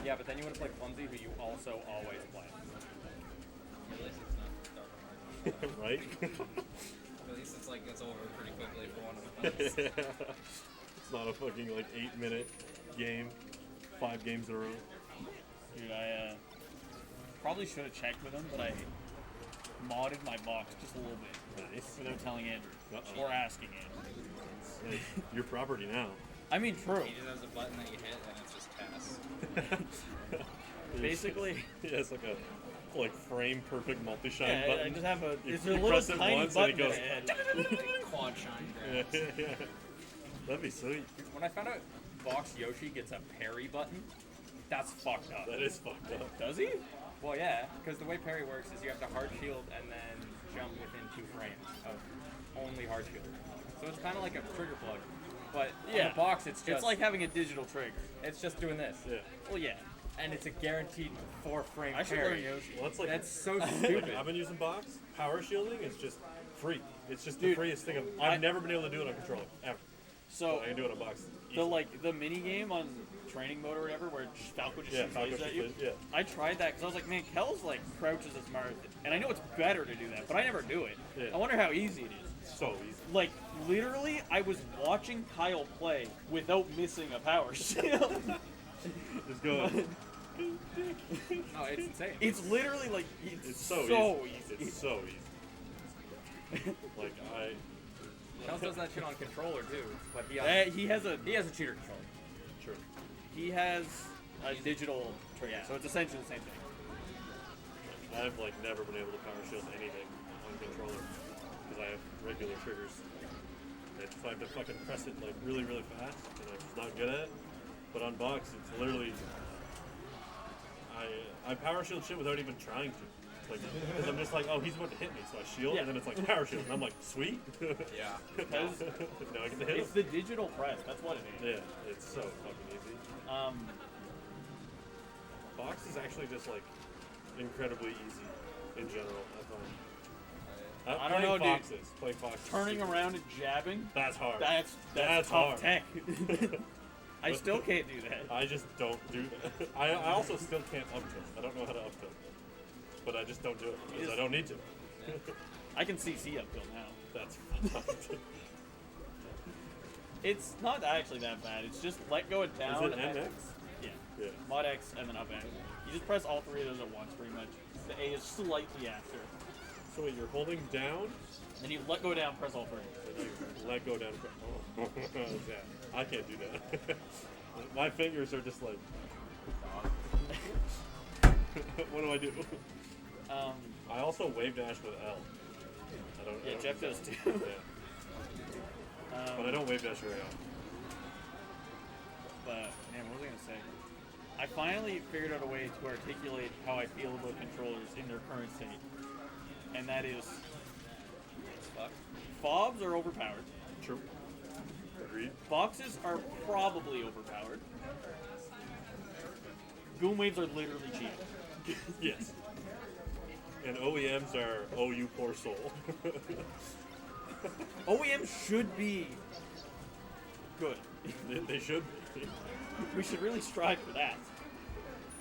Yeah, but then you want to play Clumsy, who you also always play. At least it's not dark. Right? At least it's like it's over pretty quickly for one of the fights. It's not a fucking like 8-minute game, 5 games in a row. Dude, I probably should have checked with him, but I modded my box just a little bit. Nice. Without telling Andrew. Uh-oh. Or asking Andrew. It's your property now. I mean, true. He just has a button that you hit and it's just tasks. Basically. Yeah, it's like a frame perfect multi-shine Yeah, button. I just have a. You It's a little press it tiny once button. and it goes. Quad shine Yeah, grabs. yeah. That'd be sweet. When I found out Box Yoshi gets a parry button, that's fucked up. That is fucked up. Does he? Well, yeah, because the way parry works is you have to hard shield and then jump within 2 frames of only hard shield. So it's kind of like a trigger plug. But on the box, it's just... It's like having a digital trigger. It's just doing this. Yeah. Well, yeah. And it's a guaranteed 4-frame I should learn parry. Yoshi. Well, that's like That's so stupid. I've been using box. Power shielding is just free. It's just Dude, the freest thing. I've never been able to do it on controller ever. So I can do it on box. the mini game on training mode or whatever, where Falco just shoots Falco lasers at shoots you. lasers, yeah. I tried that because I was like, man, Kel's like crouches as Marathon, and I know it's better to do that, but I never do it. Yeah. I wonder how easy it is. So easy. Like literally, I was watching Kyle play without missing a power shield. Just go. No, it's insane. It's literally like It's so easy. It's so easy. Like Kels does that shit on controller too, but he He has a cheater controller. True. he has a digital trigger, so it's essentially the same thing. I've like never been able to power shield anything on controller because I have regular triggers. And if I have to fucking press it like really fast, and I'm just not good at it. But on box, it's literally I power shield shit without even trying to. Like, because I'm just like, oh, he's about to hit me, so I shield, and then it's like power shield, and I'm like, sweet. Yeah. now I get to hit It's him. the digital press. That's what it is. Yeah, it's so fucking easy. Box is actually just like incredibly easy in general. I find. I don't know, dude. Foxes. Playing foxes. Turning around and jabbing. That's hard. That's That's tough hard. tech. I still can't do that. I just don't do that. I also still can't up tilt. I don't know how to up tilt. But I just don't do it because I don't need to. I can CC up till now. That's fucked. It's not actually that bad. It's just let go it down. Is it and then- MX? Yeah. Yeah. Mod X and then up X. You just press all 3 of those at once, pretty much. The A is slightly after. So wait, you're holding down, Then you let go down, press all 3. and you let go down. Oh, yeah. I can't do that. My fingers are just like. What do I do? I also wave dash with L. I don't. Yeah, Jeff does too. Yeah. But I don't wave dash very often. But, man, what was I going to say? I finally figured out a way to articulate how I feel about controllers in their current state. And that is, fobs are overpowered. True. Agreed. Boxes are probably overpowered. Boom waves are literally cheap. Yes. And OEMs are oh you poor soul. OEMs should be good. They should be. We should really strive for that.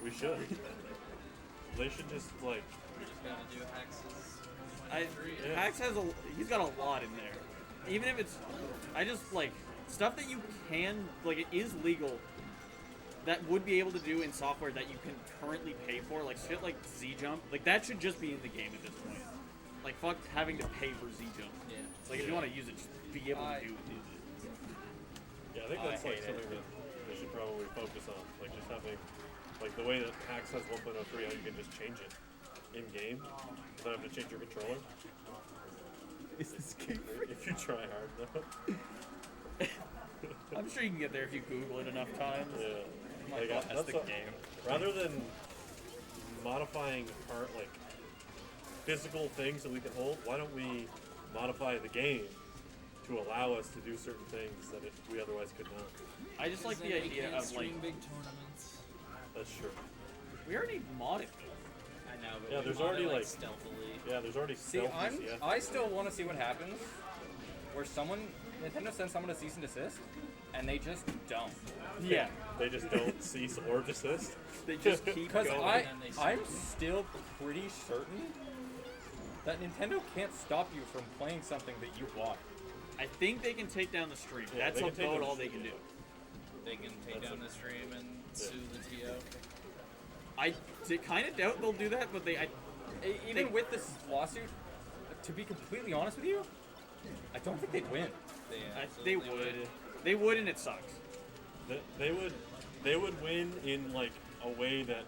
We should. They should just like. We're just gonna do hexes. Yeah. Hax he's got a lot in there. Even if it's, I just like, stuff that you can, like it is legal, that would be able to do in software that you can currently pay for, like shit like Z-Jump, like that should just be in the game at this point. Like fuck having to pay for Z-Jump. Yeah. It's like if you want to use it, just be able to do it. Yeah, I think that's like something that they should probably focus on. Like just having, like the way that Hax has 1.03, how you can just change it in game without having to change your controller. Is this game free? If you try hard enough. I'm sure you can get there if you Google it enough times. Yeah. My Like, God, that's the a- game. Rather than modifying like physical things that we can hold, why don't we modify the game to allow us to do certain things that we otherwise could not? I just like the idea of like, big tournaments. That's true. we already modded though. I know, but Yeah, we there's mod it, already, like- stealthily. Yeah, there's already See, stealth I still want to see what happens, where someone Nintendo sends someone a cease and desist, and they just don't. Yeah. They just don't cease or desist. They just keep Because going. I'm still pretty certain that Nintendo can't stop you from playing something that you bought. I think they can take down the stream. Yeah, That's they can take about down all the they can do. stream, They can take That's down it. the stream and sue the TO. I kind of doubt they'll do that, but Even with this lawsuit, to be completely honest with you, I don't think they'd win. they would. They would, and it sucks. They would win in like a way that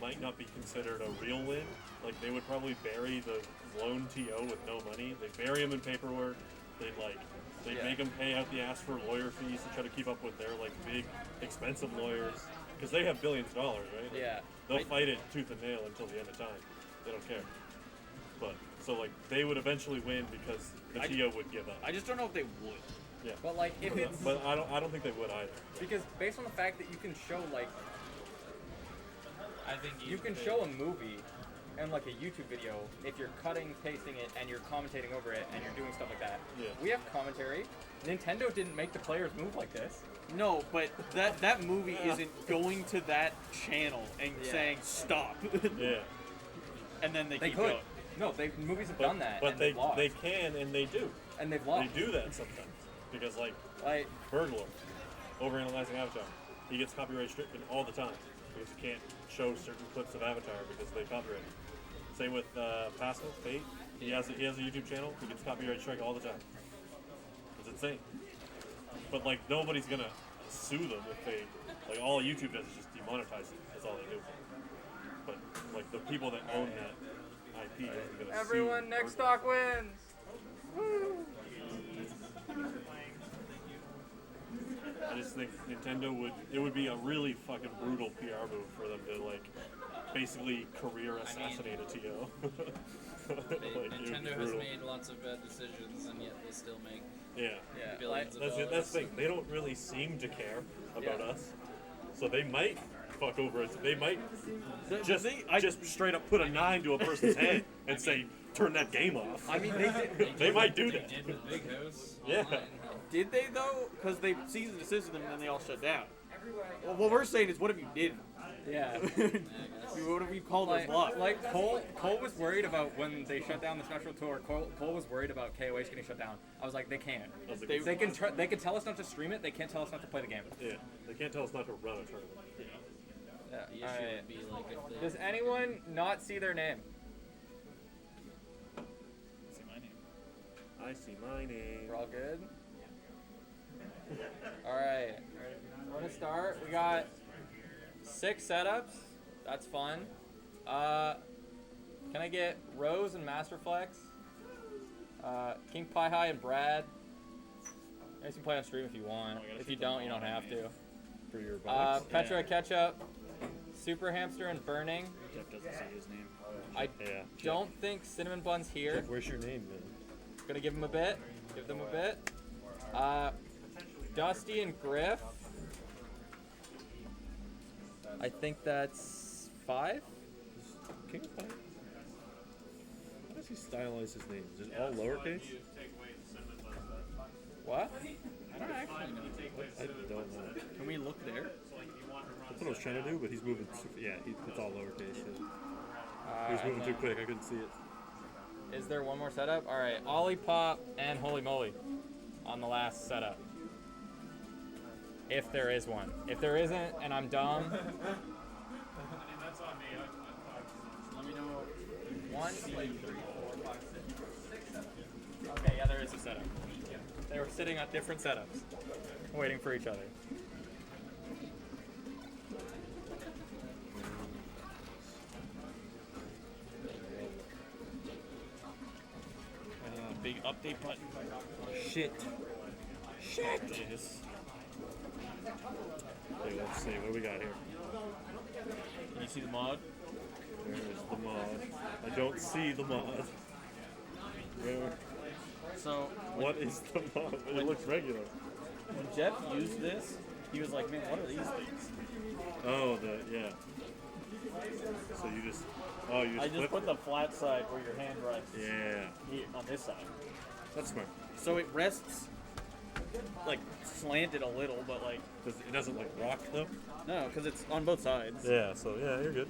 might not be considered a real win. Like they would probably bury the lone TO with no money. They bury him in paperwork. They'd make them pay out the ass for lawyer fees to try to keep up with their like big expensive lawyers because they have billions of dollars, right? Like, Yeah. they'll fight it tooth and nail until the end of time. They don't care. But so like they would eventually win because the TO would give up. I just don't know if they would. Yeah. But like, if it's But I don't think they would either. because based on the fact that you can show like I think you can show a movie and like a YouTube video if you're cutting, pasting it, and you're commentating over it, and you're doing stuff like that. Yeah. We have commentary. Nintendo didn't make the players move like this. No, but that movie isn't going to that channel and saying stop, Yeah. and then they They keep could. going. No, movies have done that, But and they've lost. they can and they do. and they've They lost. do that sometimes because like Like, Burglar, overanalyzing Avatar, he gets copyright stricken all the time because you can't show certain clips of Avatar because they copyright it. Same with Pascal, Fate. He has a YouTube channel. He gets copyright strike all the time. It's insane. But like nobody's gonna sue them if they like all YouTube does is just demonetize it. That's all they do. But like the people that own that IP isn't gonna everyone, sue next Burglar. stock wins. Woo! I just think Nintendo would be a really fucking brutal PR move for them to like basically career assassinate a TO. Like, it would be Nintendo has brutal. made lots of bad decisions, and yet they still make Yeah. Yeah, billions of That's dollars. the thing. They don't really seem to care about Yeah. us, so they might fuck over it. They might The just thing- just straight up put a 9 to a person's head and say, "Turn that game off." I mean, they did. They might do They that. did with Big House. Yeah. Online. Did they though? Because they ceased and desisted them and then they all shut down. Well, what we're saying is, what if you didn't? Yeah. What if we called us Like, bluff? like Cole was worried about when they shut down the special tour. Cole was worried about KOH getting shut down. I was like, they can't. I was like, They can they can tell us not to stream it. They can't tell us not to play the game. yeah, they can't tell us not to run a tournament. Yeah. The issue Alright. would be like if they Does anyone not see their name? See my name. I see my name. We're all good. All right. We're gonna start. We got 6 setups. That's fun. Can I get Rose and Masterflex? King Pie High and Brad. You guys can play on stream if you want. If you don't, you don't have to. For your box. Petra Ketchup, Super Hamster, and Burning. Jeff doesn't see his name. I Yeah. don't think Cinnamon Bun's here. Where's your name, man? Gonna give him a bit. Give them a bit. Dusty and Griff. I think that's 5. King of Fire. How does he stylize his name? Is it all lowercase? What? I don't actually know. I don't know. Can we look there? That's what I was trying to do, but he's moving. Yeah, it's all lowercase. Yeah. He was and moving then- too quick. I couldn't see it. Is there one more setup? All right, Ollie Pop and Holy Moly on the last setup. If there is one. If there isn't, and I'm dumb. Let me know. 1, 2, 3, 4, 5, 6, 7. Okay, yeah, there is a setup. They were sitting on different setups, waiting for each other. Big update button. Shit. Shit. Yes. Okay, let's see what we got here. Can you see the mod? There's the mod. I don't see the mod. Where? So What is the mod? It looks regular. when Jeff used this, he was like, "Man, what are these things?" Oh, yeah. So you just, you I just just flip put it. the flat side where your hand rests Yeah, here on this side. that's smart. So it rests like slanted a little, but like It doesn't like rock though. no, because it's on both sides. Yeah. So yeah, you're good.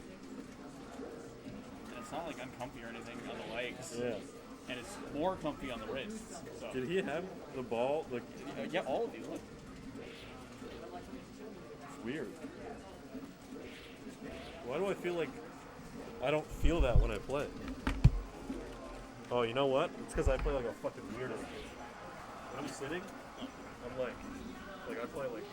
And it's not like uncomfy or anything on the legs. Yeah. And it's more comfy on the wrists. So. Did he have the ball? Like, Yeah, all of these. Look. it's weird. Why do I feel like I don't feel that when I play? Oh, you know what? It's because I play like a fucking weirdo. When I'm sitting, I'm like I play like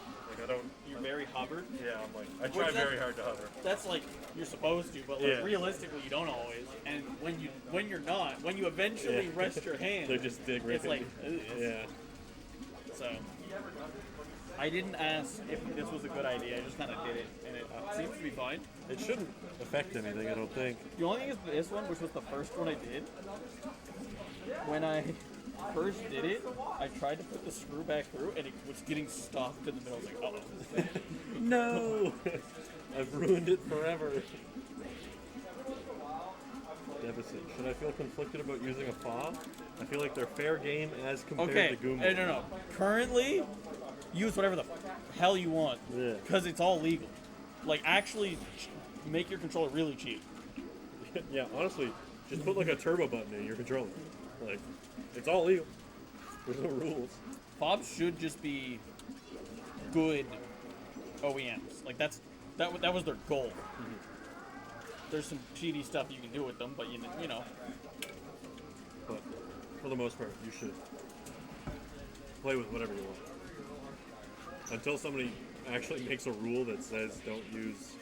I don't. You're very hovered. Yeah, I'm like I try very hard to hover. That's like you're supposed to, but like Yeah. realistically, you don't always. And when you're not, when you eventually Yeah. rest your hand, They just dig right it's like in. ugh. Yeah. So I didn't ask if this was a good idea. I just kind of did it, and it seems to be fine. It shouldn't affect anything, I don't think. The only thing is this one, which was the first one I did. When I first did it, I tried to put the screw back through, and it was getting stopped in the middle. I was like, oh. No! I've ruined it forever. Devastating. Should I feel conflicted about using a fob? I feel like they're fair game as compared Okay, to Goomba. no. Currently, use whatever the hell you want, Yeah. because it's all legal. Like, actually, make your controller really cheap. Yeah, honestly, just put like a turbo button in your controller. Like, it's all legal. There's no rules. Fobs should just be good OEMs. Like, that was their goal. There's some cheaty stuff you can do with them, but you know. But for the most part, you should play with whatever you want. Until somebody actually makes a rule that says don't use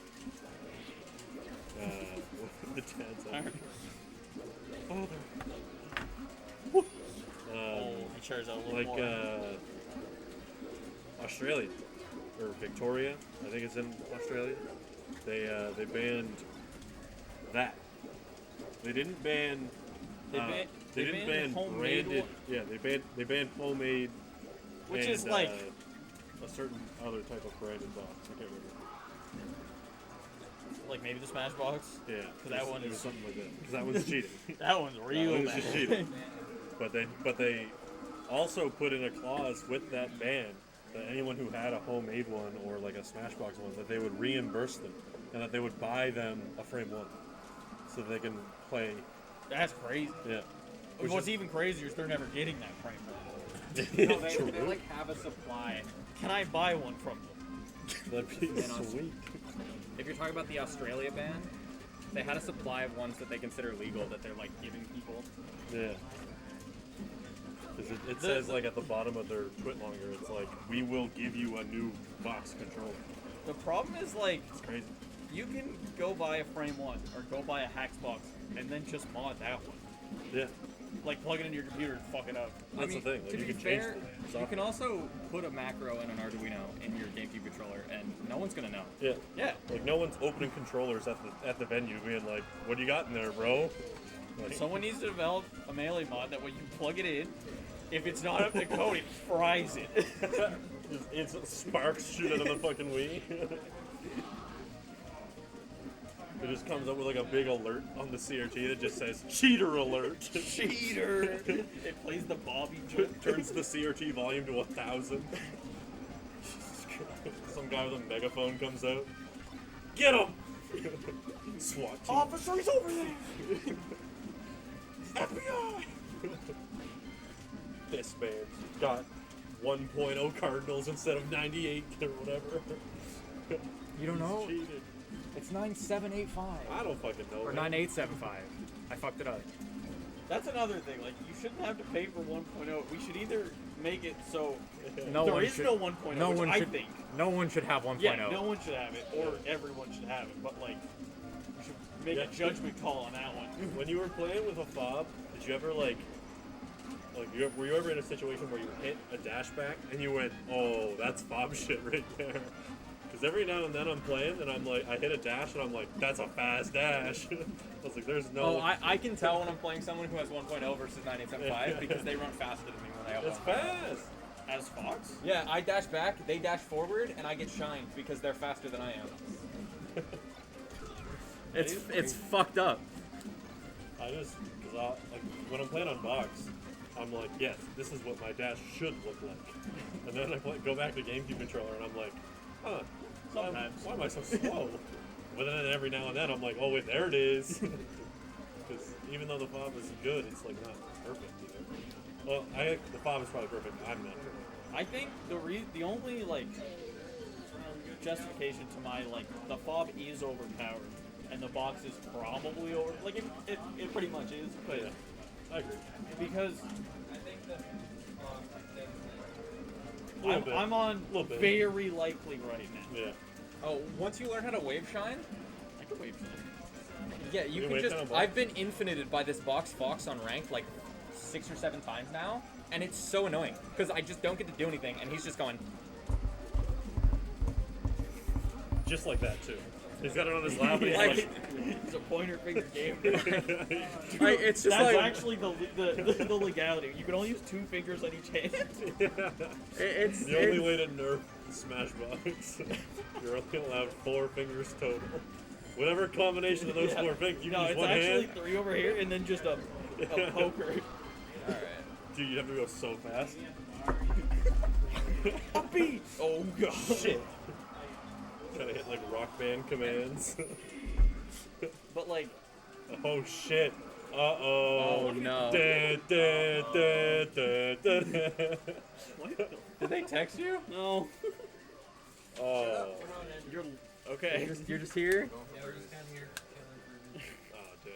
the tabs on. Oh, He charges out a little like more. Australia or Victoria, I think it's in Australia. They banned that. They didn't ban. They didn't banned ban homemade branded. one- Yeah, they banned homemade. Which and, is like a certain other type of branded box. I can't remember. maybe the Smashbox. Yeah, that one it was is- something like that. Because that one's cheating. That one's real That one's bad. just cheating. But they also put in a clause with that ban that anyone who had a homemade one or like a Smashbox one, that they would reimburse them and that they would buy them a frame one so they can play. That's crazy. Yeah. What's even crazier is they're never getting that frame. No, they True. like have a supply. Can I buy one from them? That'd be And also- sweet. If you're talking about the Australia ban, they had a supply of ones that they consider legal that they're like giving people. Yeah. 'Cause it says like at the bottom of their twit longer, it's like, we will give you a new box controller. The problem is like It's crazy. you can go buy a frame one or go buy a Hax box and then just mod that one. Yeah. Like plug it into your computer and fuck it up. That's the thing. Like, to you be can change fair, the you software. can also put a macro and an Arduino in your GameCube controller, and no one's gonna know. Yeah. Yeah. Like no one's opening controllers at the venue being like, what do you got in there, bro? Like, Someone needs to develop a melee mod that when you plug it in, if it's not up to code, it fries it. it's sparks shoot out of the fucking Wii. It just comes up with like a big alert on the CRT that just says cheater alert. Cheater! It plays the Bobby joke. Turns the CRT volume to 1,000. Some guy with a megaphone comes out. Get him! SWAT team. Officers over there! FBI! This man's got 1.0 Cardinals instead of 98 or whatever. You don't know? He's cheated. It's 9785 I don't fucking know. or man. 9875. I fucked it up. That's another thing. Like, you shouldn't have to pay for 1.0. We should either make it so No there one is should, no 1.0, no which one I should, think. No one should have 1.0. Yeah, no one should have it, or everyone should have it. But like, you should make Yeah. a judgment call on that one. When you were playing with a fob, did you ever were you ever in a situation where you hit a dashback and you went, oh, that's fob shit right there? Because every now and then I'm playing and I'm like, I hit a dash and I'm like, that's a fast dash. I was like, there's no. Oh, I can tell when I'm playing someone who has 1.0 versus 9875 because they run faster than me when they have It's 1.0. fast. As Fox? Yeah, I dash back, they dash forward, and I get shined because they're faster than I am. It's fucked up. I just, because when I'm playing on box, I'm like, yes, this is what my dash should look like. And then I go back to GameCube controller and I'm like, huh, Sometimes. why am I so slow? But then every now and then I'm like, oh wait, there it is. Because even though the fob is good, it's like not perfect either. Well, the fob is probably perfect. I'm not perfect. I think the only like justification to my like the fob is overpowered and the box is probably over like it pretty much is, but Yeah, I agree. because Little bit. I'm on Little bit. very likely right now. Yeah. Oh, once you learn how to wave shine, I can wait for that. yeah, you You can wave just. shine on both? I've been infinited by this box fox on rank like 6 or 7 times now, and it's so annoying because I just don't get to do anything, and he's just going. Just like that too. He's got it on his lap and he's Like- like, It's a pointer finger game. It's just That's like actually the legality. You can only use 2 fingers on each hand. it's the only way to nerf Smashbox. You're only allowed 4 fingers total. Whatever combination of those Yeah. 4 fingers, you No, can use it's one actually hand. 3 over here and then just a poker. Alright. Dude, you have to go so fast. Puppy! Oh god. Shit. Trying to hit like rock band commands. But like, Oh shit. Uh-oh. Oh no. Da, da, da, da, da. what? Did they text you? No. Oh. You're okay. You're just here? Oh, damn.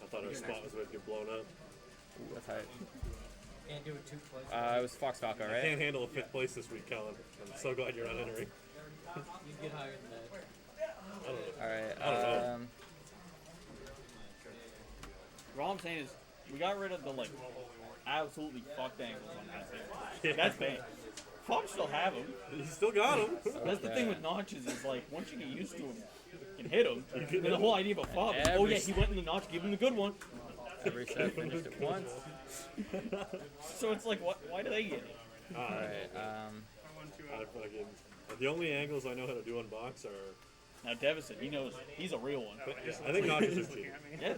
I thought our spot was about to get blown up. That's hype. Can't do it too close. It was Fox Falco, I right? can't handle a 5th place this week, Colin. I'm so glad you're not entering. You get higher than that. I don't know. Alright, I don't know. All I'm saying is, we got rid of the like absolutely fucked angles on that thing. Yeah. That's bad. Fobs still have them. You still got him. That's the thing with notches is like once you get used to them, you can hit them. can And hit the 'em. whole idea of a fob is, oh Every yeah, he went in the notch, give him the good one. Every set finished at once. So it's like, what? Why do they get it? Alright, I fucking, the only angles I know how to do on box are. Now Devison, he knows he's a real one. I think notches are cheap. Yeah.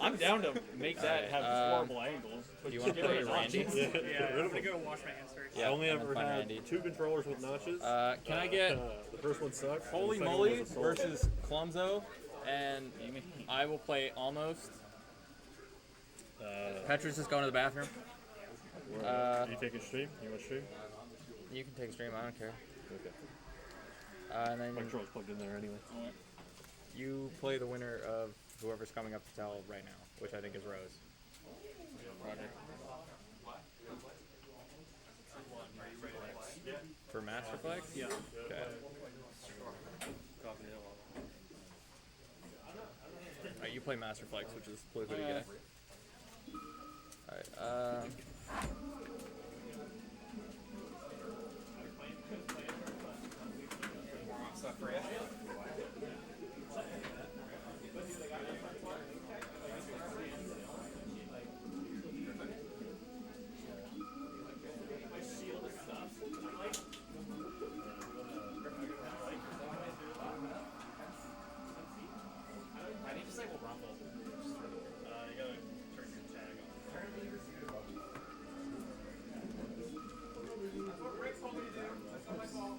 I'm down to make that have horrible angles. But do you wanna get rid play of Randy? notches. Yeah, get rid I'm of gonna them. go wash my hands first. Yeah, I only and then ever find had Randy. 2 controllers with notches. can I get the first one sucked. and the Holy second one Moly was a soul. versus Clumzo, and I will play Almost. Petra's just going to the bathroom. You take a stream? You want to stream? You can take a stream, I don't care. Okay. And then My controller's plugged in there anyway. you play the winner of whoever's coming up to tell right now, which I think is Rose. For Masterflex? Yeah. Okay. Alright, you play Masterflex, which is Blue Hoodie guy. Alright, Stuff for you. I need to say we'll rumble. You gotta turn your tag on. That's what Rick told me to do. That's not my fault.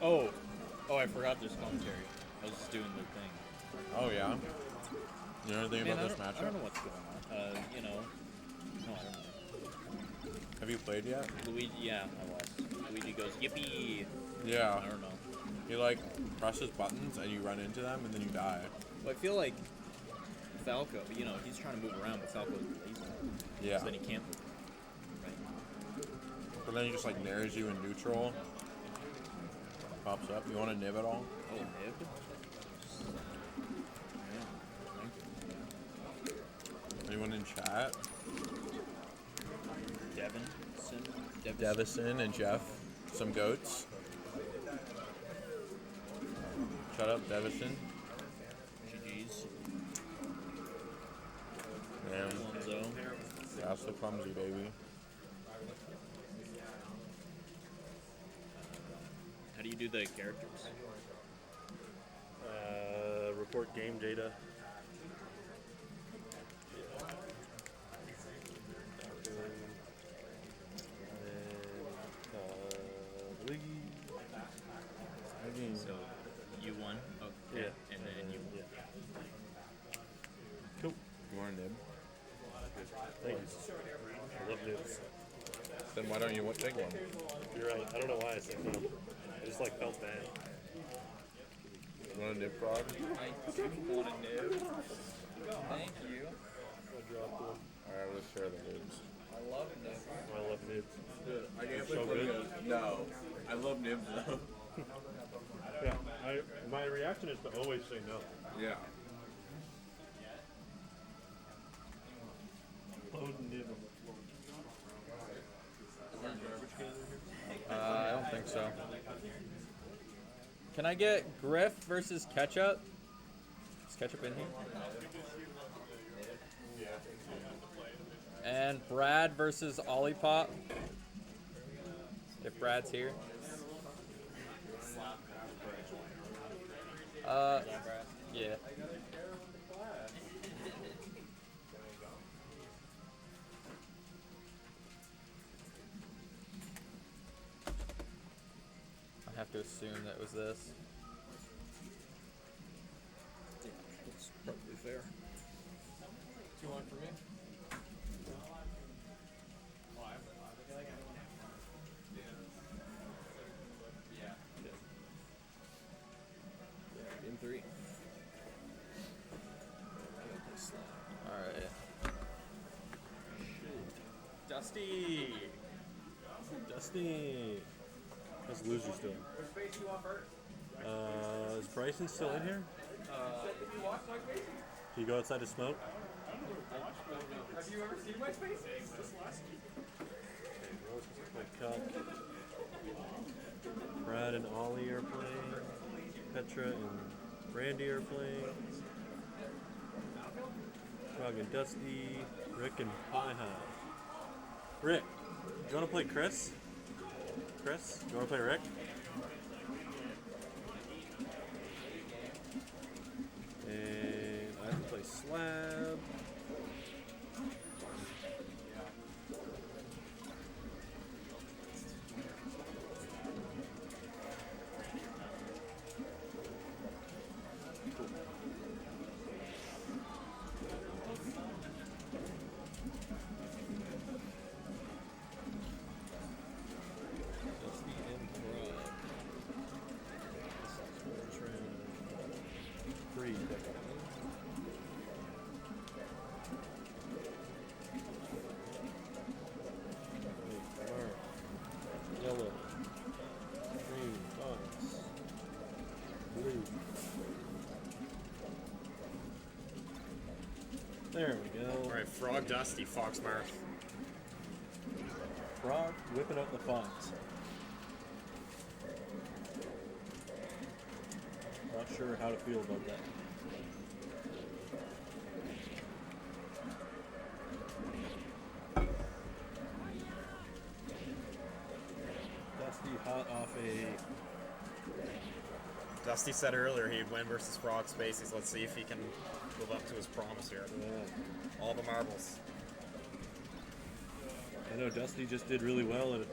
Oh, I forgot there's commentary. I was just doing the thing. Oh yeah. You know anything Man, about this I matchup? don't know what's going on. You know. No, I don't know. Have you played yet? Luigi, yeah, I was. Luigi goes, yippee! Yeah. I don't know. He like presses buttons and you run into them and then you die. Well, I feel like Falco, you know, he's trying to move around, but Falco's lazy. Yeah. So then he can't move. Right. But then he just like nares you in neutral. Pops up. You want to nib at all? Oh, nib? Yeah. Anyone in chat? Devison and Jeff. Some goats. Shut up, Devison. GG's. Man, Alonzo. that's so clumsy, baby. How do you do the characters? Report game data. So, you won? Okay. Yeah. And then you won. Yeah. Cool. You want a nib? Thank you. I love nibs. Then why don't you take one? You're right. I don't know why I said no. I just like felt bad. You want a nib, Frog? I do want a nib. Thank you. I dropped one. Alright, let's share the nibs. I love nibs. I love nibs. I can't So good. No. I love nibs though. Yeah. My reaction is to always say no. Yeah. Oh, nib. I don't think so. Can I get Griff versus Ketchup? Is Ketchup in here? And Brad versus Olipop. If Brad's here. Yeah. I have to assume that was this. That's probably fair. 2-1 for me. Game 3. Alright. Dusty! Dusty. How's Loser's doing? Which face you want first? Is Bryson still in here? If you watch my face, Do you go outside to smoke? have you ever seen my face? Just last week. My cup. Brad and Ollie are playing. Petra and Randy are playing. Frog and Dusty. Rick and Pie High. Rick, do you want to play Chris? Chris, do you want to play Rick? And I have to play Slab. Dusty and Brad. First round. Free deck. Mark. Yellow. Green. Box. Blue. There we go. Alright, Frog Dusty, Foxmark. Frog whipping up the fonts. Not sure how to feel about that. Dusty hot off a. Dusty said earlier he'd win versus Frog Spaces. Let's see if he can live up to his promise here. All the marbles. I know Dusty just did really well at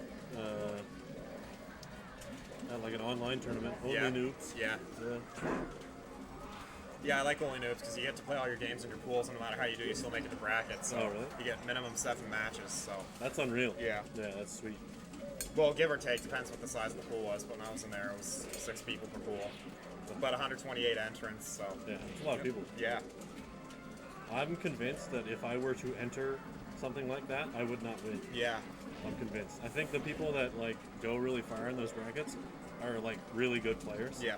at like an online tournament. Only Yeah. noobs. Yeah. Yeah. Yeah, I like only noobs because you get to play all your games in your pools, and no matter how you do, you still make it to brackets. So Oh, really? you get minimum 7 matches. So, That's unreal. Yeah. Yeah, that's sweet. well, give or take, depends what the size of the pool was. But when I was in there, it was 6 people per pool, but 128 entrants. So, Yeah, it's a lot of people. yeah, I'm convinced that if I were to enter something like that, I would not win. yeah, I'm convinced. I think the people that like go really far in those brackets are like really good players. yeah.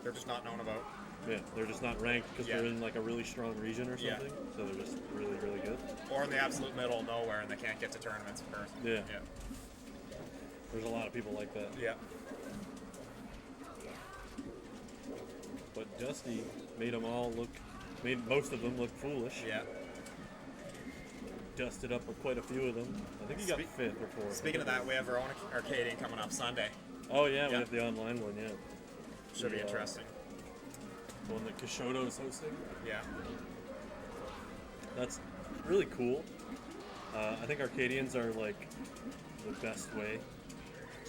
They're just not known about. Yeah, they're just not ranked because Yeah. they're in like a really strong region or Yeah. something. So they're just really, really good. Or in the absolute middle of nowhere, and they can't get to tournaments in person. Yeah. Yeah. There's a lot of people like that. Yeah. But Dusty made most of them look foolish. Yeah. Dusted up quite a few of them. I think he got Spe- 5th or 4th. Speaking of that, we have our own arcading coming up Sunday. Oh yeah, we Yeah. have the online one. Yeah. Should be Yeah. interesting. The one that Kishoto is hosting. Yeah. That's really cool. I think Arcadians are like the best way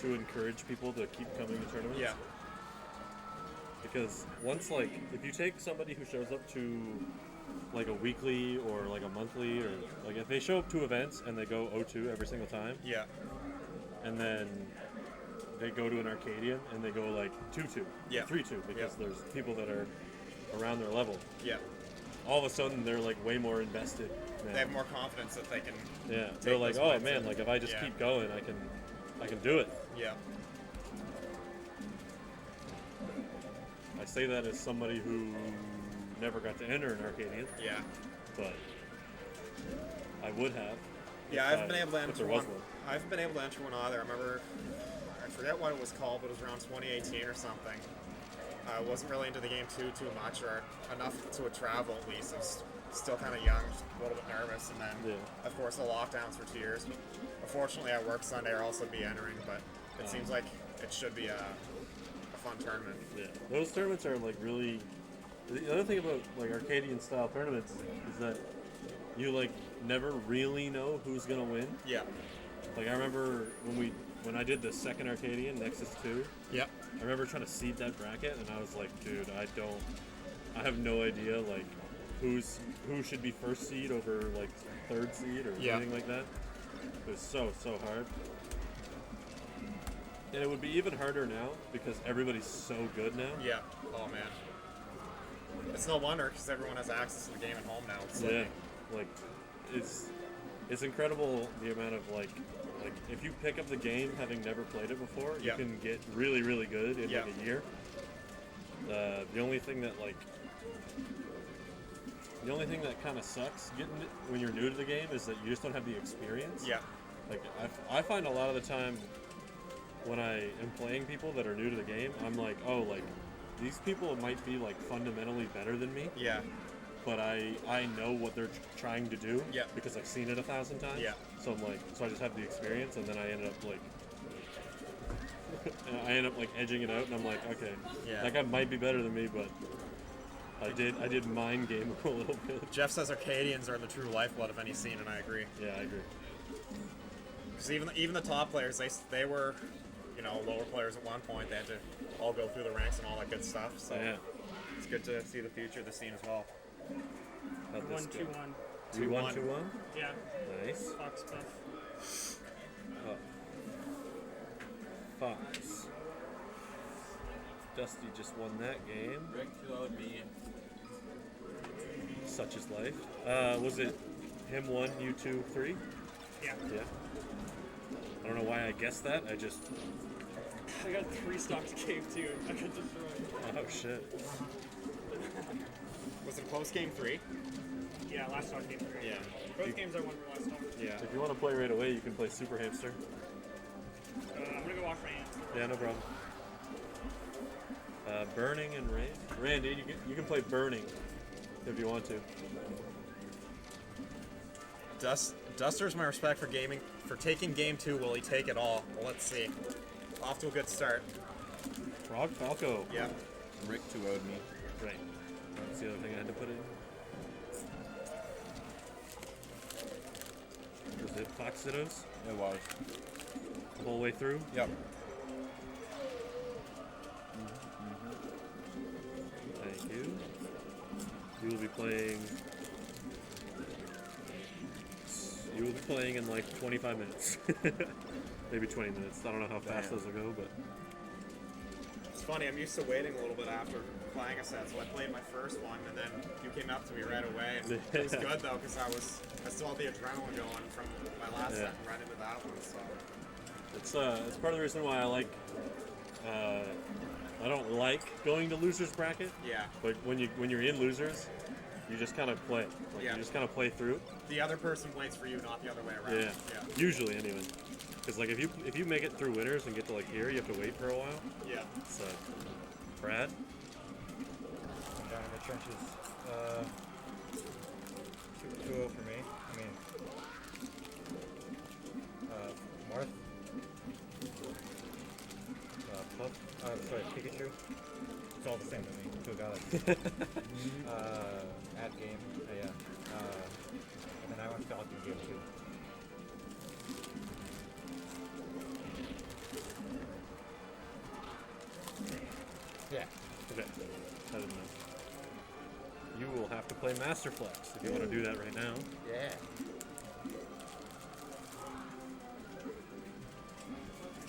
to encourage people to keep coming to tournaments. Yeah. Because once, like, if you take somebody who shows up to like a weekly or like a monthly, or like if they show up to events and they go 0-2 every single time, Yeah. and then they go to an Arcadian and they go like 2-2, Yeah. 3-2, because Yeah. there's people that are around their level. Yeah. All of a sudden, they're like way more invested now. They have more confidence that they can. Yeah, take they're like, those oh wins man, and- like if I just yeah. keep going, I can do it. Yeah. I say that as somebody who never got to enter an Arcadian, Yeah. but I would have. Yeah, I if haven't been able to if enter there one. was one. I haven't been able to enter one either. I remember, I forget what it was called, but it was around 2018 or something. I wasn't really into the game too much, or enough to travel at least. I was still kind of young, just a little bit nervous, and then, Yeah. of course, the lockdowns for 2 years. Unfortunately, I work Sunday. I'll also be entering, but it seems like it should be a fun tournament. Yeah, those tournaments are like really. The other thing about like Arcadian style tournaments is that you like never really know who's gonna win. Yeah. Like I remember when I did the second Arcadian, Nexus 2. Yep. I remember trying to seed that bracket, and I was like, dude, I have no idea like who should be first seed over like third seed or Yeah. anything like that. It was so hard. And it would be even harder now because everybody's so good now. Yeah. Oh man. It's no wonder because everyone has access to the game at home now. It's Yeah, like it's incredible the amount of like if you pick up the game having never played it before, Yeah. you can get really really good in Yeah. like a year. The only thing that kind of sucks getting it when you're new to the game is that you just don't have the experience. Yeah. Like I find a lot of the time when I am playing people that are new to the game, I'm like, oh, like these people might be like fundamentally better than me. Yeah. But I know what they're trying to do Yeah. because I've seen it 1,000 times. Yeah. So I'm like, so I just have the experience, and then I ended up like, edging it out, and I'm like, okay, Yeah. that guy might be better than me, but I did mind game a little bit. Jeff says Arcadians are the true lifeblood of any scene, and I agree. Yeah, I agree. Because even the top players, they were, lower players at one point. They had to all go through the ranks and all that good stuff. So Yeah. it's good to see the future of the scene as well. How'd this go? 1-2-1. 2-1, 2-1. Yeah, Nice. Fox buff. Fox. Dusty just won that game. Such is life. Was it him 1, you 2, 3? Yeah. Yeah. I don't know why I guessed that. I just. I got 3 stocks cave too. I got destroyed. Oh shit. Was it post game 3? Yeah, last stock game 3. Yeah. Both games I won for last stock. Yeah. If you want to play right away, you can play Super Hamster. I'm gonna go wash my hands. Yeah, no problem. Burning and Rain. Randy, you can play Burning if you want to. Duster's my respect for taking game 2. Will he take it all? Well, let's see. Off to a good start. Frog Falco. Yeah. Rick 2-0'd me. Right. That's the other thing I had to put in. Was it Fox Dittos It was. the whole way through? Yep. You will be playing. You will be playing in like 25 minutes. Maybe 20 minutes. I don't know how fast Damn. those will go, but It's funny, I'm used to waiting a little bit after playing a set, so I played my first one, and then you came up to me right away. And it was good though, because I still had the adrenaline going from my last set and right into that one. So it's part of the reason why I like. I don't like going to losers bracket. yeah, But when you're in losers, you just kind of play. Like Yeah. you just kind of play through. the other person waits for you, not the other way around. Yeah. Usually, anyway. Because like if you make it through winners and get to like here, you have to wait for a while. Yeah. So, Brad. I'm down in the trenches. 2-0 for me. I mean, Marth. Puff. Sorry, Pikachu. It's all the same to me. To a guy like at game. Yeah. And then I went Falcon game 2. Yeah. Okay. I didn't know. You will have to play Masterflex if you want to do that right now. Yeah.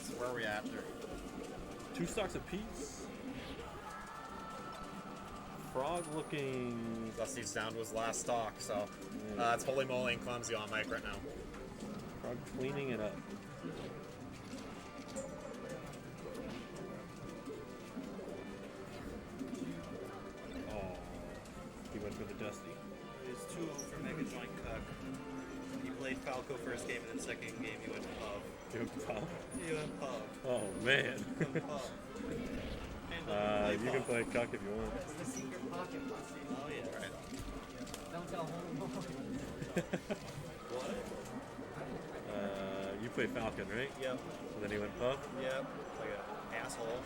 So where are we at there? 2 stocks apiece. Frog looking. Dusty's down to his last stock, so it's Holy Moly and Clumsy on mic right now. Frog cleaning it up. Oh, he went for the Dusty. It's 2-0 for Mega Joint Cuck. He played Falco first game, and then second game he went pub. You went pub? He went pub. Oh man. Went pub. You can play Cuck if you want. It's the secret pocket, Bussy. Oh yeah. Right. Don't tell home. You played Falcon, right? Yep. And then he went pub? Yep. Like an asshole.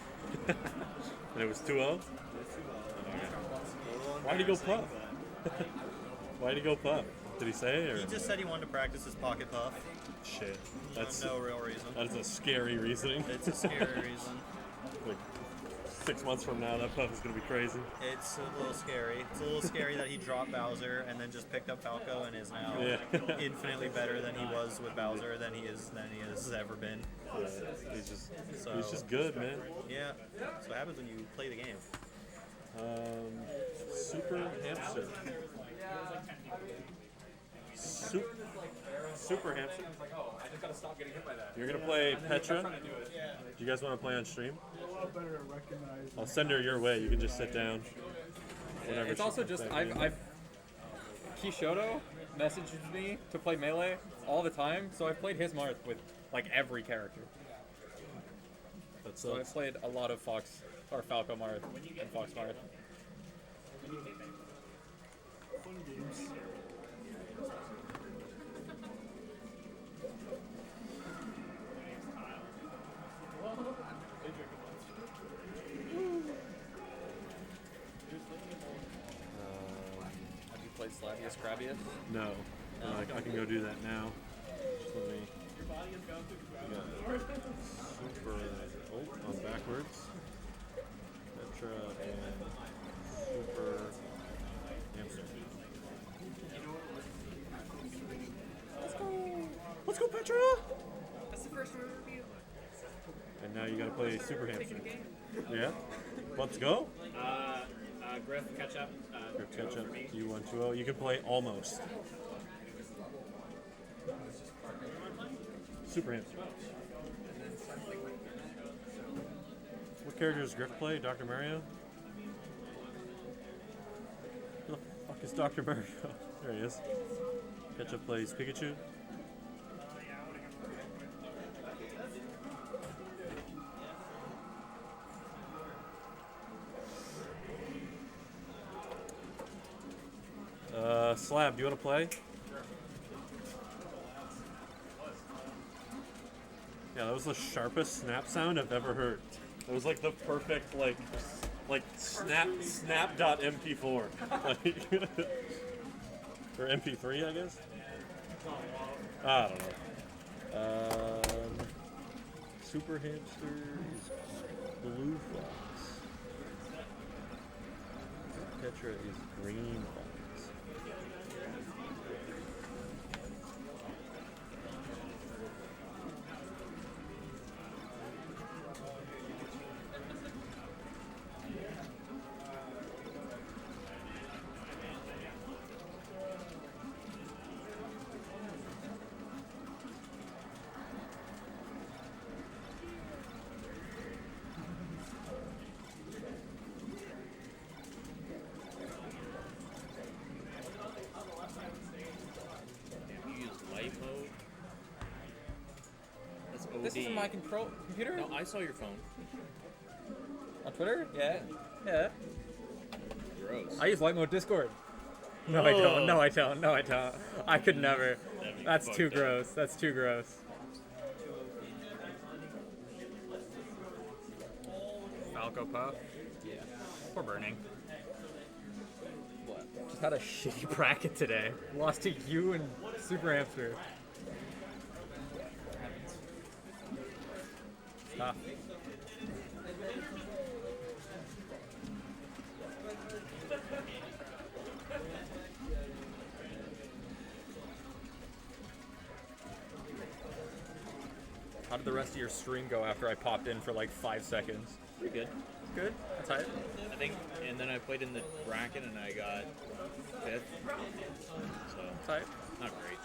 And it was 2-0? Why'd he go pub? Why'd he go pub? Did he say? Or? He just said he wanted to practice his pocket puff. Shit. That's No real reason. That's a scary reasoning. It's a scary reason. Like 6 months from now, that puff is gonna be crazy. It's a little scary. It's a little scary that he dropped Bowser and then just picked up Falco and is now infinitely better than he was with Bowser than he has ever been. Yeah, he's just good, man. Yeah. That's what happens when you play the game. Super hamster. Super hamster. You're gonna play Petra. Do you guys want to play on stream? I'll send her your way. You can just sit down. Whenever It's she also can just play. I've Kishoto messages me to play Melee all the time, so I've played his Marth with like every character. So I've played a lot of Fox or Falco Marth and Fox Marth. Fun games. Have you played Slavius Crabius? No. I can go do that now. Just let me. Super. Oh, on backwards. Petra and Super Hamster. Let's go, Petra! That's the first order review. And now you gotta play Super Hamster. Yeah? Let's go? Griff, catch up. Your catch up. You 1-2-0. You can play almost. Super Hamster. What character does Griff play? Dr. Mario? Who the fuck is Dr. Mario? There he is. Ketchup plays Pikachu. Slab, do you want to play? Yeah, that was the sharpest snap sound I've ever heard. It was like the perfect like snap.mp4. Like, or MP3, I guess? I don't know. Super Hamster is Blue Fox. Petra is Green Fox. This is my computer? No, I saw your phone. On Twitter? Yeah. Yeah. Gross. I use light mode Discord. No, I don't. No, I don't. No, I don't. I could never. That'd be That's too fucked up. gross. That's too gross. Falco Puff? Yeah. We're burning. What? Just had a shitty bracket today. Lost to you and Super Hamster. Tough. How did the rest of your stream go after I popped in for like 5 seconds? Pretty good. Good? That's hype. I think, and then I played in the bracket and I got 5th. So, Type. not great.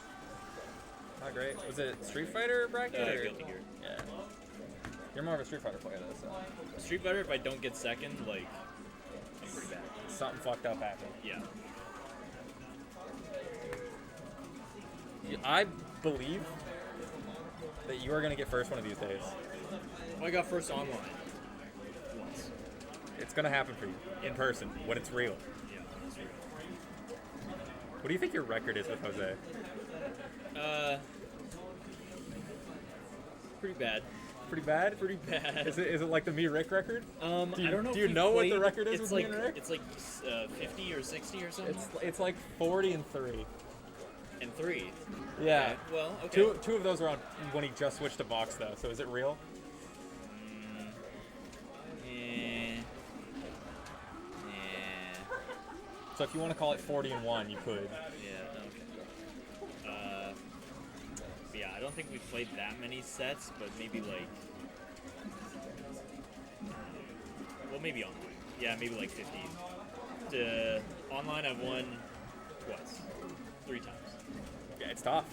Not great. Was it Street Fighter bracket? or? Guilty Gear. Yeah. You're more of a Street Fighter player though, so. Street Fighter, if I don't get second, like, I'm pretty bad. Something fucked up happened. Yeah. I believe that you are going to get first one of these days. Well, I got first online. Once. It's going to happen for you in person when it's real. Yeah, that's real. What do you think your record is with Jose? Pretty bad. Pretty bad? Pretty bad. Is it like the Me Rick record? I don't know. Do you if know what the played- record is it's with like, me and Rick? It's like 50 or 60 or something. It's like 40 and 3. And 3. Yeah. Okay. Well, okay. Two of those are on when he just switched to box though. So is it real? Yeah. So if you want to call it 40 and 1, you could. Yeah. Okay. Yeah, I don't think we played that many sets, but maybe like. Well, maybe online. Yeah, maybe like 50. Online, I've won twice, 3 times. Yeah, it's tough.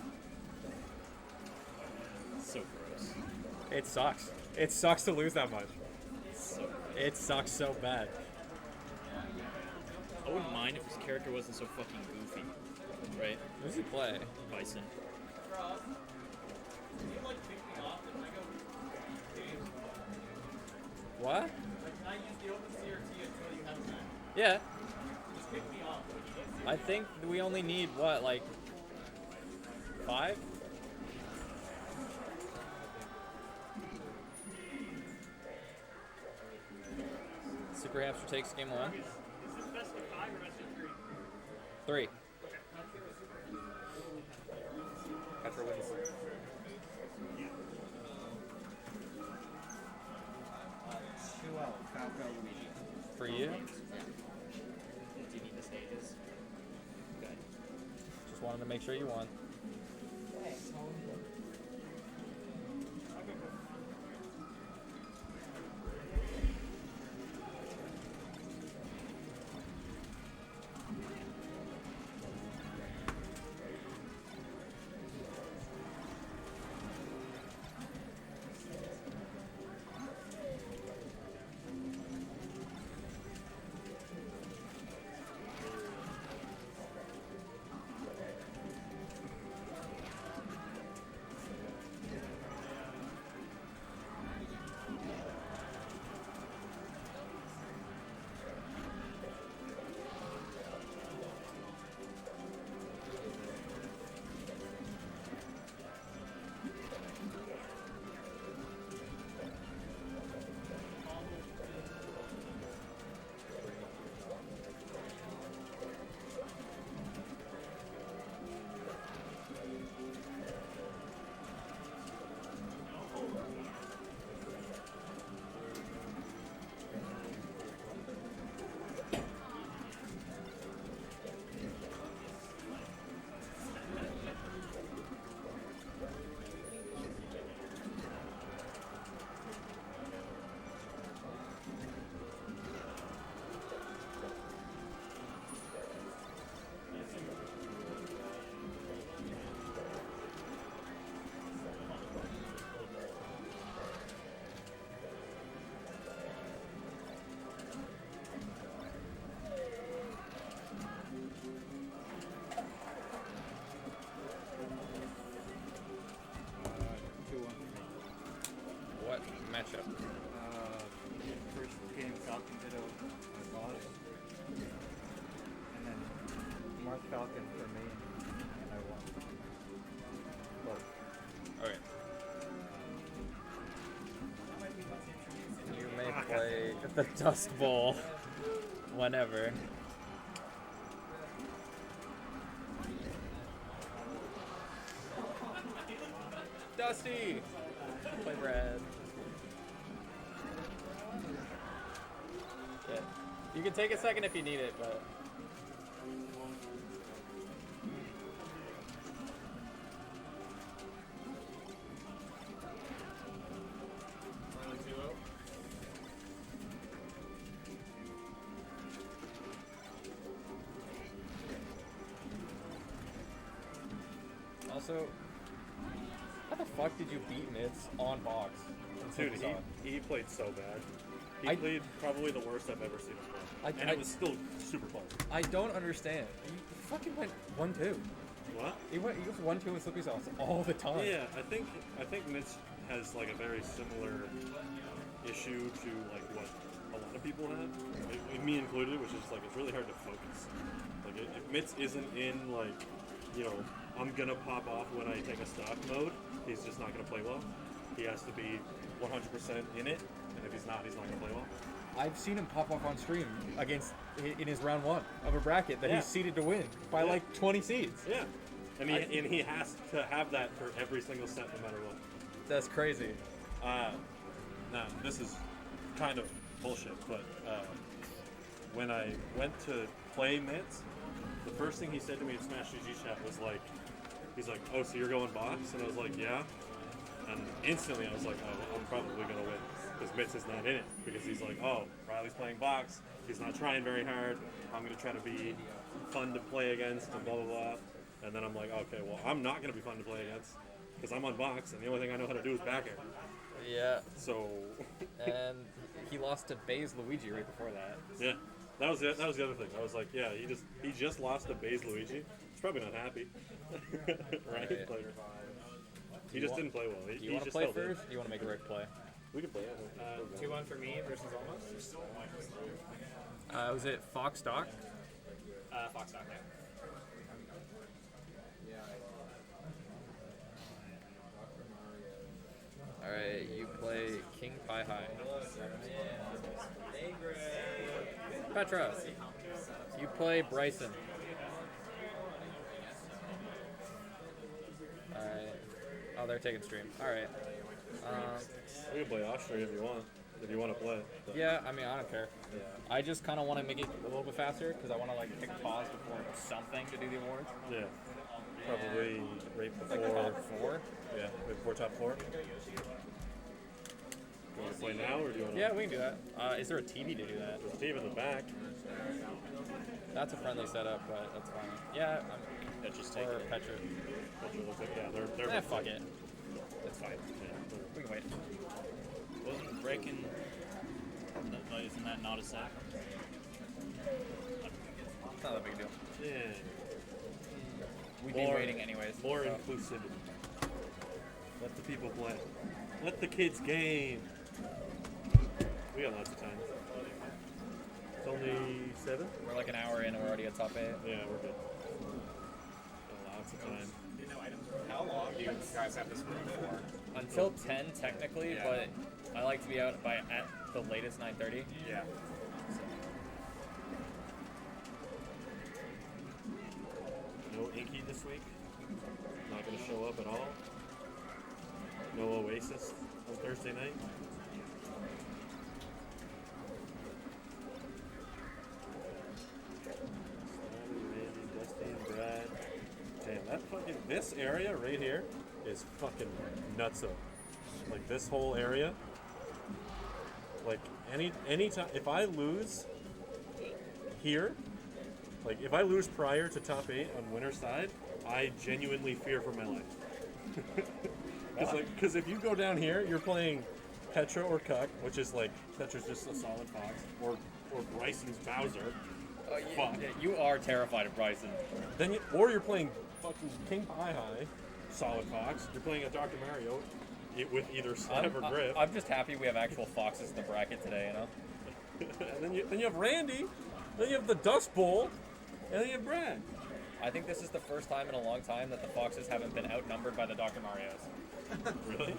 So gross. It sucks. It sucks to lose that much. So gross. It sucks so bad. I wouldn't mind if his character wasn't so fucking goofy, right? Who does he play? Bison. What? Yeah. I think we only need what, like 5? Super Hamster takes game 1. Is this best of 5 or best of 3. 3? Petra wins. For you? Do you need the stages? Good. Just wanted to make sure you won. matchup? First game Falcon Ditto, my boss. And then Marth Falcon for me, and I won. Both. Okay. You may play the Dust Bowl whenever. Dusty! Play Brad. Yeah. You can take a second if you need it, but... Also, how the fuck did you beat Mitz on box? Dude, he played so bad. He played probably the worst I've ever seen him play. And it was still super close. I don't understand. He fucking went 1-2. What? He goes 1-2 with Slippy Sauce all the time. Yeah, I think Mitch has like a very similar issue to like what a lot of people have, me included, which is like it's really hard to focus. Like if Mitz isn't in like, you know, I'm gonna pop off when I take a stock mode, he's just not gonna play well. He has to be 100% in it, and if he's not gonna play well. I've seen him pop off on stream in his round 1 of a bracket that he's seeded to win by like 20 seeds. Yeah, and he has to have that for every single set, no matter what. That's crazy. Now this is kind of bullshit, but when I went to play Mitz, the first thing he said to me in Smash GG chat was like, he's like, "Oh, so you're going box?" And I was like, "Yeah." And instantly I was like, "Oh, I'm probably gonna win," because Mitz is not in it. Because he's like, "Oh, Riley's playing box. He's not trying very hard. I'm gonna try to be fun to play against," and blah blah blah. And then I'm like, "Okay, well, I'm not gonna be fun to play against because I'm on box, and the only thing I know how to do is back air." Yeah. So. And he lost to Baze Luigi right before that. Yeah. That was it. That was the other thing. I was like, yeah, he just lost to Baze Luigi. He's probably not happy, right? Like, he just didn't play well. Do you want to play first? Or do you want to make a Rick play? We can play it. 2-1 for me versus Almost. Was it Fox Doc? Fox Doc, yeah. Alright, you play King Pie High. Petra, you play Bryson. Alright. Oh, they're taking stream. Alright. We can play Austria if you want to play. But. Yeah, I mean, I don't care. Yeah. I just kind of want to make it a little bit faster because I want to like pick a pause before something to do the awards. Yeah. Probably right before. Like top 4? Yeah, right before top 4. Do you want to play now or do you want to? Yeah, we can do that. Is there a TV to do that? There's a TV in the back. That's a friendly setup, but that's fine. Yeah, Petra's taking it. Petra. Petra looks like, yeah, they're fuck it. That's fine. Yeah, we can wait. Wasn't breaking. Isn't that not a sack? It's not that big a deal. Yeah. We'd be waiting anyways. More inclusivity. Let the people play. Let the kids game. We got lots of time. It's only 7? We're like an hour in and we're already at top 8. Yeah, we're good. Got lots of time. How long do you guys have this room for? Until 10 technically, but I like to be out by at the latest 9:30. Yeah. No Inky this week. Not going to show up at all. No Oasis on Thursday night. Randy, Dusty, and Brad. Damn, that fucking this area right here is fucking nutso. Like this whole area. Like any time if I lose here, like if I lose prior to top 8 on winner's side, I genuinely fear for my life. Because if you go down here, you're playing Petra or Cuck, which is like Petra's just a solid fox, or Bryson's Bowser. Yeah, you are terrified of Bryson. Or you're playing fucking King Pie High, solid fox. You're playing a Dr. Mario, with either stab or grip. I'm just happy we have actual foxes in the bracket today, you know? And then you have Randy, then you have the Dust Bowl, and then you have Brad. I think this is the first time in a long time that the foxes haven't been outnumbered by the Dr. Marios. Really?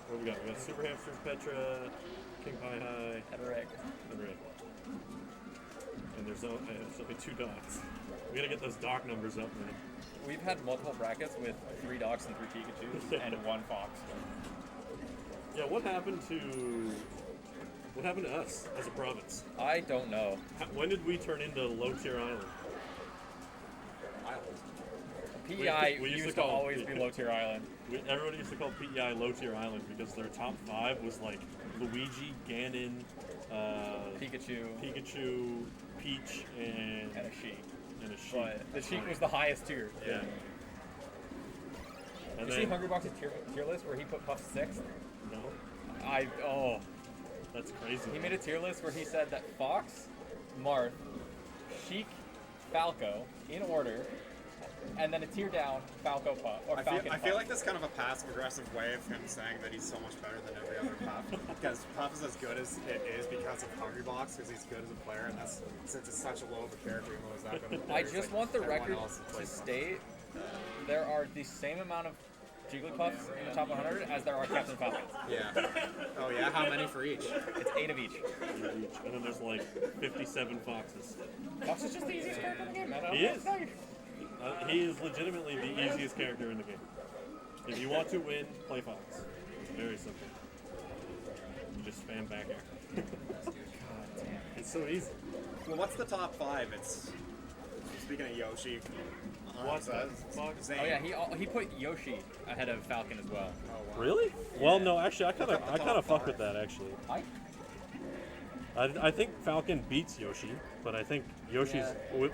What we got? We got Super Hamsters, Petra, King Pie High, And Rick. and Rick. And there's only 2 docs. We gotta get those doc numbers up, man. We've had multiple brackets with 3 dogs and 3 Pikachus and 1 fox. Yeah, what happened to us as a province? I don't know. When did we turn into low tier island? PEI we used to always be low tier island. Everybody used to call PEI low tier island because their top 5 was like Luigi, Ganon, Pikachu, Peach, and a sheep. But the sheep was the highest tier. Yeah. You see Hungry Box's tier list where he put Puff 6th? No. That's crazy. He made a tier list where he said that Fox, Marth, Sheik, Falco, in order, and then a tier down, Falco Puff, or Falcon I feel Puff. like that's kind of a passive-aggressive way of him saying that he's so much better than every other Puff. Because Puff is as good as it is because of Hungry Box, because he's good as a player, and that's since it's such a low of a character, even though he's that good of a player. I just want the everyone record else to plays state there are the same amount of Jigglypuffs in the top 100 as there are Captain Falcons. Yeah. Oh yeah? How many for each? It's 8 of each. And then there's like 57 foxes. Fox is just the easiest character in the game, man. He is. He is legitimately the easiest character in the game. If you want to win, play Fox. It's very simple. You just spam back air. It's so easy. Well, what's the top 5? It's speaking of Yoshi. What's that? Zane. Oh yeah, he put Yoshi ahead of Falcon as well. Oh, wow. Really? Yeah. Well, no, actually, I kind of fuck with that actually. I think Falcon beats Yoshi, but I think Yoshi's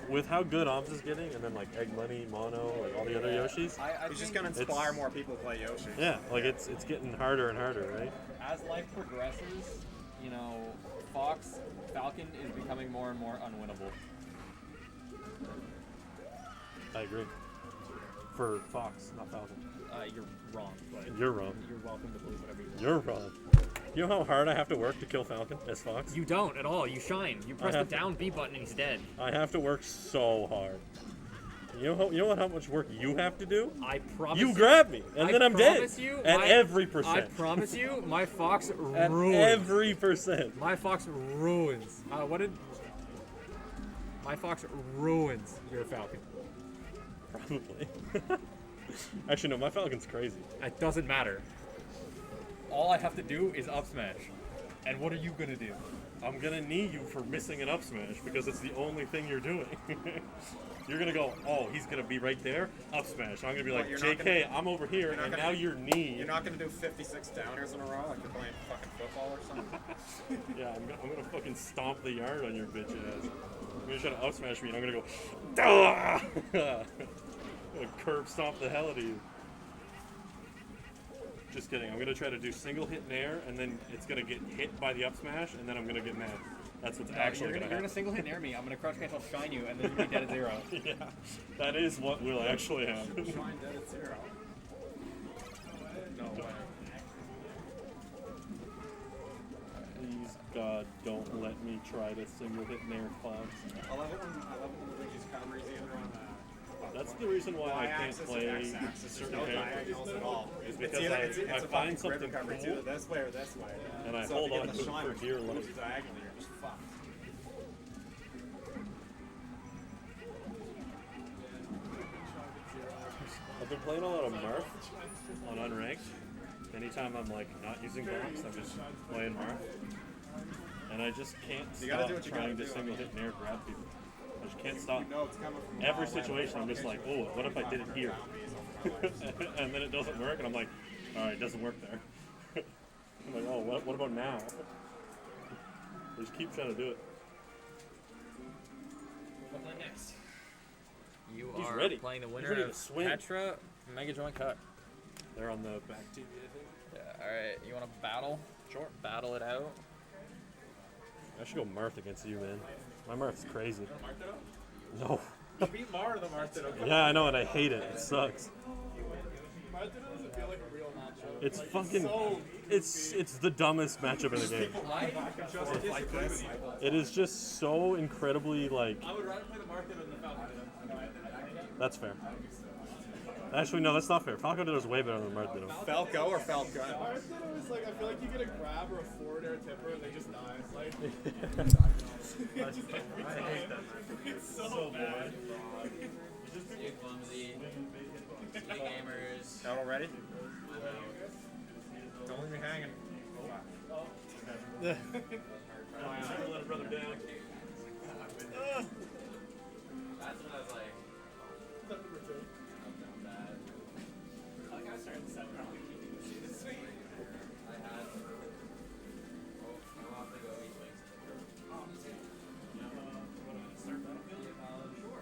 with how good Oms is getting, and then like Egg Money, Mono, like all the other Yoshis. He's just gonna inspire more people to play Yoshi. Yeah, like it's getting harder and harder, right? As life progresses, you know, Falcon is becoming more and more unwinnable. I agree. For Fox, not Falcon. You're wrong, but You're wrong. You're welcome to believe whatever you want. You're wrong. You know how hard I have to work to kill Falcon as Fox? You don't at all. You shine. You press the down B button and he's dead. I have to work so hard. You know how much work you have to do? I promise you. grab me, and then I'm dead. Every percent. I promise you, my Fox At ruins. every percent. My Fox ruins. My Fox ruins your Falcon. Probably. Actually, no, my Falcon's crazy. It doesn't matter. All I have to do is up smash. And what are you gonna do? I'm gonna knee you for missing an up smash because it's the only thing you're doing. You're gonna go, oh, he's gonna be right there, up smash. I'm gonna be like, JK, I'm over here, and now you're knee. You're not gonna do 56 downers in a row like you're playing fucking football or something? Yeah, I'm gonna fucking stomp the yard on your bitch ass. You're gonna try to up smash me, and I'm gonna go, Dah! I'm gonna curb stomp the hell out of you. Just kidding. I'm gonna try to do single hit nair, and then it's gonna get hit by the up smash, and then I'm gonna get mad. That's what's actually You're gonna gonna single hit nair me. I'm gonna crouch cancel shine you, and then you're gonna be dead at 0. Yeah, that is what will actually happen. Shine dead at 0. No way. Please, God, don't let me try to single hit nair Fox. I love it when Luigi's cover is either on That's the reason why I can't Y-axis play or X-axis. There's certain no characters. diagonals at all. Is It's because either, I it's a find fucking something grid recovery. It's cool, either this way or this way. and I So hold if you on get to the it shine, for which dear moves life. you diagonally, you're just fucked. I've been playing a lot of Marth on Unranked. Anytime I'm like not using box, I'm just playing Marth. And I just can't You gotta stop do what you trying gotta to do. single hit nair grab people. I just can't stop. You know it's coming from Every a mile away. situation I'm just like, oh, what if I did it here? And then it doesn't work, and I'm like, alright, it doesn't work there. I'm like, oh, what about now? I just keep trying to do it. What's next? You He's are ready. playing the He's winner ready to of swing. Petra Mega Joint Cut. They're on the back TV, I think. Yeah, alright. You wanna battle? Sure. Battle it out? I should go Marth against you, man. My Marth's crazy. No. You beat Mar the Martha. Yeah, I know, and I hate it. It sucks. feel like a real matchup. It's Like, fucking. so It's the dumbest matchup in the game. It is just so incredibly like. I would rather play the Market than the Falcon. That's fair. Actually, no, that's not fair. Falco Ditto's way better than Marth Ditto. Falco or Falcon? Market is like, I feel like you get a grab or a forward air tipper and they just die. Like, just every time. It's so bad. You clumsy. Gamers. Out already? Don't leave me hanging. Let a brother down. That's when I was like, I think I started 7 round this week. I had. Oh, I'm off to go eat wings. Oh, me too. Start Battlefield? Sure.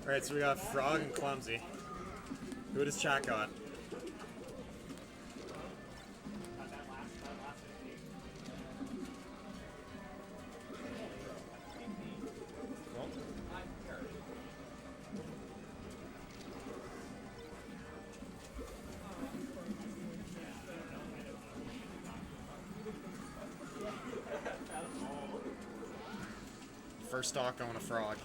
Alright, so we got Frog and Clumsy. Who does chat got? First stock going to Frog.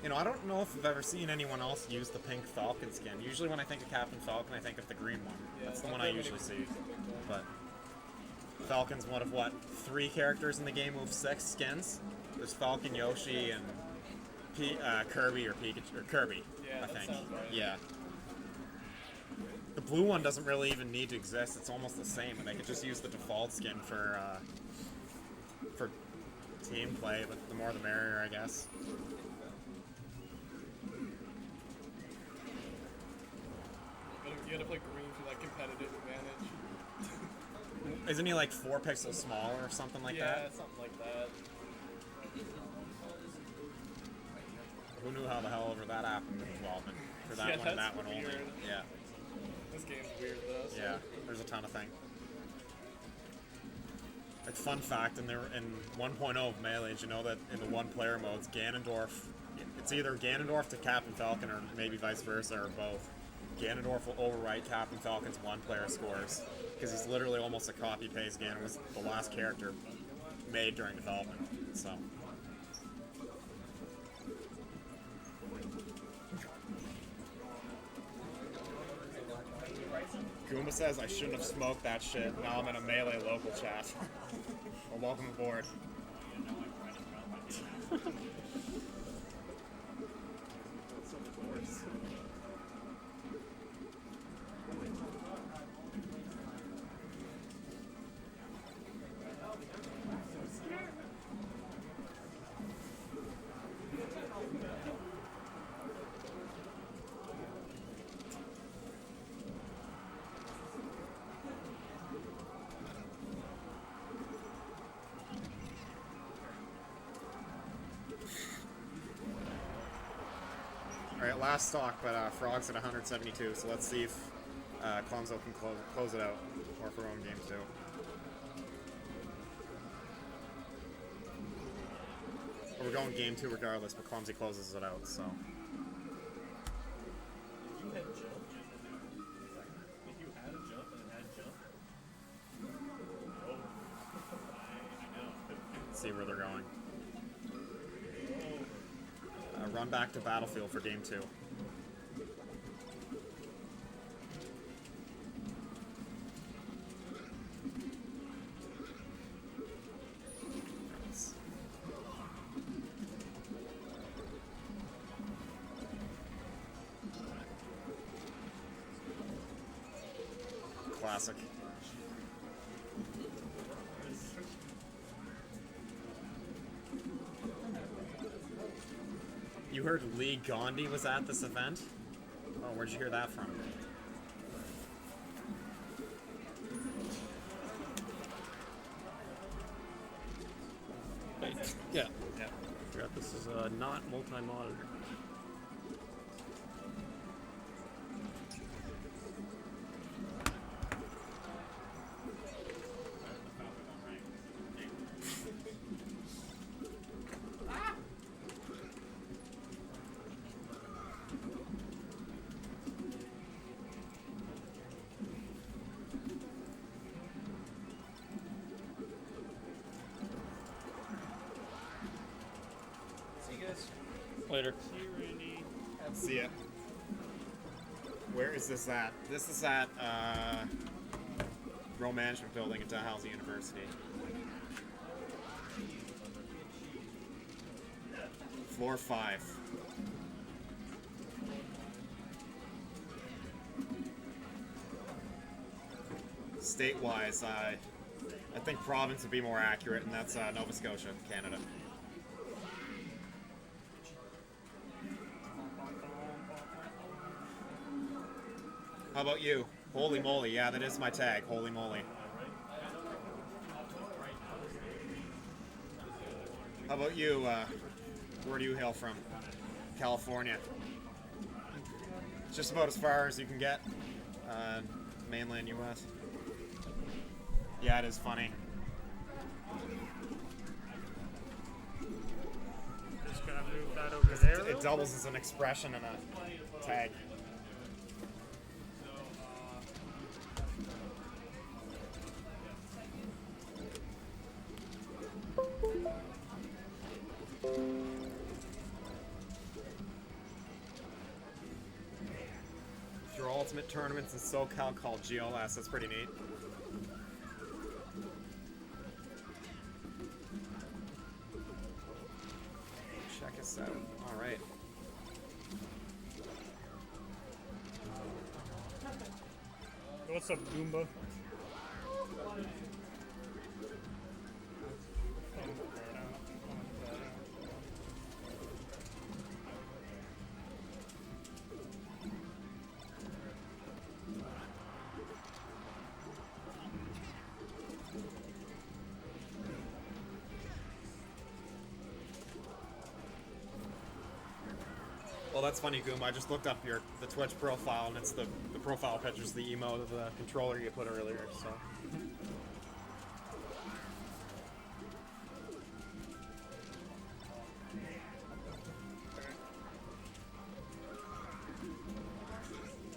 You know, I don't know if I've ever seen anyone else use the pink Falcon skin. Usually when I think of Captain Falcon, I think of the green one. That's the one I usually see. But Falcon's one of, what, 3 characters in the game with 6 skins? There's Falcon, Yoshi, and Kirby or Pikachu, or Kirby, Yeah, I that think. sounds right. Yeah. The blue one doesn't really even need to exist. It's almost the same, and they could just use the default skin for team play, but the more the merrier, I guess. You gotta play green for that competitive advantage. Isn't he like 4 pixels smaller or something like yeah, that? something like that. Who knew how the hell over that happened in development? For that Yeah, one and that's that one only. weird. Yeah. This game's weird though. So. Yeah, there's a ton of things. Like, fun fact, in 1.0 of Melee, did you know that in the one-player modes, Ganondorf, it's either Ganondorf to Captain Falcon or maybe vice versa or both. Ganondorf will overwrite Captain Falcon's one-player scores because he's literally almost a copy-paste. Ganon was the last character made during development, so. Goomba says I shouldn't have smoked that shit. Now I'm in a Melee local chat. Well, welcome aboard. Alright, last stock, but Frog's at 172, so let's see if Clumso can close it out, or if we're on game 2. Or we're going game 2 regardless, but Clumsy closes it out, so. You had jump? If you had a jump and it had jump? Oh. I know. Let's see where they're going. Run back to Battlefield for game 2. Classic. You heard Lee Gandhi was at this event? Oh, where'd you hear that from? Yeah. Yeah. Forgot this is not multi-monitor. Later. See you, Randy. See ya. Where is this at? This is at Row Management Building at Dalhousie University. Floor 5. State-wise, I think province would be more accurate, and that's Nova Scotia, Canada. How about you? Holy moly, yeah, that is my tag. Holy moly. How about you? Where do you hail from? California. Just about as far as you can get. Mainland U.S. Yeah, it is funny. Just gonna move that over there. It doubles as an expression in a tag. Your ultimate tournaments in SoCal called GLS. That's pretty neat. Check us out. All right. What's up, Goomba? Well, that's funny, Goom. I just looked up the Twitch profile, and it's the profile picture's the emote of the controller you put earlier. So.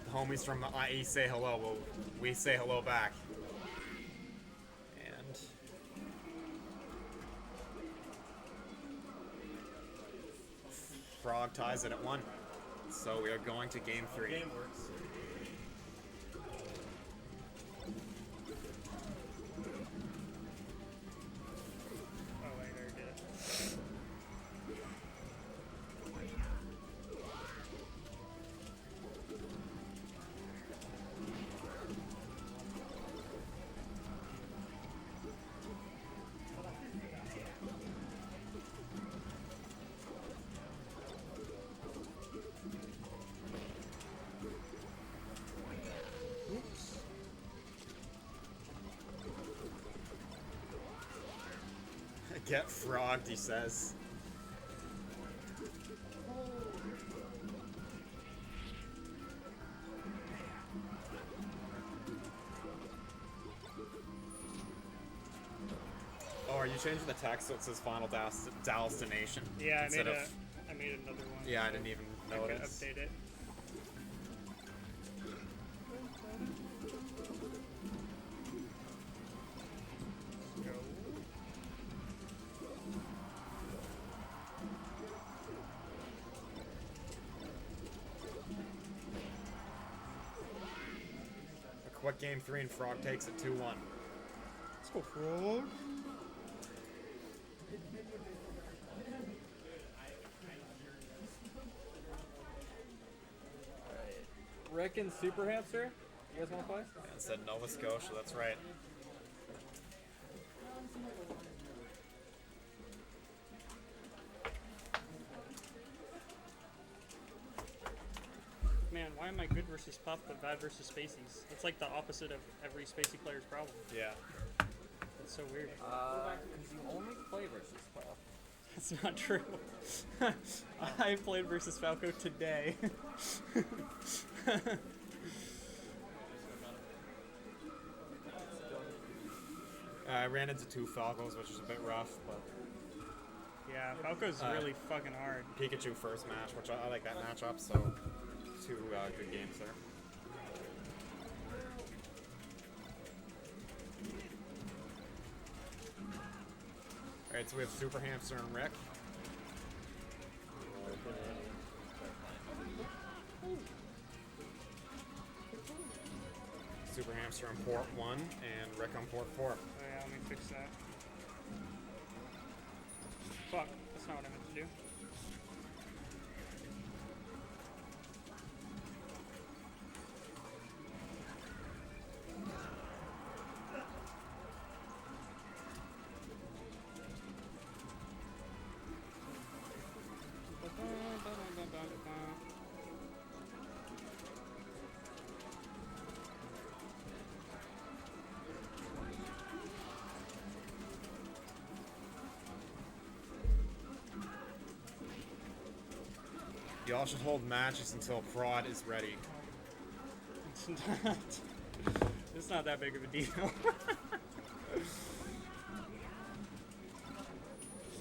The homies from the IE say hello. Well, we say hello back. And Frog ties it at 1. So we are going to game 3. Game works. Oh, wait, I already did it. Get frogged, he says. Oh, are you changing the text so it says Final DALstination? Yeah, instead of... I made another one. Yeah, I didn't even I could notice. update it. Go. A quick game 3 and Frog takes it 2-1. Let's go, Frog. Reckon Super Hamster? You guys want to play? Yeah, it said Nova Scotia, that's right. Man, why am I good versus Pup but bad versus Spaceys? It's like the opposite of every Spacey player's problem. Yeah. It's so weird. Because you only play versus Puff. That's not true. I played versus Falco today. I ran into 2 Falcos, which is a bit rough, but Yeah, Falco's really fucking hard. Pikachu first match, which I like that matchup, so 2 good games there. Alright, so we have Super Hamster and Rick. Super Hamster on port 1 and Rick on port 4. Oh yeah, let me fix that. Fuck, that's not what I meant to do. Y'all should hold matches until Prod is ready. It's not that big of a deal.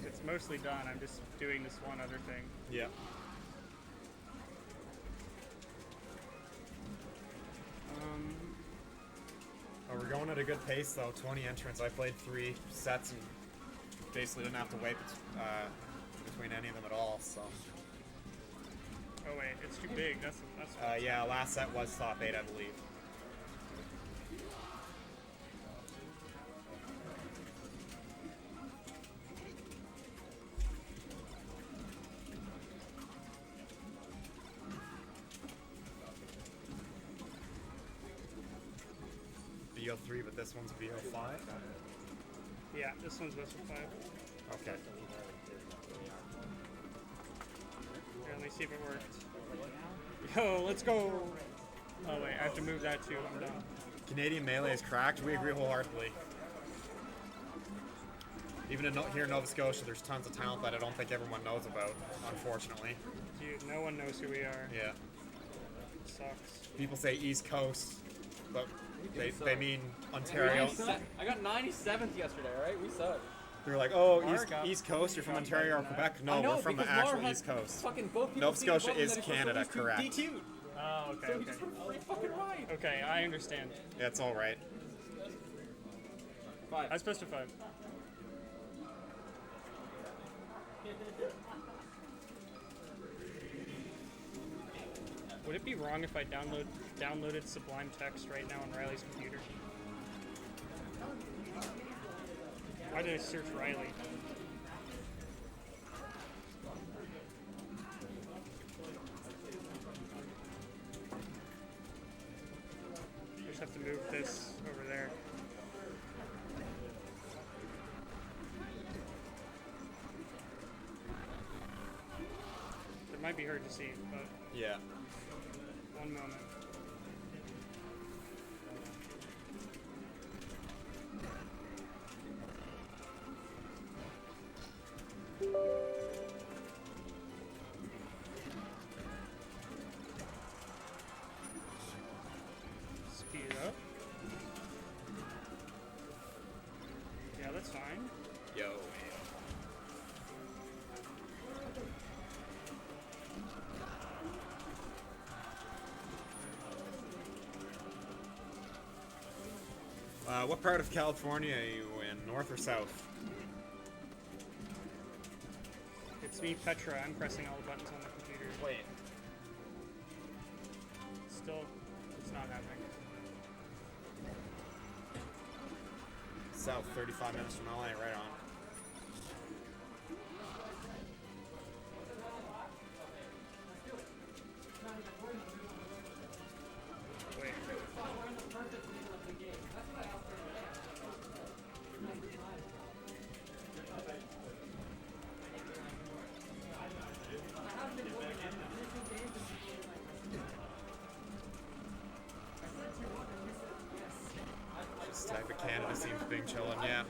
It's mostly done. I'm just doing this one other thing. Yeah. Oh, we're going at a good pace though. 20 entrants. I played 3 sets and basically didn't have to wait between any of them at all. So. Oh wait, it's too big. That's. Yeah, last set was top 8, I believe. BO3, but this one's BO5? Yeah, this one's best of 5. Okay. Here, let me see if it worked. Yo, let's go! Oh wait, I have to move that too. I'm done. Canadian Melee is cracked. We agree wholeheartedly. Even here in Nova Scotia, there's tons of talent that I don't think everyone knows about, unfortunately. Dude, no one knows who we are. Yeah. It sucks. People say East Coast, but they mean Ontario. I got 97th yesterday, right? We suck. They're like, oh, East Coast, you're from Ontario or Quebec? No, we're from the actual East Coast. Nova Scotia is Canada, correct. D2. Oh, okay, okay. Okay, I understand. Yeah, it's all right. 5. I was supposed to 5. Would it be wrong if I downloaded Sublime Text right now on Riley's computer? Why did I search Riley? I just have to move this over there. It might be hard to see, but yeah. One moment. Speed it up. Yeah, that's fine. Yo. What part of California are you in? North or south? It's me, Petra. I'm pressing all the buttons on the computer. Wait. Still, it's not happening. South, 35 minutes from LA, right on. Wait. This type of Canada seems being chillin', yeah.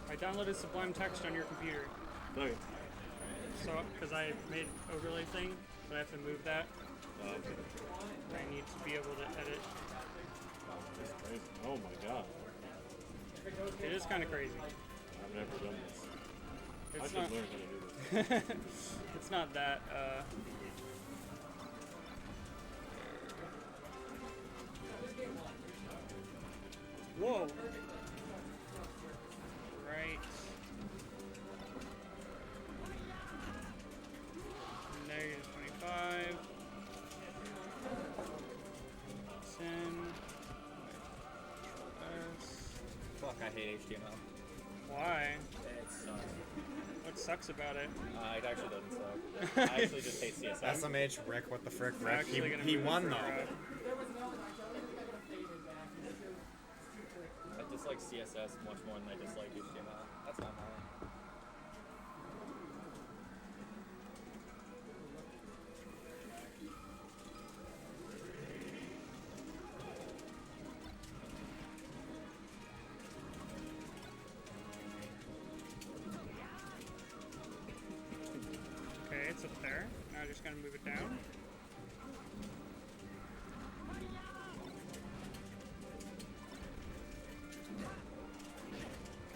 I downloaded Sublime Text on your computer. Okay. So, because I made overlay thing, so I have to move that. Okay. I need to be able to edit. That's crazy. Oh my god. It is kind of crazy. I've never done this. I It's should not, learn how to do this. it's not that, Whoa! Right. -25. hate HTML. Why? It sucks. What sucks about it? It actually doesn't suck. I actually just hate CSS. SMH Rick, what the frick, I'm Rick? actually gonna He move it won for, though. I dislike CSS much more than I dislike HTML. That's not mine. Okay, it's up there. Now I'm just gonna move it down.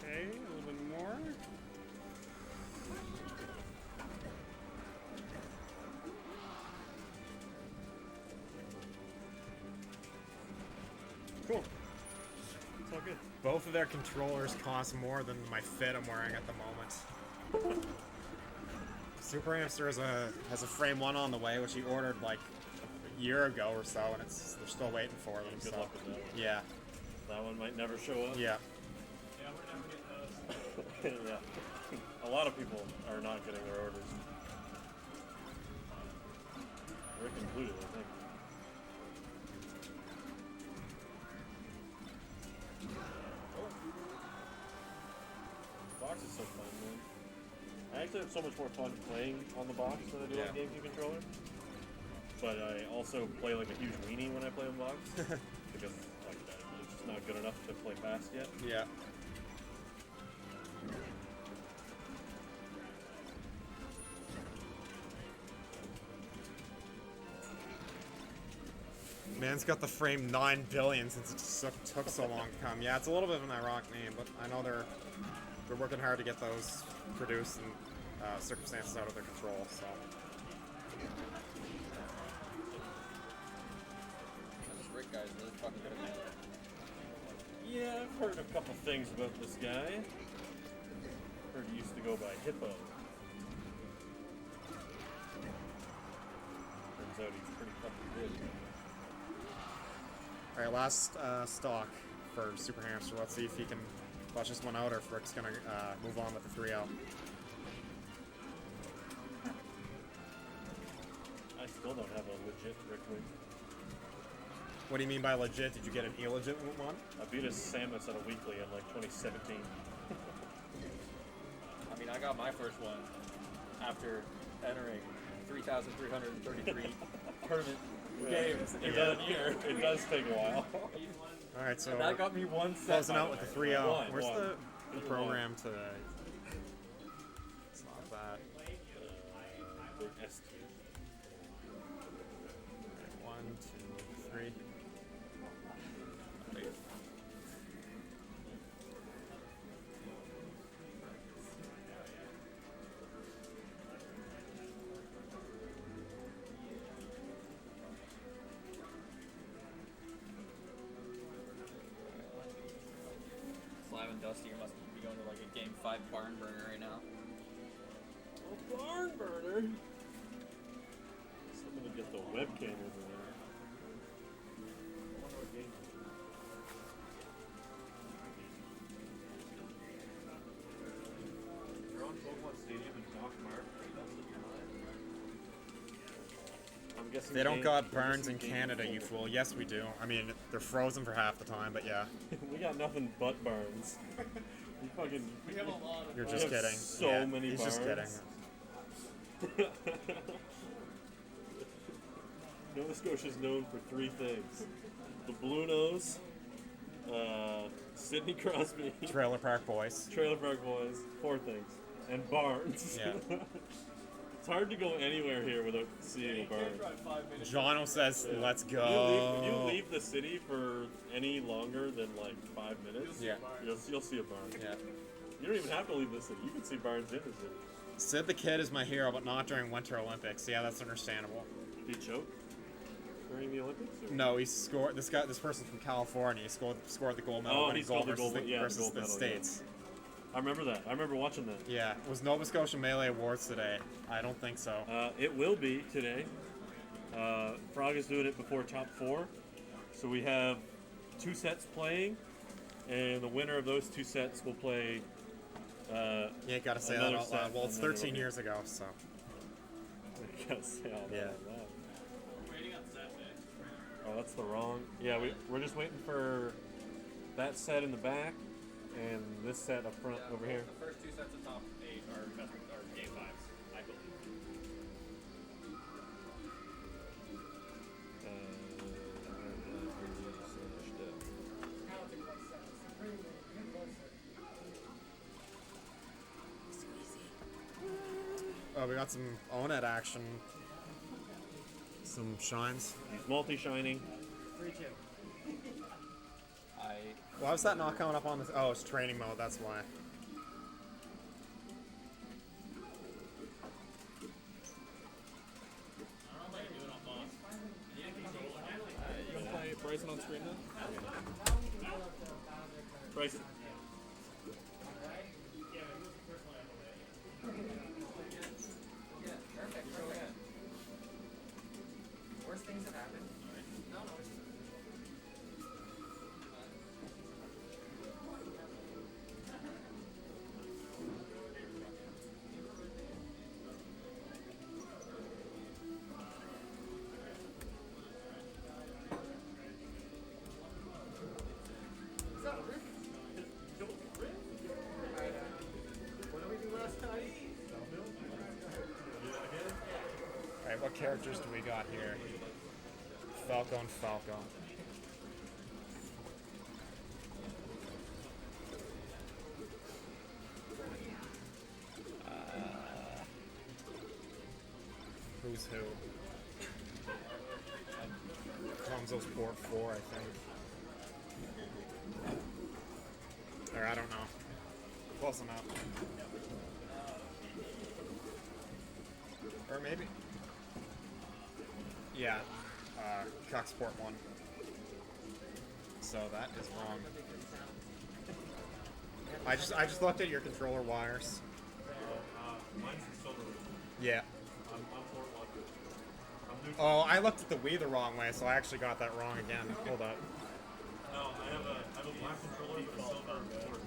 Okay, a little bit more. Cool. It's all good. Both of their controllers cost more than my fit I'm wearing at the moment. Super Hamster has a frame 1 on the way, which he ordered like a year ago or so, and they're still waiting for them. Good so. luck with that one. Yeah. That one might never show up. Yeah. Yeah, we're never getting those. Yeah. A lot of people are not getting their orders. Rick included, I think. Box is so fun, man. I actually have so much more fun playing on the box than I do on GameCube controller. But I also play like a huge weenie when I play on the box. Because like that, it's just not good enough to play fast yet. Yeah. Man's got the frame 9 billion since it took so long to come. Yeah, it's a little bit of an ironic name, but I know they're working hard to get those produced and circumstances out of their control. So. This Rick guy's really fucking good at that. Yeah, I've heard a couple things about this guy. Heard he used to go by Hippo. Turns out he's pretty fucking good. Alright, last stock for Super Hamster. Let's see if he can flush this one out or if Rick's gonna move on with the 3L. I still don't have a legit Rick wing. What do you mean by legit? Did you get an illegitimate one? I beat a Samus at a weekly in like 2017. I mean, I got my first one after entering 3,333 tournament games in 1 year. It does take a while. Alright, so And that got me one set. closing out with the 3L. Where's the program today? It's not that. Big S tier. 1, 2, 3. Slav and Dusty must be going to like a Game 5 barn burner right now. A barn burner? Somebody get the webcam over there. I wonder what game it is. You're on Pokemon Stadium in Dock Mart. I'm guessing They don't game- got I'm burns in guessing game Canada, you fool. Yes, we do. I mean, they're frozen for half the time, but yeah. We got nothing but barns. You fucking. We have a lot of You're we just have kidding. So Yeah, many he's barns. just kidding. Nova Scotia's known for 3 things: the Blue Nose, Sidney Crosby, Trailer Park Boys. Trailer Park Boys, 4 things, and barns. Yeah. It's hard to go anywhere here without seeing a barn. Jono says, let's If you go. leave the city for any longer than like 5 minutes, Yeah. you'll see a barn. Yeah. You don't even have to leave the city. You can see barns in the city. Sid the Kid is my hero, but not during Winter Olympics. Yeah, that's understandable. Did he choke during the Olympics? Or? No, he scored. This person's from California. He scored the gold medal. Oh, winning he scored the versus gold, yeah, versus gold the medal, States. I remember that. I remember watching that. Yeah. Was Nova Scotia Melee Awards today? I don't think so. It will be today. Frog is doing it before top 4. So we have 2 sets playing. And the winner of those two sets will play. You ain't gotta say that another out set, loud. Well, it's and then 13 it'll years ago, so. be- Gotta say all that Yeah. out loud. Oh, that's the wrong. Yeah, we're just waiting for that set in the back and this set up front over here. The first two sets of top 8 are game 5s, I believe. Oh, we got some ONET action. Some shines. He's multi-shining. 3-2. Why was that not coming up on the... Oh, it's training mode, that's why. You gonna play Bryson on screen then? Bryson. Worst things have happened. No, no. Is that a rip? What did we do last time? Alright, what characters do we got here? Falco and Falco. Who's who? Console's port 4, I think. Or I don't know. Close enough. Or maybe. Yeah. Cox port 1. So that is wrong. I just looked at your controller wires. Mine's the silver. Yeah. I'm port 1. I'm neutral. Oh, I looked at the Wii the wrong way, so I actually got that wrong again. Hold up. No, I have a black controller with a silver port.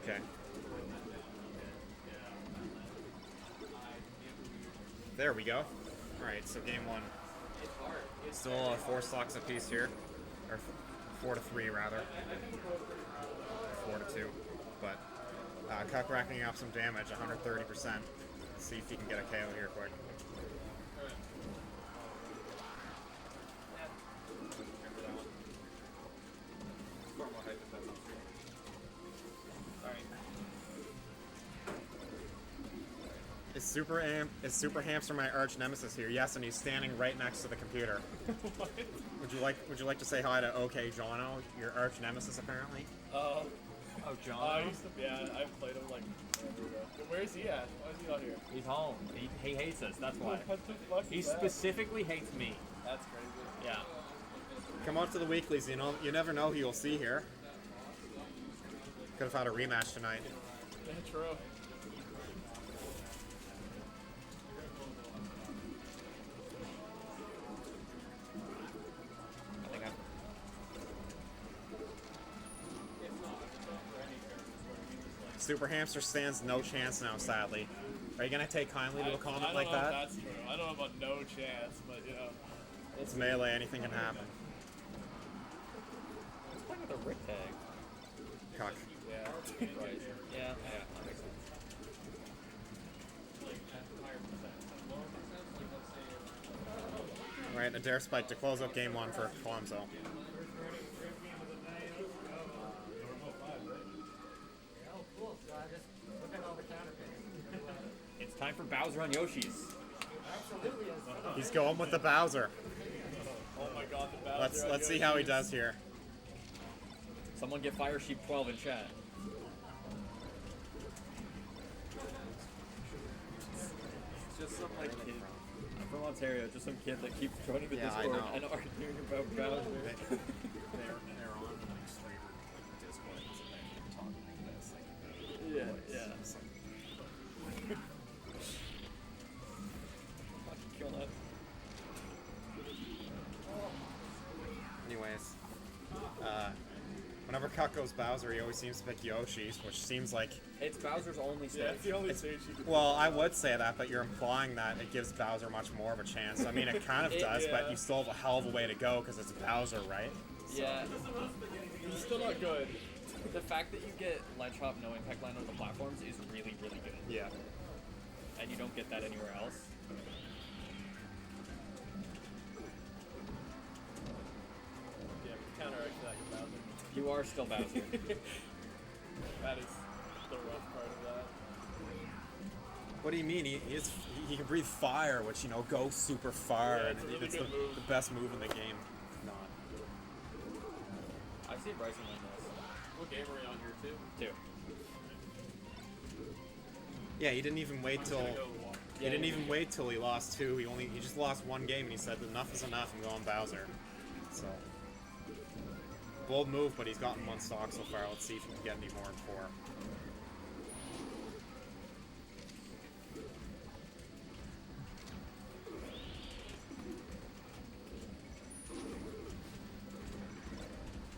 Okay. There we go. Alright, so game 1. Still 4 stocks apiece here. Or 4 to 3, rather. 4 to 2. But Cuck racking up some damage, 130%. See if he can get a KO here quick. Is Super Hamster my arch nemesis here? Yes, and he's standing right next to the computer. Would you like to say hi to OK Jono, your arch nemesis apparently? Oh, John. I used to, yeah, I've played him like forever ago. Where is he at? Why is he not here? He's home. He hates us, that's why. What the fuck He is that? specifically hates me. That's crazy. Yeah. Come on to the weeklies, you never know who you'll see here. Could have had a rematch tonight. Yeah, true. Super Hamster stands no chance now, sadly. Are you gonna take kindly to a comment like I don't know that? if that's true. I don't know about no chance, but you know. It's melee, anything can happen. He's playing with a Rick tag. Cuck. Yeah. Right. Yeah, that makes sense. Alright, a dare spike to close out game 1 for Clemso. It's time for Bowser on Yoshi's. He's going with the Bowser. Oh my god, the Bowser. Let's see how he does here. Someone get Fire Sheep 12 in chat. It's just some like kid. I'm from Ontario, just some kid that keeps joining the Yeah, I Discord know. and arguing about Bowser. They're on like streamer like Discord and they're talking like this. Like, Yeah. Fucking kill that. Anyways, whenever Cuck goes Bowser, he always seems to pick Yoshi's, which seems like... It's Bowser's only stage. Yeah, it's the only stage you can Well, I would say that, but you're implying that it gives Bowser much more of a chance. I mean, it kind of does, but you still have a hell of a way to go because it's Bowser, right? Yeah. He's still not good. The fact that you get ledge hop no impact line on the platforms is really, really good. Yeah. And you don't get that anywhere else. Yeah, counteract that with Bowser. You are still Bowser. That is the rough part of that. What do you mean? He can breathe fire, which, you know, goes super far. Yeah, and it's a really it's good move. the best move in the game. Not. I've seen Bryson win this. What game are we on here, too? Two. Yeah, he didn't even wait till... He didn't even wait till he lost two. He just lost one game, and he said, enough is enough, I'm going Bowser. So... Bold move, but he's gotten one stock so far. Let's see if he can get any more in four.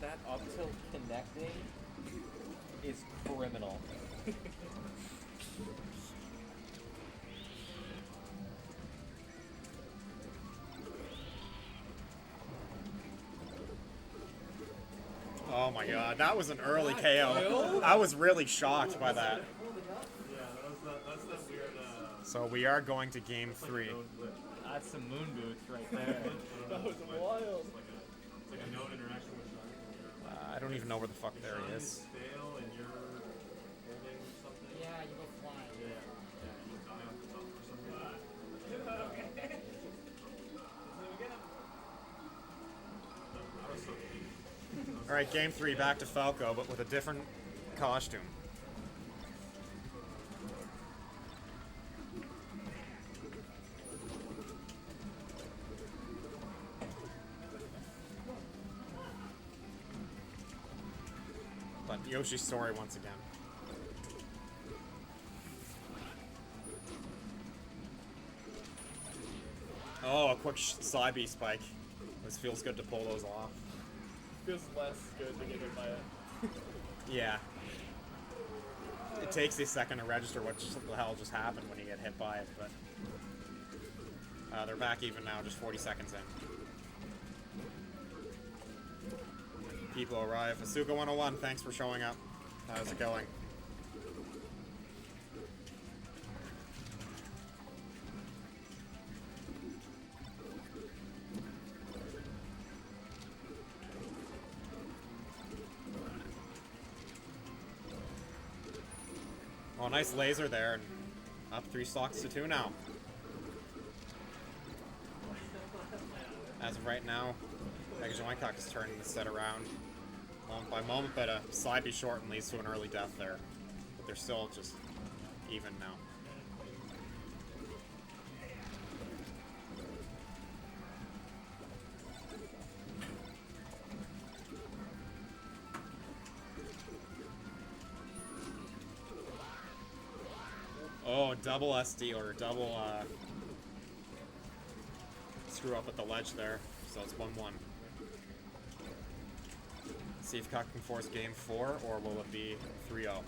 That up tilt connecting is criminal. Oh my god, that was an early KO. I was really shocked by that. Yeah, that's that weird. So we are going to game 3. That's some moon boots right there. That was wild. It's like a known interaction with Shark. I don't even know where the fuck there he is. Stale and you're holding something. Yeah, you go flying. Yeah, you die off the top for some reason. That was so cool. Alright, game 3, back to Falco, but with a different costume. But Yoshi's story once again. Oh, a quick side B spike. This feels good to pull those off. Feels less good to get hit by it. Yeah. It takes a second to register what the hell just happened when you get hit by it, but... they're back even now, just 40 seconds in. People arrive. Asuka 101, thanks for showing up. How's it going? Oh, nice laser there, and up 3 stocks to 2 now. As of right now, Mega Joincock is turning the set around moment by moment, but a side B short leads to an early death there. But they're still just even now. Oh, double SD or double screw up at the ledge there. So it's 1-1. See if Cuck can force game 4, or will it be 3-0?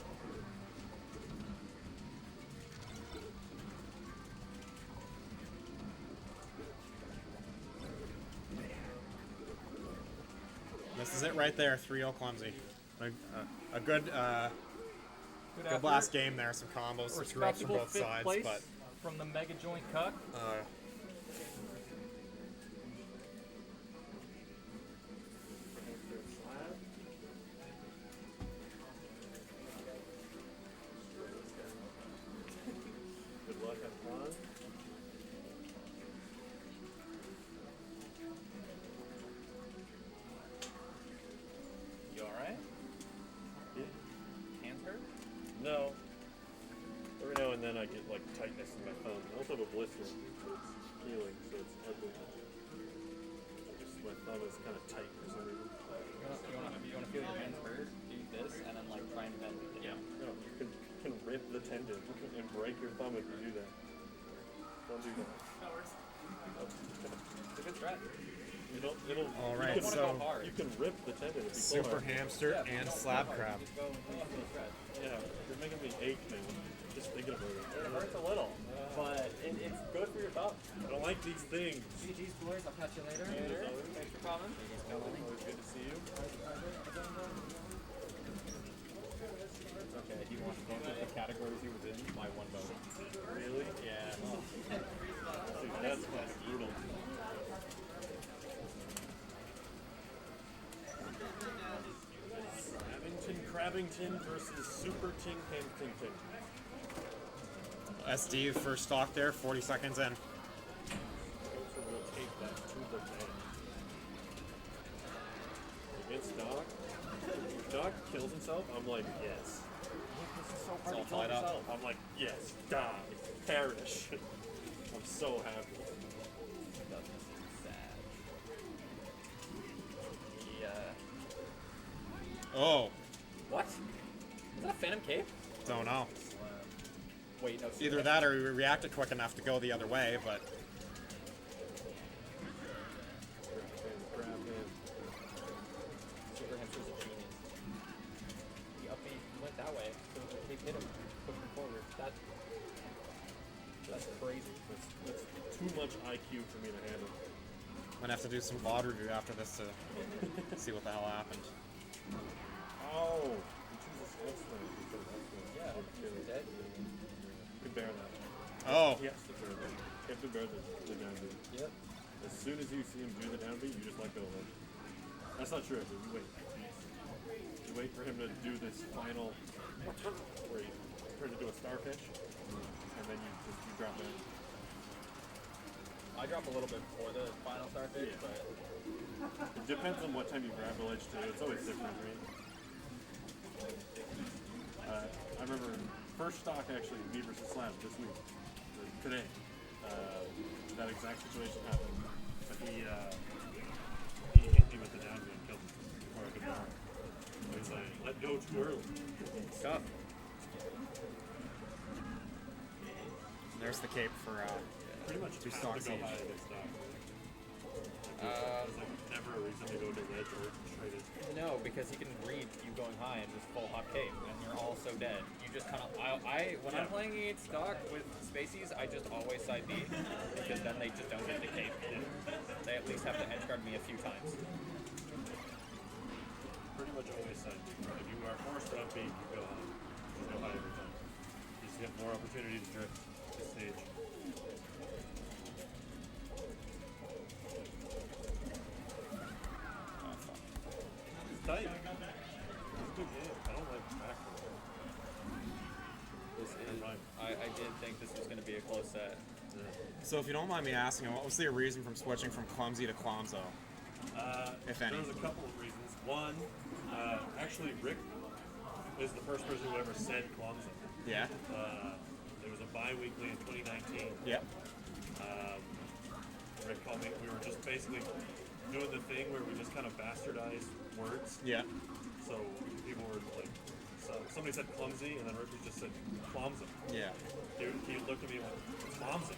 This is it right there, 3-0 clumsy. A good last game there, some combos, some screw ups from both sides, but from the Mega Joint Cuck. Good luck, have fun. You alright? Yeah. Hands hurt? No. Every now and then I get like tightness in my thumb. I also have a blister, so it's healing, so it's ugly. Just my thumb is kind of tight for some reason. You wanna feel your hands hurt? Do this and then like try and bend it down. No, you can rip the tendon and break your thumb if you do that. Don't do that. That works. It's a good strat. It'll. All right, you can, so you can rip the tendon. If you super pull hard. hamster and slab crab. Yeah, you're making me ache, man. Just thinking about it. It hurts a little, but it's good for your thumb. I don't like these things. GG's, boys. I'll catch you later. Thanks for coming. Always good to see you. It's okay. He wants both of the categories he was in by one vote. Really? Yeah. Dude, that's fucking brutal. Crabbington versus Super Ting Hampton. SD first stock there, 40 seconds in. Will take that to the bank. Against Doc. If Doc kills himself, I'm like, yes. This is so hard to kill himself. I'm like, yes, die, perish. I'm so happy. Oh. What? Is that a Phantom Cape? Don't know. Wait, no. Either that or he reacted quick enough to go the other way, but Super Hamster's a genius. He went that way, so the cape hit him, pushed him forward. That's crazy. That's too much IQ for me to handle. I'm gonna have to do some VOD review after this to see what the hell happened. Oh! He chooses X-Ray instead of X-Ray. Yeah, he's dead. You can bear that. Oh. He has to bear that. You have to bear the down beat. Yep. As soon as you see him do the down beat, you just let go of him. That's not true, actually. You wait. You wait for him to do this final where he turns into a starfish, and then you drop in. I drop a little bit before the final starfish, Yeah. but It depends on what time you grab the ledge too. It's always different, right? I remember first stock actually, me versus Slab this week, or today. That exact situation happened, but he hit me with the down and killed me before I could bar. It's like let go too early. tough. There's the cape for Pretty much two have stock to go siege. high against stock. There's like never a reason to go to ledge or straight in. No, because he can read you going high and just full hop cape, and you're also dead. You just kind of, when I'm playing against stock with Spaceys, I just always side B, because then they just don't get the cape. They at least have to edge guard me a few times. Pretty much always side B. If you are forced to up B, you go high. Just go high every time. You just get more opportunity to drift this stage. It's tight. It's a good game. I don't like backwards. I did think this was going to be a close set. So if you don't mind me asking, what was the reason from switching from clumsy to Clomzo? If any. There's a couple of reasons. One, actually Rick is the first person who ever said clumsy. Yeah. There was a bi-weekly in 2019. Yeah. Rick called me. We were just basically doing the thing where we just kind of bastardize words. Yeah. So people were like, somebody said clumsy, and then Rick just said clumsy. Yeah. He looked at me and went, it's clumsy.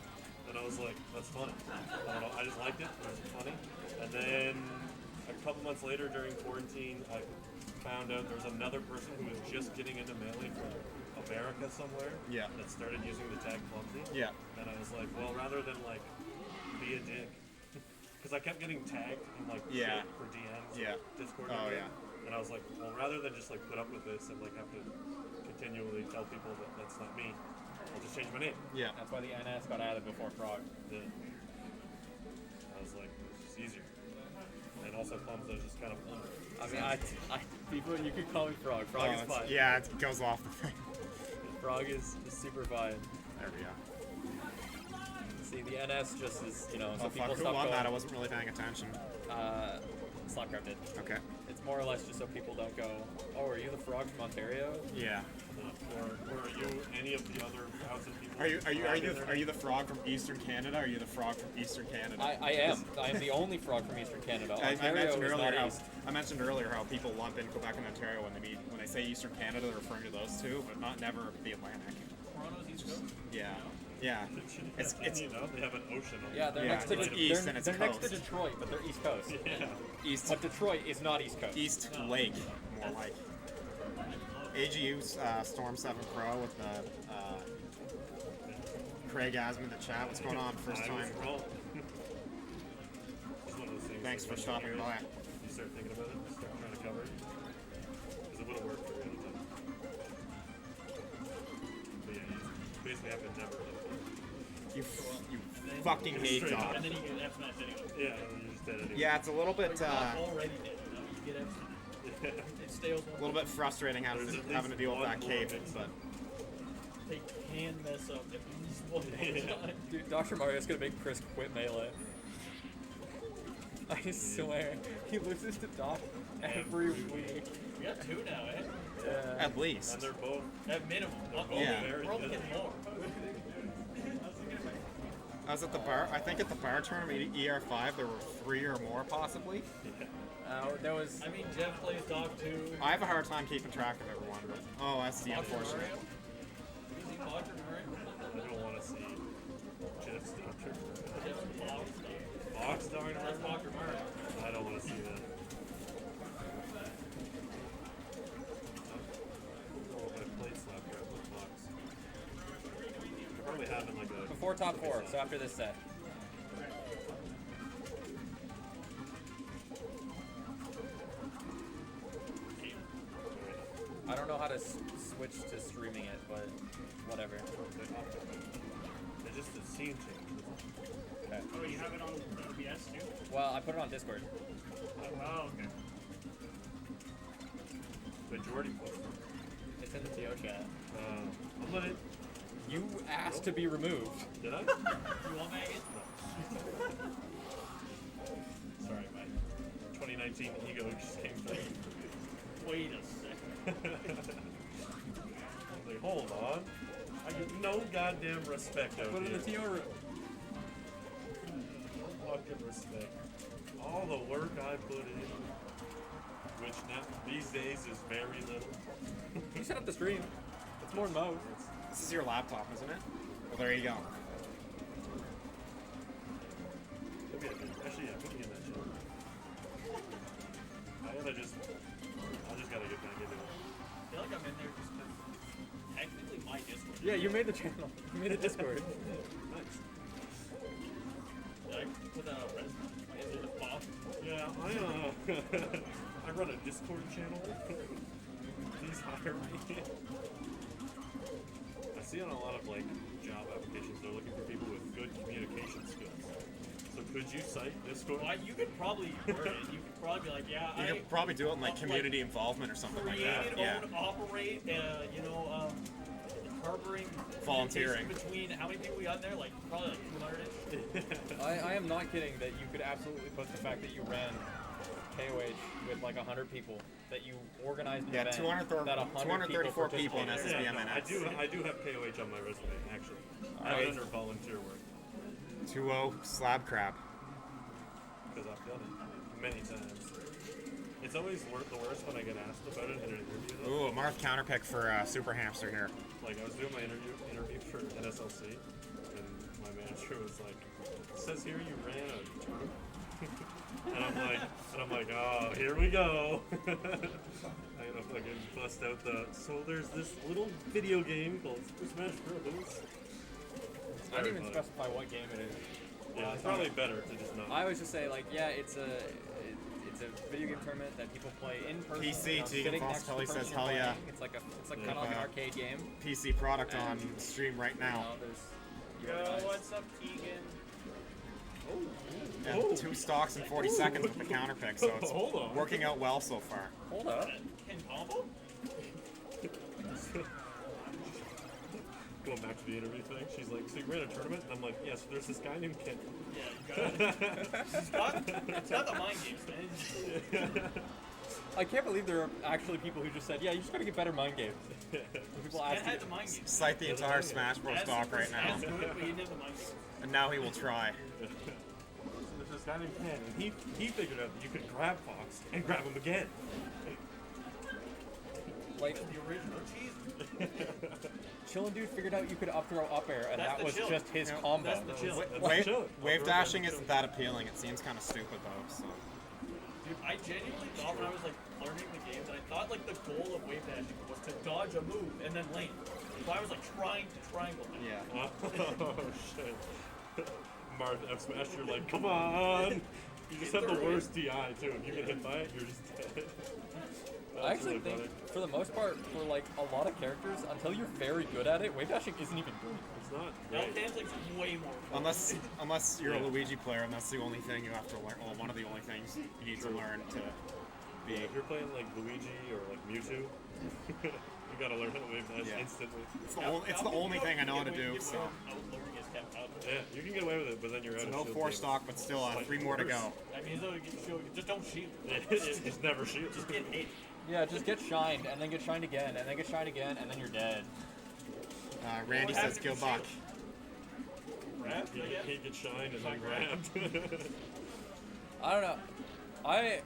And I was like, that's funny. I don't know, I just liked it. It was funny. And then a couple months later during quarantine, I found out there was another person who was just getting into mailing from America somewhere. Yeah. That started using the tag clumsy. Yeah. And I was like, well, rather than like be a dick, because I kept getting tagged in like Yeah. shit for DMs, Yeah. Discord. Oh, and yeah. And I was like, well, rather than just like put up with this and like have to continually tell people that that's not me, I'll just change my name. Yeah. That's why the NS got added before Frog. Yeah. I was like, it's just easier. And also Clumzo is just kind of fun. I mean, people, you could call me Frog. Frog is fine. Yeah, it goes off the thing. Frog is super fine. There we go. See, the NS just is, you know, Oh, so fuck, people who stop won going. that? I wasn't really paying attention. Slapcraft did. Okay. It's more or less just so people don't go, oh, are you the Frog from Ontario? Yeah. Or are you any of the other 1,000 people? Are you the frog from Eastern Canada? Or are you the frog from Eastern Canada? I am. I am the only Frog from Eastern Canada. I Ontario is not East. mentioned earlier how people lump in Quebec and Ontario when they say Eastern Canada, they're referring to those two, but never the Atlantic. Toronto's East Coast? Yeah. Yeah. It's you know, they have an ocean. On Yeah, they're Yeah, next to it's De- east they're, and it's they're next to coast. Detroit, but they're East Coast. Yeah. East But Detroit is not East Coast. East Lake, more like. AGU Storm 7 Pro with the Craig Asman in the chat. What's going on? First I time. was wrong. It's one of those things. Thanks that for when stopping you by. You start thinking about it, you start trying to cover it. Because it would have worked for you. But yeah, you basically have to never let it go. You fucking hate Straight up. dog. And then you get F smash anyway. Yeah, and you're just dead anyway. Yeah, it's a little bit You're not already dead. No, you get F smash. It stales a little bit frustrating having There's to, at having to least deal with one that more cape, mix-up. but They can mess up at least one time. Dude, Dr. Mario's gonna make Chris quit Melee. I swear. He loses to Doc every week. We got 2 now, eh? Yeah. at least. And they're both. At minimum. Yeah. very We're only good. getting more. I was at the bar. I think at the bar tournament ER5 there were 3 or more possibly. There was. I mean, Jeff plays Dog 2. I have a hard time keeping track of everyone. But, oh, that's the Dr. unfortunate. Mario. You see Dr. Mario? I don't want to see Jeff's doctor. Jeff's Bog's Fox Dr. That's Dr. Mario. I don't want to see that. Oh, if I played Slapcraft with Fox. I probably have in like a. Before top 4, so after this set. I don't know how to switch to streaming it, but whatever. It's just a scene change. Okay. Oh, you have it on OBS too? Well, I put it on Discord. Oh, okay. Majority posted. It's in the TO chat. I'm gonna. You asked to be removed. Did I? You want Megan? Sorry, my 2019 ego just came through. Wait a second. I was like, hold on. I get no goddamn respect out Put it in here. the TO room. Fucking respect. All the work I put in, which now these days is very little. You set up the stream. It's more than most. This is your laptop, isn't it? Well, there you go. Actually, yeah, put me in that shit. I just gotta get back into it. I feel like I'm in there just because technically my Discord. Yeah, you made the channel. You made a Discord. Nice. Did I put that on res? Is it a Bob? Yeah, I run a Discord channel. Please hire me. I see on a lot of like job applications they're looking for people with good communication skills. So could you cite Discord? Well, you could probably word it. You could probably be like, yeah, You I could probably do it in like community involvement or something like created, that. Yeah. own, operate, harboring Volunteering. communication between how many people we got in there? Like probably like 200-ish. I am not kidding that you could absolutely put the fact that you ran KOH with like 100 people, that you organized an Yeah, event 234 people in participated. SSBMNS. I do have KOH on my resume actually. I have it under volunteer work 2-0 slab crab. because I've done it many times. It's always the worst when I get asked about it in an interview. Though. Ooh, Marth counterpick for Super Hamster here. Like I was doing my interview for NSLC, and my manager was like, "It says here you ran a tournament," and I'm like, "Oh, here we go." I'm gonna fucking bust out so there's this little video game called Super Smash Bros. I didn't even specify what game it is. Yeah, it's probably better to just not. I always just say like, yeah, it's a video game tournament that people play in person. PC, you know, Tegan sitting Foss next to the Kelly person says, you're hell yeah. playing. It's like kind of like an arcade game. PC product on stream right now. You know, Yo, what's up, Keegan? And 2 stocks in 40 seconds with the counterpick, so it's Hold on. working out well so far. Hold up. Ken combo? Going back to the interview thing, she's like, "So you ran a tournament?" And I'm like, "Yes, there's this guy named Ken." Yeah, you got it. It's not the mind games, man. I can't believe there are actually people who just said, yeah, you just gotta get better mind games. People Ken ask had you. the mind games. Cite the entire Smash Bros. Stock right now. That's good, but he didn't have the mind games. And now he will try. So there's this guy named Ken, and he figured out that you could grab Fox and grab him again. Like, The original cheese. Chillin' Dude figured out you could up throw up air, and That's that the was chill. just his No, combo. that's the chill. Wave dashing isn't that appealing. It seems kind of stupid though. So. Dude, I genuinely thought when I was like learning the game that I thought like the goal of wave dashing was to dodge a move and then lane. So I was like trying to triangle them. Yeah. Oh shit. Marth F smash, you're like, come on! You just have the worst DI too. If you get hit by it, you're just dead. I actually really think, funny. for the most part, for like a lot of characters, until you're very good at it, wave dashing isn't even good. It's not L great. Tanzing's way more fun. Unless you're Yeah. a Luigi player, and that's the only thing you have to learn. Well, one of the only things you need to learn to be. Yeah, if you're playing like Luigi or like Mewtwo, you gotta learn how to wave dash Yeah. instantly. It's the only thing I know how to do. So. Yeah, you can get away with it, but then you're out So of no shield 4 games. stock, but still It's like 3 more to worse. go. I mean, so just don't shield. Just never shield. Just get hit. Yeah, just get shined, and then get shined again, and then get shined again, and then you're dead. Randy What says happened kill to Buck. Grabbed, I guess? He gets shined and then grabbed. I don't know. I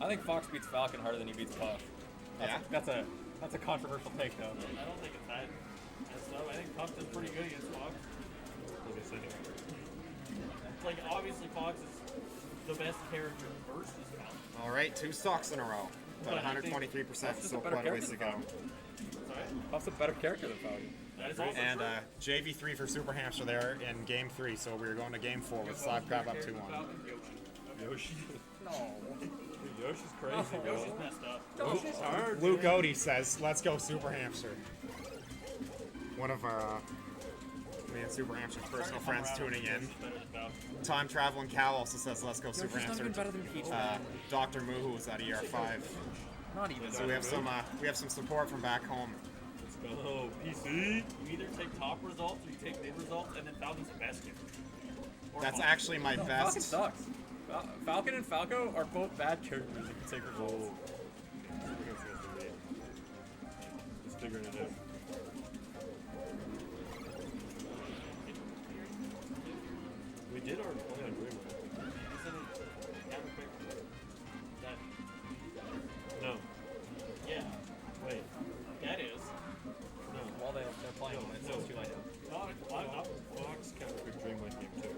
think Fox beats Falcon harder than he beats Puff. Yeah? That's a controversial take, though. I don't think it's that messed up. I think Puff does pretty good against Fox. Like I said, Like, obviously Fox is the best character versus Falcon. All right, 2 stocks in a row. But But I think 123%, that's just still a better quite a ways to character go. than Sorry? Puff's a better character than Falcon. That is also And true. JV3 for Super Hamster there in game 3, so we're going to game 4 with Slab Crab up 2-1. Yoshi. No. Dude, Yoshi's crazy, bro. Yoshi's messed up. Yoshi's hard. Luke Odie says, let's go Super Hamster. One of our me and Super Hamster's personal friends tuning in. Time Traveling Cal also says, let's go Super Yoshi's not Hamster. even better than Peach. Dr. Moo was at ER5. Not even. So we have some support from back home. Let's go PC. You either take top results or you take mid results, and then Falcon's the best gift. Or That's Falcon. actually my Falcon best. sucks. Falcon and Falco are both bad characters if you take results. Just figuring it out. We did our play on Dreamland. No. Yeah. Wait. That is. No. While they're playing, it's No. too late. Fox counterpicked Dreamland game 2.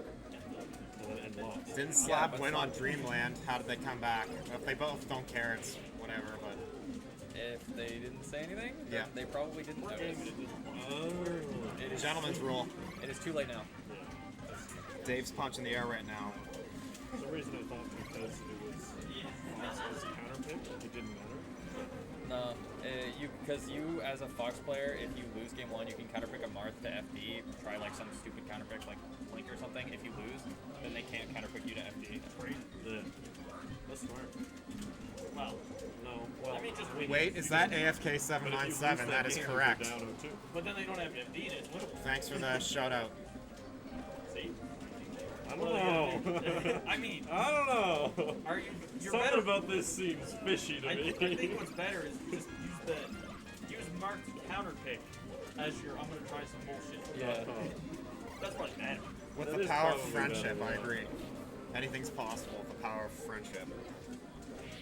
And lost. Didn't Slab win on Dreamland? How did they come back? If they both don't care, it's whatever, but If they didn't say anything, then Yeah. they probably didn't notice. It is gentleman's rule. It is too late now. Dave's punching the air right now. For some reason I thought because it was Fox's counterpick, it didn't matter. No, because you as a Fox player, if you lose game 1, you can counterpick a Marth to FD. Try like some stupid counterpick like Link or something. If you lose, then they can't counterpick you to FD. Yeah. That's smart. Well, No. Well, I mean, just Wait, is that AFK 797? That is correct. Down 0-2. But then they don't have FD and it's winnable. Thanks for the shout out. See? I don't know. I mean, I don't know. are you? You're Something better. about this seems fishy to I me. think what's better is just use Mark's counterpick as your. I'm gonna try some bullshit. Yeah. That's probably better. With That the is power of probably friendship, better, I yeah. agree. Anything's possible with the power of friendship.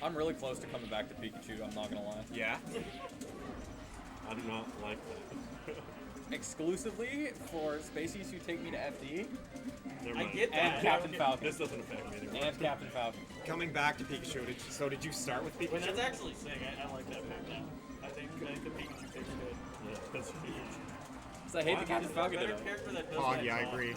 I'm really close to coming back to Pikachu. I'm not gonna lie. Yeah? I do not like that. Exclusively for Spaceys who take me to FD Never I mind. get that. and Captain Falcon. This doesn't affect me anymore. And Captain Falcon. Coming back to Pikachu, did you start with But Pikachu? that's actually sick. I like that pick now. I think the Pikachu pick's good. Yeah, that's huge. So I hate the Is Captain there a Falcon better though. character that does Oh, that yeah, I job? agree.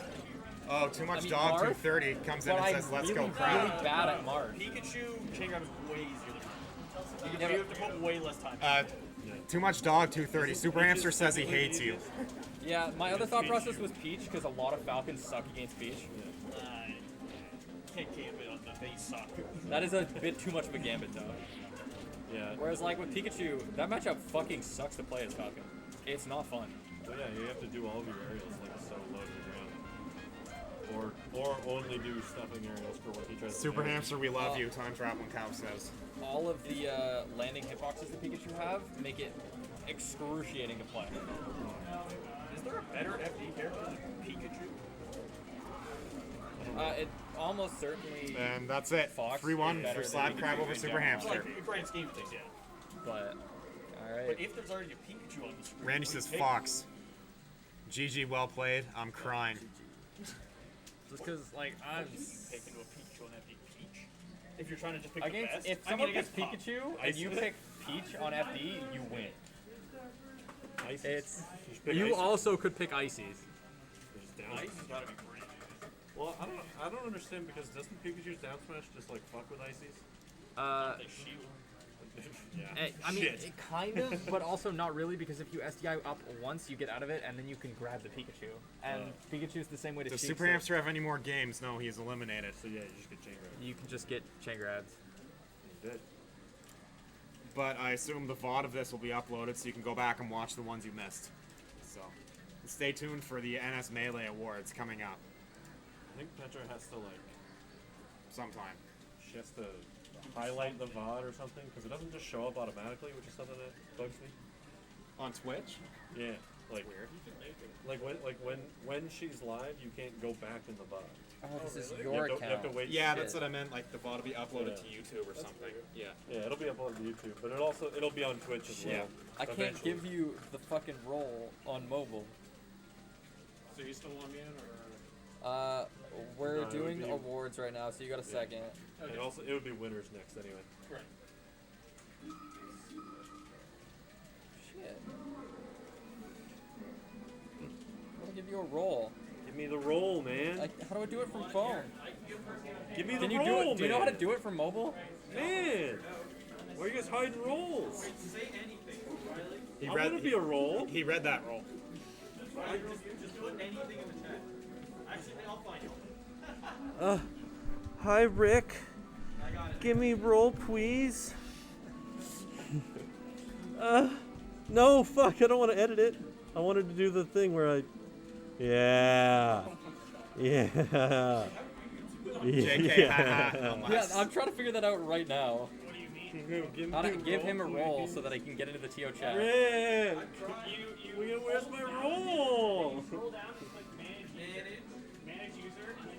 Oh, too much I mean, dog Marth, 230 comes in but and I'm says, let's really, go crab. really bad at Marth. Pikachu chain grab is way easier than Yeah, you have to put way less time. Too much dog 230. Super Hamster says he hates you. Yeah, my other thought process was Peach because a lot of Falcons suck against Peach. Can't camp it on the face suck. That is a bit too much of a gambit though. Yeah. Whereas like with Pikachu, that matchup fucking sucks to play as Falcon. It's not fun. So yeah, you have to do all of your aerials like so low to the ground. Or only do stuffing aerials for what he tries to Super do. Hamster, we love you, Time Traveling Cow says. All of the landing hitboxes that Pikachu have make it excruciating to play. Is there a better FD character than Pikachu? It almost certainly. And that's it. Fox 3-1 is better for than Slab Pikachu Crab over in Super general. Hamster. Like, grand scheme of things, yeah. but all right. But if there's already a Pikachu on the screen, Randy what do you says take? Fox. GG, well played. I'm crying. Just because, like, I'm What do you pick into a Pikachu on that big Peach? If you're trying to just pick against the best, if I someone mean, picks against Pop. Pikachu and you pick Peach on FD, you win. Ices. It's You should pick you Ices. also could pick Ices. Just down Ice smash. has gotta be great. Well, I don't understand because doesn't Pikachu's down smash just like fuck with Ices? They shield. Yeah. I mean, Shit. it kind of, but also not really, because if you SDI up once, you get out of it, and then you can grab the Pikachu. And Pikachu's the same way to Does cheat, Super so Hamster have any more games? No, he's eliminated. So yeah, you just get chain grab. you can just get chain grabs. He's dead. But I assume the VOD of this will be uploaded so you can go back and watch the ones you missed. So, stay tuned for the NS Melee Awards coming up I think Petra has to like sometime. she has to highlight the VOD or something because it doesn't just show up automatically, which is something that bugs me. On Twitch? Yeah, like Weird. when she's live, you can't go back in the VOD. Oh, this is You your have to account. wait. Yeah, Shit. that's what I meant. Like the VOD will be uploaded to Yeah. YouTube or something. Yeah. Yeah, it'll be uploaded to YouTube, but it'll be on Twitch as well. Yeah. I can't eventually. give you the fucking role on mobile. So you still want me in, or? We're No, it would doing be- awards right now, so you got a second. And also, it would be winners next anyway. Right. Shit. I'll give you a roll. Give me the roll, man. How do I do it from phone? Give me the Can you roll, do it? Do you know how to man. do it from mobile? Man, why are you guys hiding rolls? He I want to be a roll. He read that roll. Hi, Rick. Give me roll, please. No, fuck, I don't want to edit it. I wanted to do the thing where I... Yeah. Yeah. JK, haha, no Yeah, mas. I'm trying to figure that out right now. Give How to me give him a roll please. so that I can get into the TO chat. Rick! Where's my roll?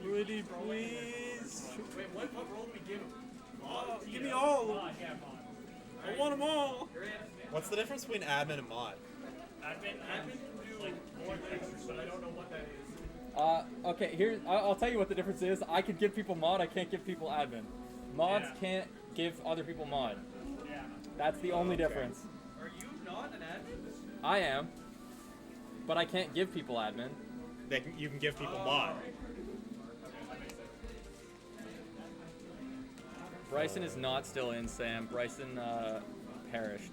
Pretty please. Wait, what role do we give him? Give me all of them. I want them all. What's the difference between admin and mod? Admin can do like more things, but I don't know what that is. Okay, I'll tell you what the difference is. I can give people mod, I can't give people admin. Mods Yeah. can't give other people mod. Yeah. That's the only difference. Are you not an admin? I am, but I can't give people admin. You can give people mod. Bryson is not still in, Sam. Bryson perished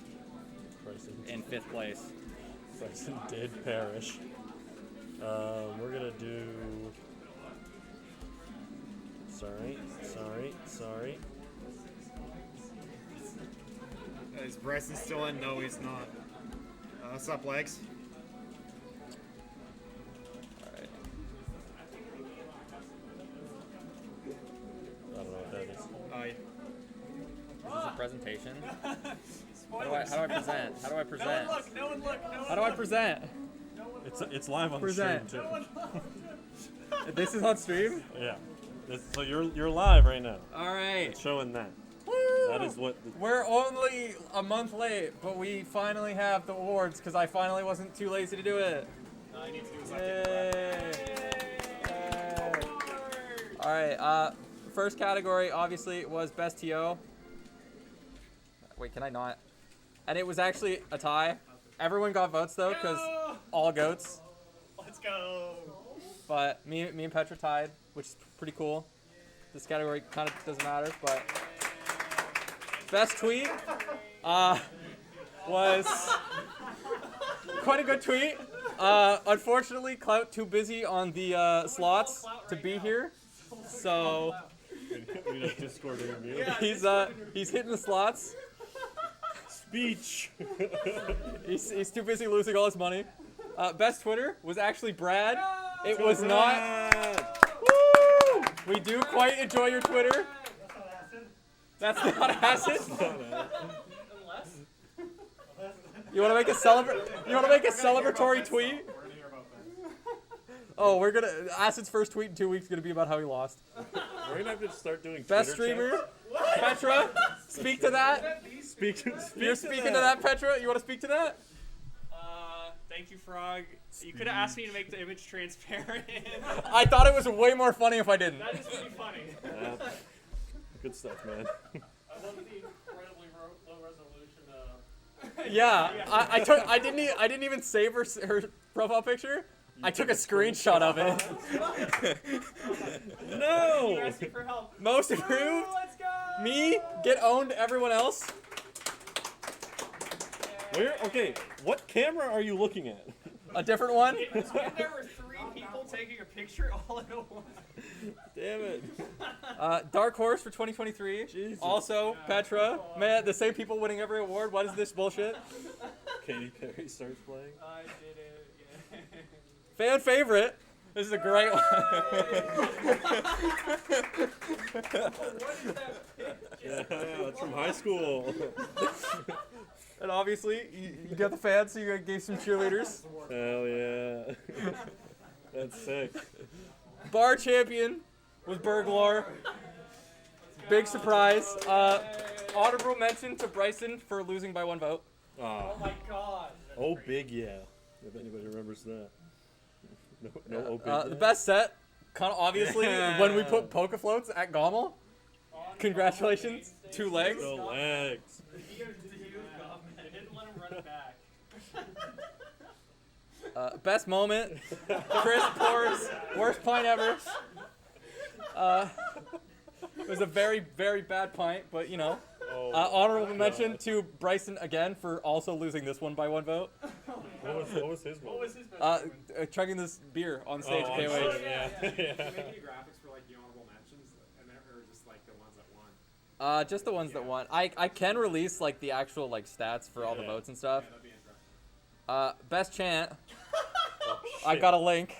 in 5th place. Bryson did perish. We're gonna do. Sorry. Is Bryson still in? No, he's not. What's up, legs? Alright. I don't know what that is. Is this a presentation? How do I present? How do I present? No one look. How do I present? It's live on Present. the stream too. This is on stream? Yeah. So you're live right now. Alright. It's showing that. That is what. We're only a month late, but we finally have the awards because I finally wasn't too lazy to do it. I need to do Yay! Alright, first category obviously was Best TO. Wait, can I not? And it was actually a tie. Everyone got votes though, because all goats. Let's go. But me and Petra tied, which is pretty cool. This category kind of doesn't matter, but best tweet was quite a good tweet. Unfortunately, Clout too busy on the slots to be here, so We just Discord interview. he's hitting the slots. Speech. He's too busy losing all his money. Best Twitter was actually Brad. It was not. Woo! We do quite enjoy your Twitter. That's not acid. You want to make a celebratory tweet? Oh, Acid's first tweet in 2 weeks is gonna be about how he lost. We're gonna have to start doing Best Twitter streamer, chats. Petra. Speak to that. You're speaking to that, Petra. You want to speak to that? Thank you, Frog. You could have asked me to make the image transparent. I thought it was way more funny if I didn't. That is pretty funny. Good stuff, man. I love the incredibly low resolution. Yeah, I didn't even save her profile picture. I took a screenshot of it. No. You're asking for help. Most improved. Let's go. Me get owned. Everyone else. Where? Okay, what camera are you looking at? A different one. It was when there were 3 people taking a picture all at once. Damn it. Dark Horse for 2023. Jesus. Also, Petra. Man, the same people winning every award. What is this bullshit? Katy Perry starts playing. I did it. Yeah. Fan favorite. This is a great one. Yeah, it's from high school. And obviously, you got the fans, so you gave some cheerleaders. Hell yeah. That's sick. Bar champion was Burglar. Big surprise. Honorable mention to Bryson for losing by 1 vote. Oh my god. Oh, big yeah. If anybody remembers that. No, oh, big yeah. The best set, kind of obviously, when we put Poke Floats at Gommel. Congratulations. 2 legs. 2 legs. Best moment, Chris Port's worst pint ever. It was a very, very bad pint, but you know. Honorable mention to Bryson again for also losing this one by 1 vote. What was his moment? Chugging this beer on stage. Oh, KOH. sure, yeah. Did you make any graphics for like the honorable mentions, and or just like the ones that won? Just the ones that won. I can release like the actual like stats for all the votes and stuff. Yeah, that'd be interesting. Best chant. I got a link.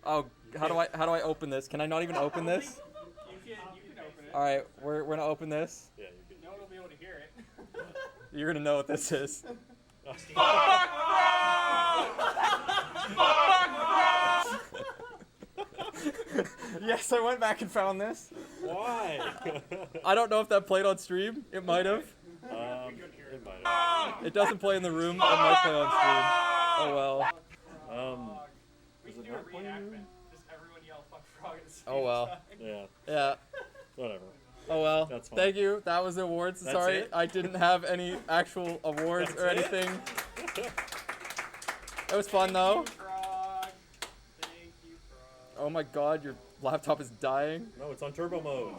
Oh, how do I open this? Can I not even open this? You can open it. All right, we're gonna open this. Yeah, you No one will be able to hear it. You're gonna know what this is. Yes, I went back and found this. Why? I don't know if that played on stream. It might have. It might have. It doesn't play in the room. It might play on stream. Oh well. We can do a reenactment. Just everyone yell "fuck Frog" at the same Oh well. time. Yeah. Yeah. Whatever. Oh well. That's fine. Thank you. That was the awards. That's Sorry, it? I didn't have any actual awards That's or it? anything. It was fun though. Frog. Thank you, Frog. Oh my God, your laptop is dying. No, it's on turbo mode.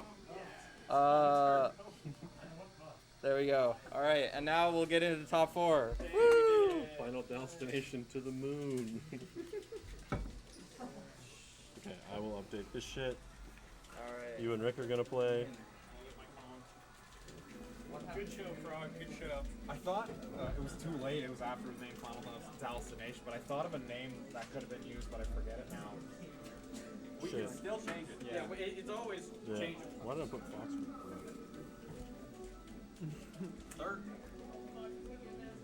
There we go. All right, and now we'll get into the top 4. Woo! Final destination to the moon. Okay, I will update this shit. Alright. You and Rick are gonna play. Good show, Frog. Good show. I thought it was too late. It was after his name Final DALstination, but I thought of a name that could have been used, but I forget it now. We Shit. can still change it. Yeah. But it's always Yeah. changeable. Why did I put Foxtrot? Third.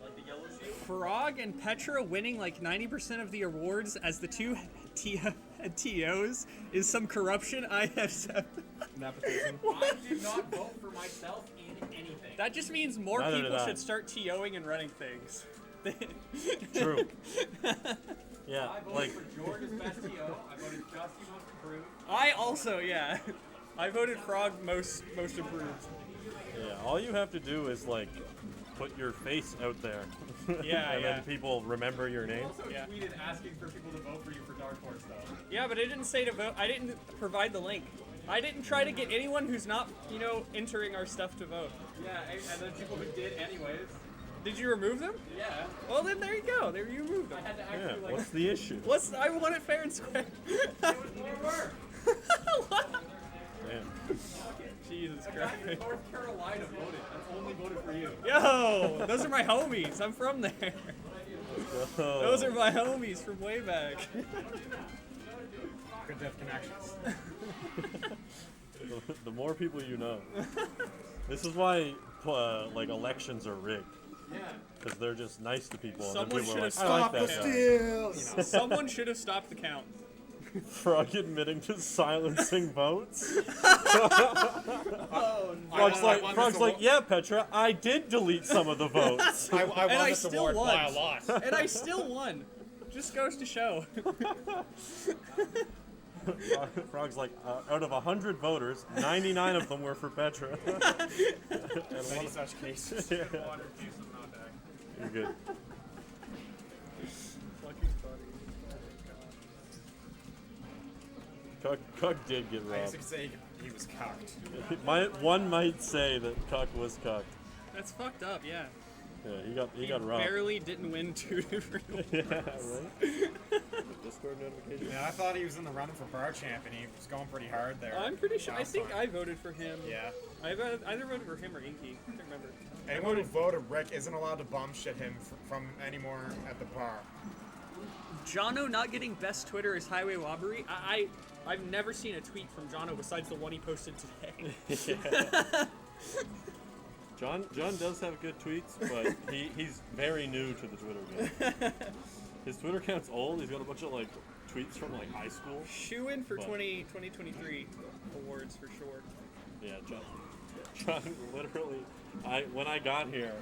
Like the yellow shield. Frog and Petra winning like 90% of the awards as the 2 TOs is some corruption I have said. Nepotism. I did not vote for myself in anything. That just means more Neither people did I. should start TOing and running things. True. Yeah, I voted like for George as best TO. I voted Dusty most improved. I also, yeah. I voted Frog most improved. yeah, all you have to do is like put your face out there. Yeah, and yeah. then people remember your name. Also Yeah. tweeted asking for people to vote for you for Dark Horse though. Yeah, but it didn't say to vote. I didn't provide the link. I didn't try to get anyone who's not, entering our stuff to vote. Yeah, and then people who did anyways. Did you remove them? Yeah. Well, then there you go. There you removed them. I had to Yeah, actually what's the issue? I want it fair and square. It was more work. Damn. Jesus The guy in Christ. North Carolina voted. That's only voted for you. Yo, those are my homies. I'm from there. Oh. Those are my homies from way back. Good to have connections. The more people you know. This is why like elections are rigged. Yeah. Because they're just nice to people. And Someone then people should are have like, I like stopped that the guy. Someone should have stopped the count. Frog admitting to silencing votes. Oh, no. Frog's like, yeah, Petra, I did delete some of the votes. I won And I this still award won. by a lot. And I still won. Just goes to show. Frog's like, out of 100 voters, 99 of them were for Petra. Many such cases. Yeah. You're good. Cuck did get I guess robbed. you could say he was cocked. One might say that Cuck was cucked. That's fucked up, yeah. Yeah, he got robbed. Barely didn't win 2 different awards. Yeah, right? Discord notification. Yeah, I thought he was in the running for bar champion. He was going pretty hard there. I'm pretty sure. I last think time. I voted for him. Yeah. I either voted for him or Inky. I can't remember. Anyone who voted Rick isn't allowed to bum shit him from anymore at the bar. Jono not getting best Twitter is highway robbery. I've never seen a tweet from Jono besides the one he posted today. Yeah. John does have good tweets, but he's very new to the Twitter game. His Twitter account's old. He's got a bunch of like tweets from like high school. Shoe in for 2023 awards for sure. Yeah, John literally. When I got here,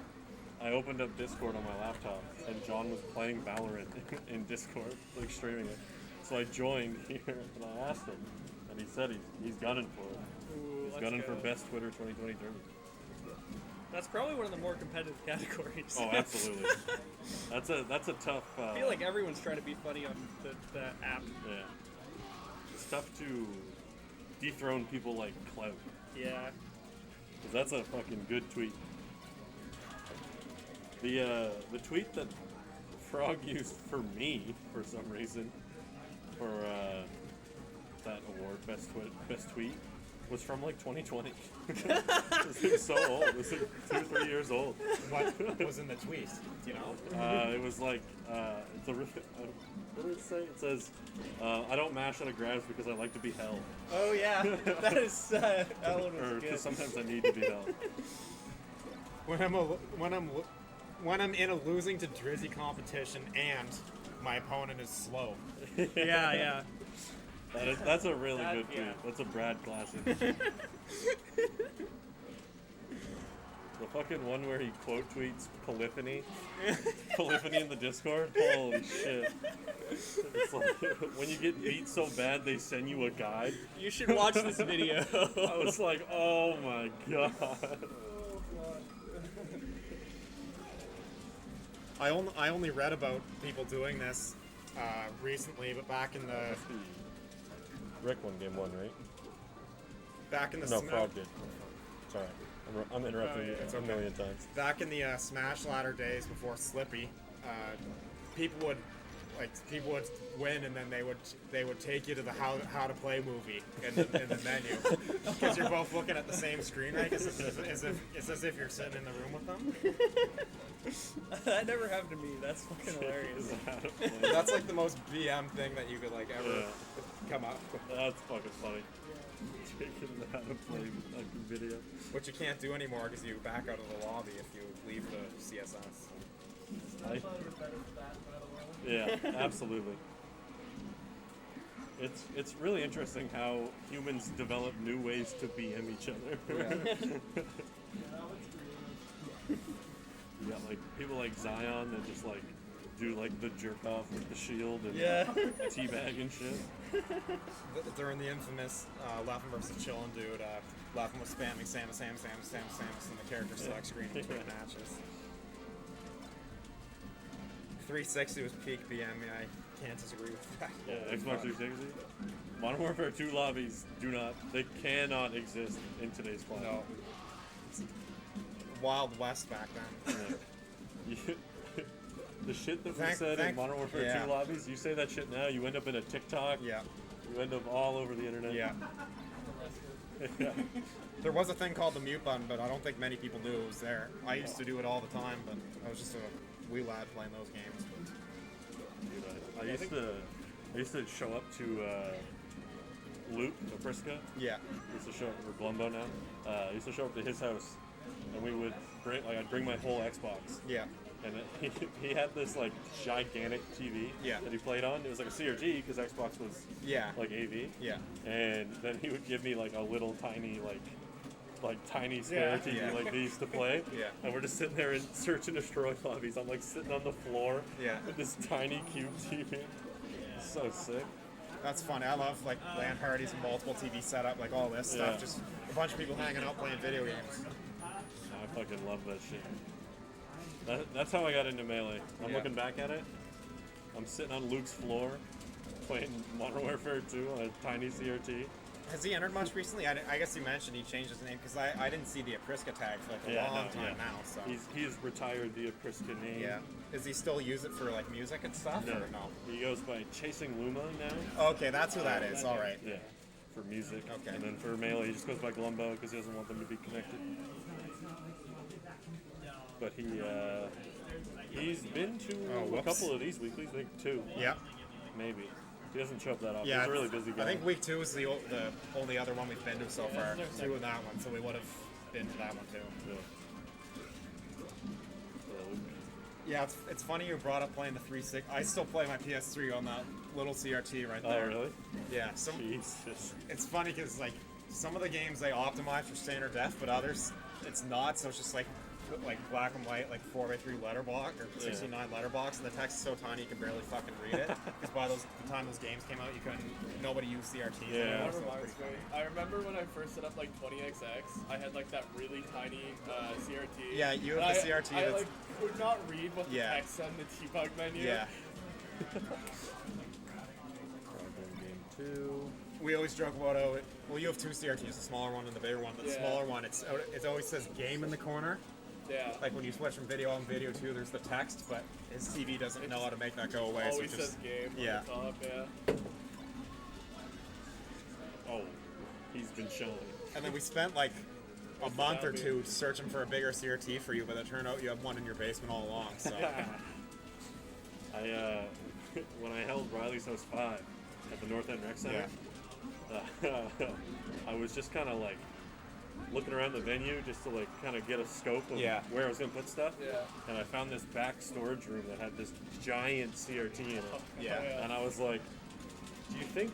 I opened up Discord on my laptop, and John was playing Valorant in Discord, like streaming it. So I joined here, and I asked him, and he said he's gunning for it. Ooh, He's gunning for best Twitter 2023. That's probably one of the more competitive categories. Oh, absolutely. That's a tough. I feel like everyone's trying to be funny on the app. Yeah. It's tough to dethrone people like Clout. Yeah. 'Cause that's a fucking good tweet. The tweet that Frog used for me for some reason for that award, best tweet, was from like 2020. It was so old. It was like 2 or 3 years old. What was in the tweet? Do you know? It was like, it's a what did it say? It says, I don't mash out of grabs because I like to be held. Oh yeah, that is that one was Or good. because sometimes I need to be held. When I'm in a losing to Drizzy competition and my opponent is slow. Yeah. That's a really good tweet. yeah. That's a Brad classic. The fucking one where he quote tweets Polyphony. Polyphony in the Discord. Holy shit. It's like, when you get beat so bad they send you a guide. You should watch this video. I was like, oh my god. I only read about people doing this recently, but back in the Rick won game 1, right? back in the No, Sma- Frog did. Sorry. I'm interrupting you it's a okay. million times. back in the Smash Ladder days before Slippy, people would win, and then they would take you to the how to play movie in the menu because you're both looking at the same screen. Right? It's as if you're sitting in the room with them. That never happened to me. That's fucking hilarious. That's like the most BM thing that you could like ever come up with. That's fucking funny. Taking that to play fucking video. Which you can't do anymore because you back out of the lobby if you leave the CSS. Yeah, absolutely. It's really interesting how humans develop new ways to BM each other. You got like people like Zion that just like do like the jerk off with the shield and teabag and shit. During the infamous Laughing versus Chillin' dude, Laughing was spamming Samus in the character select screen between matches. 360 was peak BM. I can't disagree with that. Yeah, Xbox 360. Modern Warfare 2 lobbies they cannot exist in today's climate. No. It's Wild West back then. Yeah. The shit that we said in Modern Warfare 2 lobbies, you say that shit now, you end up in a TikTok. Yeah. You end up all over the internet. Yeah. Yeah. There was a thing called the mute button, but I don't think many people knew it was there. I used to do it all the time, but I was just a wee lad playing those games. Dude, I used to show up to Luke Apriska. Yeah. Used to show up for Glumbo now. I used to show up to his house, and we would I'd bring my whole Xbox. Yeah. And he had this like gigantic TV that he played on. It was like a CRT because Xbox was like AV. Yeah. And then he would give me like a little tiny like like tiny square TV Yeah. like they used to play. Yeah. And we're just sitting there in search and destroy lobbies. I'm like sitting on the floor Yeah. with this tiny cube TV. It's so sick. That's funny. I love like LAN parties and multiple TV setup, like all this Yeah. stuff. Just a bunch of people hanging out playing video games. I fucking love that shit. That's how I got into Melee. I'm Yeah. looking back at it. I'm sitting on Luke's floor playing Modern Warfare 2 on a tiny CRT. Has he entered much recently? I guess you mentioned he changed his name because I didn't see the Apriska tag for like a long time now. So He's retired the Apriska name. yeah, does he still use it for like music and stuff? No. Or no? He goes by Chasing Luma now. Okay, that's who that is. All right. Yeah, for music. Okay. And then for Melee, he just goes by Glumbo because he doesn't want them to be connected. But he's been to a whoops. couple of these weeklies, I think 2. Yeah. Maybe. He doesn't show up that often. Yeah, He's a really busy guy. I think week 2 is the only other one we've been to so far. 2 in that one, so we would have been to that one too. Yeah. Yeah, it's funny you brought up playing the 360. I still play my PS3 on that little CRT right there. Oh, really? Yeah. Jesus. It's funny because like some of the games they optimize for standard def, but others it's not. So it's just like black and white, like 4x3 letterbox or 69 letterbox, and the text is so tiny you can barely fucking read it. Because by the time those games came out, nobody used CRTs anymore. That So reminds me. I remember when I first set up like 20XX, I had like that really tiny CRT. Yeah, you have the CRT I that's- like could not read what the Yeah. text on the debug menu. Yeah. Game 2. We always joke about well, you have 2 CRTs, the smaller one and the bigger one. But the Yeah. smaller one, it always says game in the corner. Yeah. Like when you switch from video on video 2, there's the text, but his TV doesn't know how to make that go away. So Always it just says game yeah. on the top, yeah. Oh, he's been chilling. And then we spent like a month or 2 searching for a bigger CRT for you, but it turned out you have one in your basement all along. So When I held Riley's House 5 at the North End Rec Center, I was just kind of like looking around the venue just to like kind of get a scope of where I was gonna put stuff. Yeah. And I found this back storage room that had this giant CRT in it. Yeah. And I was like, do you think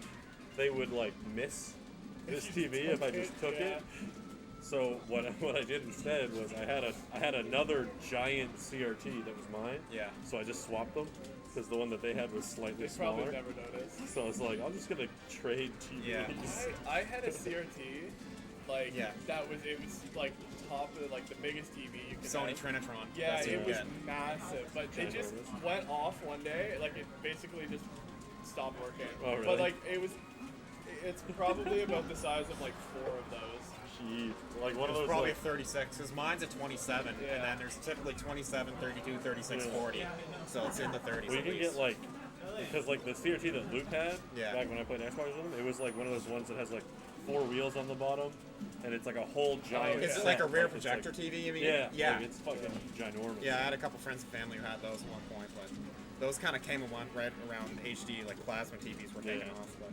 they would like miss this TV if I just took it? So what I did instead was I had another giant CRT that was mine. Yeah. So I just swapped them because the one that they had was slightly They probably smaller. never noticed. So I was like, I'm just gonna trade TVs. Yeah. I had a CRT, like it was like top of like the biggest TV you could Sony have. Trinitron. Yeah, That's what it you was get. massive, but it just went off one day. Like it basically just stopped working. Oh, really? But like it's probably about the size of like 4 of those. Jeez. Like one of It's those probably like, a 36, because mine's a 27, and then there's typically 27, 32, 36, 40. So it's in the 30s. well, you at can least. get like because like the CRT that Luke had Yeah. back when I played Xbox with him, it was like one of those ones that has like 4 wheels on the bottom, and it's like a whole giant. Is it set. like a rear it's projector like- TV, you mean? Yeah. Yeah. Like, it's fucking ginormous. Yeah, I had a couple friends and family who had those at one point, but those kind of came and went right around HD, like plasma TVs were taking off. But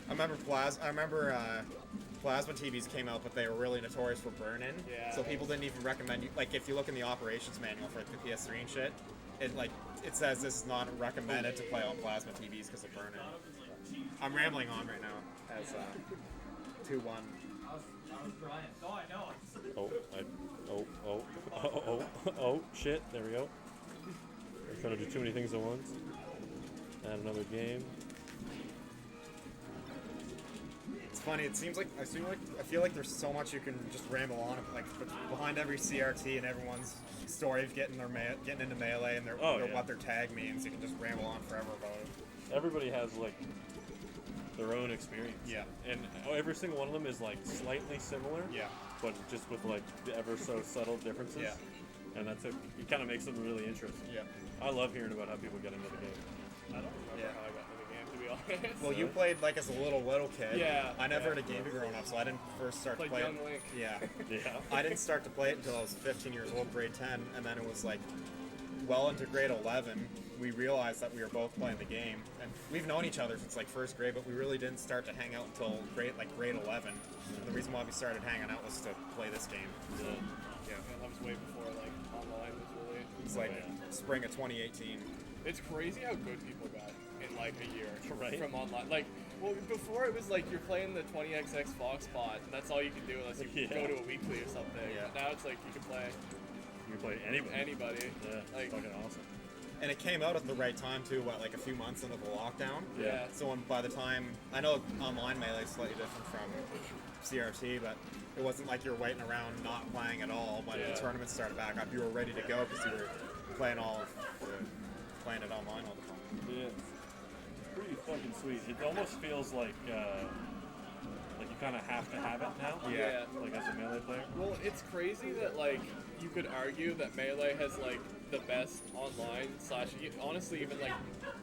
I remember plasma TVs came out, but they were really notorious for burn-in. Yeah. So people didn't even recommend you. Like if you look in the operations manual for the PS3 and shit, it says this is not recommended to play on plasma TVs because of burn-in. I'm rambling on right now as 2-1. Oh, shit, there we go. I'm trying to do too many things at once. Add another game. It's funny. It seems like I feel like there's so much you can just ramble on. Like behind every CRT and everyone's story of getting into Melee and what their tag means. You can just ramble on forever about it. Everybody has like their own experience. Yeah. And every single one of them is like slightly similar. Yeah. But just with like the ever so subtle differences. Yeah. And it kind of makes them really interesting. Yeah. I love hearing about how people get into the game. I don't remember how I got into the game, to be honest. Well, you played like as a little kid. Yeah. I never had a game growing up, so I didn't first start to Played play it. Young Link. Yeah. Yeah. I didn't start to play it until I was 15 years old, grade 10, and then it was like well into grade 11. We realized that we were both playing the game, and we've known each other since like first grade, but we really didn't start to hang out until grade 11. And the reason why we started hanging out was to play this game. Yeah. Yeah. That was way before like online was really. It's like spring of 2018. It's crazy how good people got in like a year Right. from online. Like Well, before it was like you're playing the 20XX Fox bot, and that's all you can do unless you go to a weekly or something. Yeah. Now it's like you can play You can play anybody. anybody. Yeah, Like, it's fucking awesome. And it came out at the right time too. What, like a few months into the lockdown? Yeah. So by the time I know online melee is slightly different from CRT, but it wasn't like you were waiting around not playing at all when the tournament started back up. You were ready to go because you were playing playing it online all the time. Yeah, it's pretty fucking sweet. It almost feels like you kind of have to have it now. Yeah. Like as a melee player. well, it's crazy that like you could argue that Melee has like the best online / honestly even like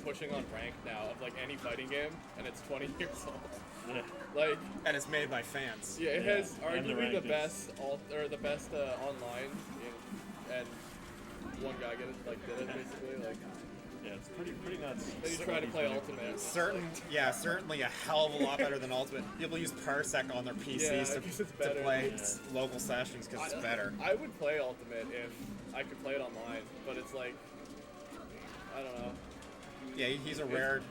pushing on rank now of like any fighting game, and it's 20 years old. Yeah. Like, And it's made by fans. yeah, it has And the arguably the rankings. best the best online, and one guy did it basically. Like, Yeah, it's pretty nuts. then you try to play Ultimate. Certainly a hell of a lot better than Ultimate. People use Parsec on their Yeah, PCs because it's to better. play local sessions because it's better. I would play Ultimate if I could play it online, but it's like, I don't know. Yeah,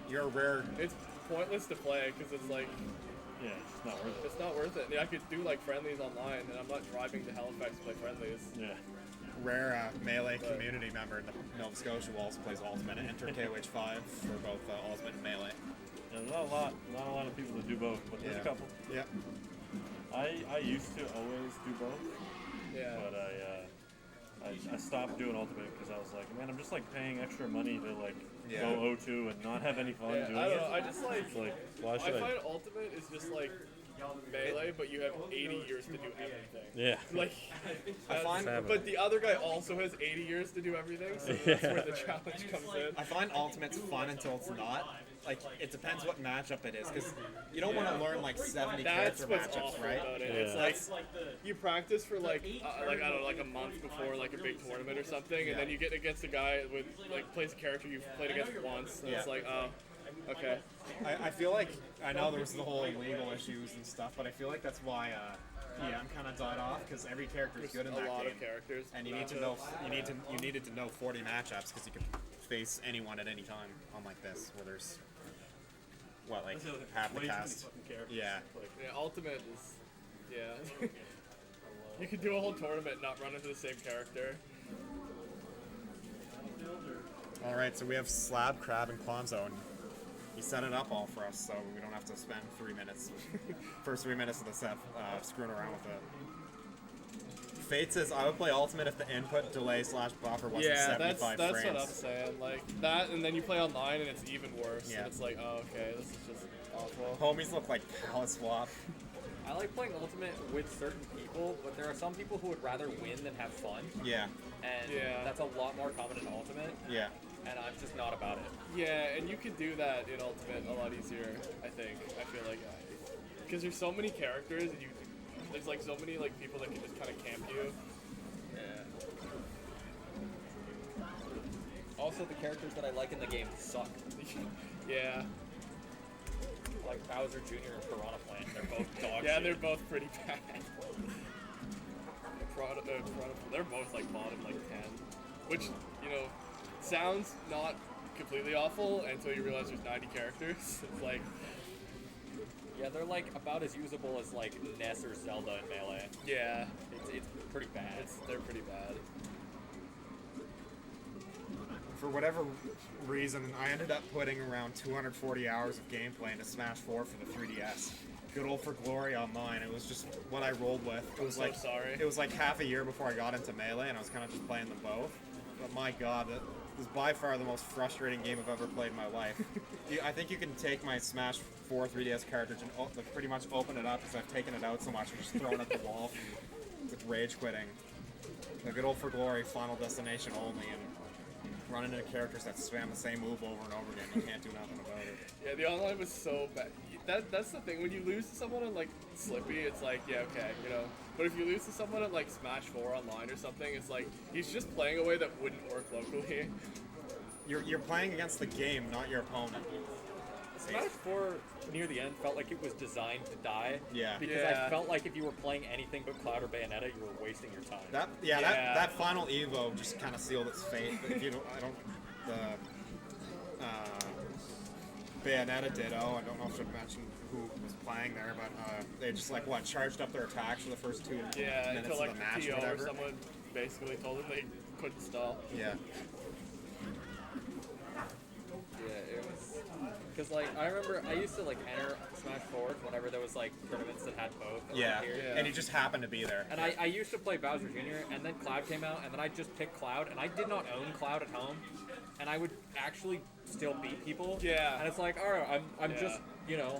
you're a rare. It's pointless to play because it's like, Yeah, it's not worth it. it's not worth it. Yeah, I could do like friendlies online, and I'm not driving to Halifax to play friendlies. Yeah. Rare melee community member in Nova Scotia who also plays Ultimate and enter KOH5 for both Ultimate and Melee. Yeah, there's not a lot of people that do both, but there's a couple. Yeah. I used to always do both, Yeah. but I stopped doing Ultimate because I was like, man, I'm just like paying extra money to like go O2 and not have any fun Yeah, doing I don't know. it. I just like. It's like, why I should I? find Ultimate is just like Melee, but you have 80 years to do everything. Yeah. Like, but the other guy also has 80 years to do everything, so that's where the challenge comes in. I find Ultimate's fun until it's not. Like, it depends what matchup it is, because you don't want to learn like 70 That's character what's matchups, awful right? about it. It's like you practice for like I don't know, like a month before like a big tournament or something, and then you get against a guy with like plays a character you've played against once, and it's like, oh, okay. I feel like, I know there was the whole legal issues and stuff, but I feel like that's why PM kind of died off, because every character is good in that a lot game. of characters, And you need to know, you needed to know 40 matchups, because you could face anyone at any time, unlike this, where there's, what, like half the cast. Yeah. Yeah, Ultimate is, yeah. You could do a whole tournament and not run into the same character. Alright, so we have Slab, Crab, and Quanzo, and he set it up all for us, so we don't have to spend 3 minutes, first 3 minutes of the set, screwing around with it. Fate says, I would play Ultimate if the input delay / buffer wasn't 75 that's frames. what I'm saying. Like that, and then you play online and it's even worse. Yeah. And it's like, oh, okay, this is just awful. Homies look like palette swap. I like playing Ultimate with certain people, but there are some people who would rather win than have fun. Yeah. And Yeah. that's a lot more common in Ultimate. Yeah. And I'm just not about it. Yeah, and you could do that in Ultimate a lot easier, I think. I feel like, because there's so many characters, and there's like so many like people that can just kind of camp you. Yeah. Also, the characters that I like in the game suck. Yeah. Like Bowser Jr. and Piranha Plant, they're both dog Yeah, shit. they're both pretty bad. They're both like bottom like 10, which, you know, sounds not completely awful until you realize there's 90 characters. It's like, Yeah, they're like about as usable as like Ness or Zelda in Melee. yeah, It's pretty bad. they're pretty bad. For whatever reason, I ended up putting around 240 hours of gameplay into Smash 4 for the 3DS. Good old For Glory Online. It was just what I rolled with. It was I'm so sorry. It was like half a year before I got into Melee, and I was kind of just playing them both. But my God, it was by far the most frustrating game I've ever played in my life. I think you can take my Smash 4 3DS cartridge and pretty much open it up, because I've taken it out so much and just thrown it at the wall with rage quitting. The good old For Glory Final Destination only, and running into characters that spam the same move over and over again. You can't do nothing about it. Yeah, the online was so bad. That's the thing. When you lose to someone on like Slippy, it's like, yeah, okay, you know. But if you lose to someone at like Smash 4 online or something, it's like he's just playing a way that wouldn't work locally. You're playing against the game, not your opponent. Smash 4 near the end felt like it was designed to die. Yeah. Because Yeah. I felt like if you were playing anything but Cloud or Bayonetta, you were wasting your time. That final Evo just kind of sealed its fate. If you don't, Bayonetta Ditto. I don't know if I should mention who was playing there, but they just like charged up their attacks for the first 2 minutes until of like the match TO or or whatever. someone basically told them they couldn't stall. Yeah. Yeah, it was because like I remember I used to like enter Smash 4 whenever there was like tournaments that had both. Yeah. Here. And he just happened to be there. And I used to play Bowser Jr. and then Cloud came out and then I just picked Cloud and I did not own Cloud at home and I would actually still beat people. Yeah. And it's like, alright, I'm Yeah. just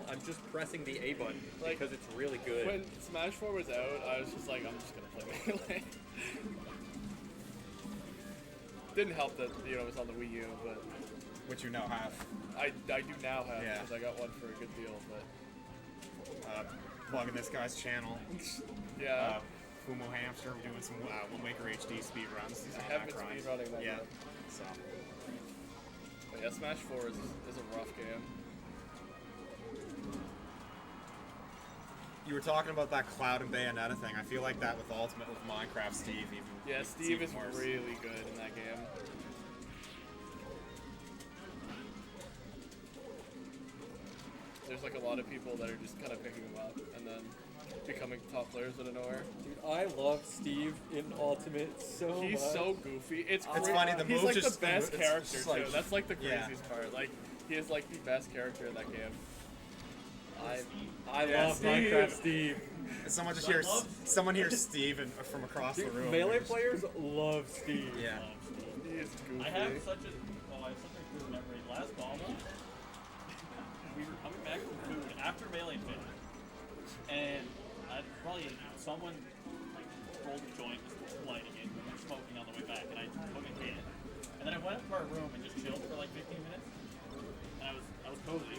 I'm just pressing the A button Like, because it's really good. When Smash 4 was out, I was just like, I'm just gonna play Melee. Didn't help that it was on the Wii U, but Which you now have. I do now have Yeah. because I got one for a good deal. But Plugging this guy's channel. yeah, Fumo Hamster, we're doing some Wind Waker HD speed runs. He's I on have that been grind. speedrunning that. Yeah. yet. So. But yeah, Smash 4 is a rough game. You were talking about that Cloud and Bayonetta thing. I feel like that with Ultimate with Minecraft Steve even. Yeah, it's Steve even is worse. really good in that game. There's like a lot of people that are just kind of picking him up and then becoming top players out of nowhere. Dude, I love Steve in Ultimate so He's much. so goofy. It's funny, the he's move like just- the best it's character just too. like- That's like the yeah. craziest part. Like he is like the best character in that game. I Yeah, love Steve. Minecraft Steve. Someone just hears Steve from across the room. Melee They're just- players love Steve. Yeah. He is goofy. I have such a good memory. Last Balma, we were coming back from food after Melee finished, and someone like rolled a joint, was lighting it, and we were smoking on the way back, and I took a hit, and then I went up to our room and just chilled for like 15 minutes, and I was cozy,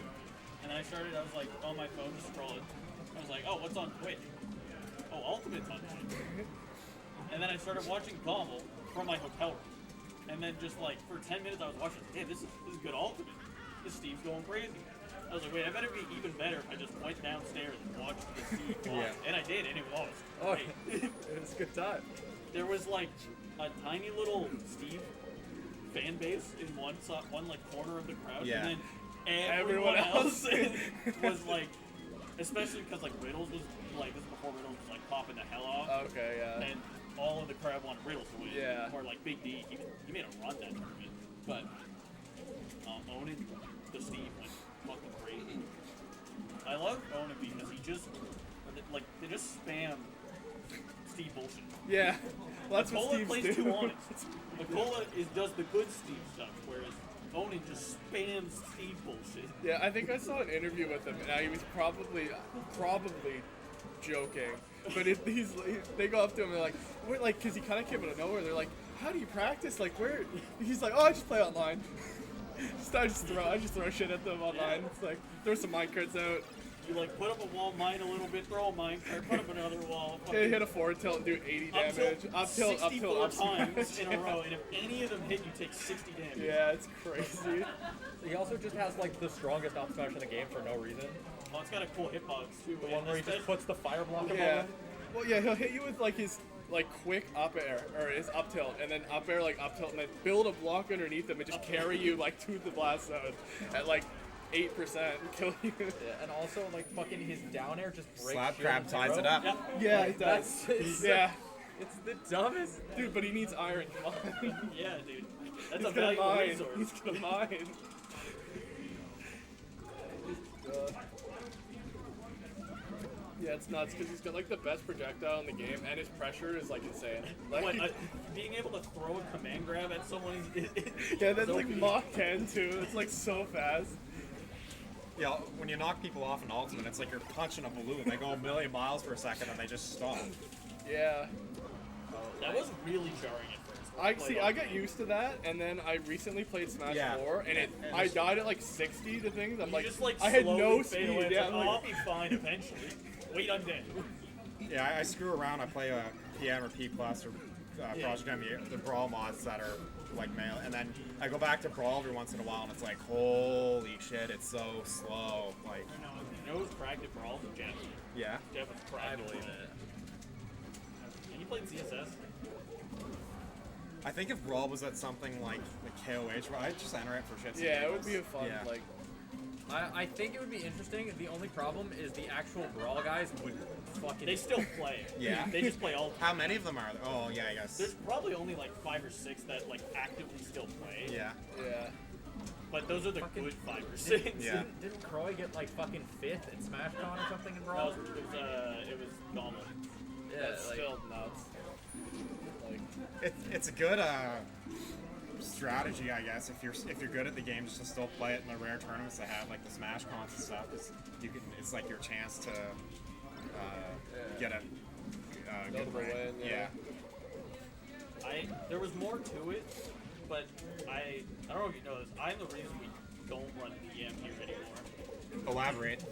and then I was like on my phone just scrolling. I was like, oh, what's on Twitch? Oh, Ultimate's on Twitch. And then I started watching Gommel from my hotel room. And then just like for 10 minutes I was watching, hey, this is good Ultimate. This Steve's going crazy. I was like, wait, I better be even better if I just went downstairs and watched the Steve live. And I did, and it was great. It was a good time. There was like a tiny little Steve fan base in one like corner of the crowd, Yeah. and then everyone else was like, especially because like Riddles was like, this is before Riddles was like popping the hell off. Okay, yeah. And all of the crowd wanted Riddles to win. Yeah. Or like Big D, he made a run that tournament, but owning the Steve went fucking crazy. I love Owen because he just like they just spam Steve bullshit. Yeah, well, that's what Nicola Steve's plays do. too honest. Nicola does the good Steve stuff, whereas Owen just spams Steve bullshit. Yeah, I think I saw an interview with him, and he was probably joking. But they go up to him and they're like, "What?" Like, because he kind of came out of nowhere. They're like, "How do you practice? Like, where?" He's like, "Oh, I just play online." I just throw shit at them online. It's like throw some minecarts out. You like put up a wall, mine a little bit, throw a minecart, put up another wall. Yeah, hit a forward tilt and do 80 damage. Up tilt, 64 up tilt. times in a row, and if any of them hit, you take 60 damage. Yeah, it's crazy. He also just has like the strongest up smash in the game for no reason. Oh, it's got a cool hitbox too. The one where he just puts the fire block above Yeah. him. Well, yeah, he'll hit you with like his like quick up air or his up tilt, and then up air like up tilt, and then build a block underneath him and just carry you like to the blast zone at like 8% and kill you. Yeah, and also like fucking his down air just breaks. Slap shit crab in ties zero. it up. Yeah, Like, it does. it's Yeah, It's the dumbest. dude, but he needs iron. Come on. Yeah, dude. That's He's a gonna valuable mine. resource. He's gonna mine. Yeah, it's nuts because he's got like the best projectile in the game, and his pressure is like insane. Like, What, being able to throw a command grab at someone is yeah, that's so like good. Mach 10 too. It's like so fast. Yeah, when you knock people off in Ultimate, it's like you're punching a balloon. They go a million miles per second and they just stop. Yeah. That was really jarring at first. I see. I got used to that, and then I recently played Smash Yeah. 4, and I died at like 60 to things. I'm You like, just like I had slowly no fade speed. away. It's Yeah, like, I'm oh, like, I'll be fine eventually. Wait, I'm dead. Yeah, I screw around. I play a PM or P plus or Project M, the Brawl mods that are like male, and then I go back to Brawl every once in a while, and it's like, holy shit, it's so slow. Like, You know who's cracked at Brawl? Jeff. yeah. Jeff was cracked. I believe it. And he played CSS. I think if Brawl was at something like KOH, I'd just enter it for shits. and yeah, it would giggles. be a fun Yeah. like. I think it would be interesting. The only problem is the actual brawl guys would fucking. They still play. Yeah. They just play all the time. How many of them are there? Oh, yeah, I guess. There's probably only like 5 or 6 that like actively still play. Yeah. Yeah. But those are the Fucking- good 5 or 6. Yeah. Didn't Croy get like fucking 5th at SmashCon or something in No, brawl? it was normal. Yeah, That's like, still nuts. Like, It's a good strategy, I guess, if you're good at the game, just to still play it in the rare tournaments they have, like the Smash Cons and stuff. It's like your chance to get a good Notable rank. win, Yeah. There was more to it, but I don't know if you know this. I'm the reason we don't run PM here anymore. Elaborate.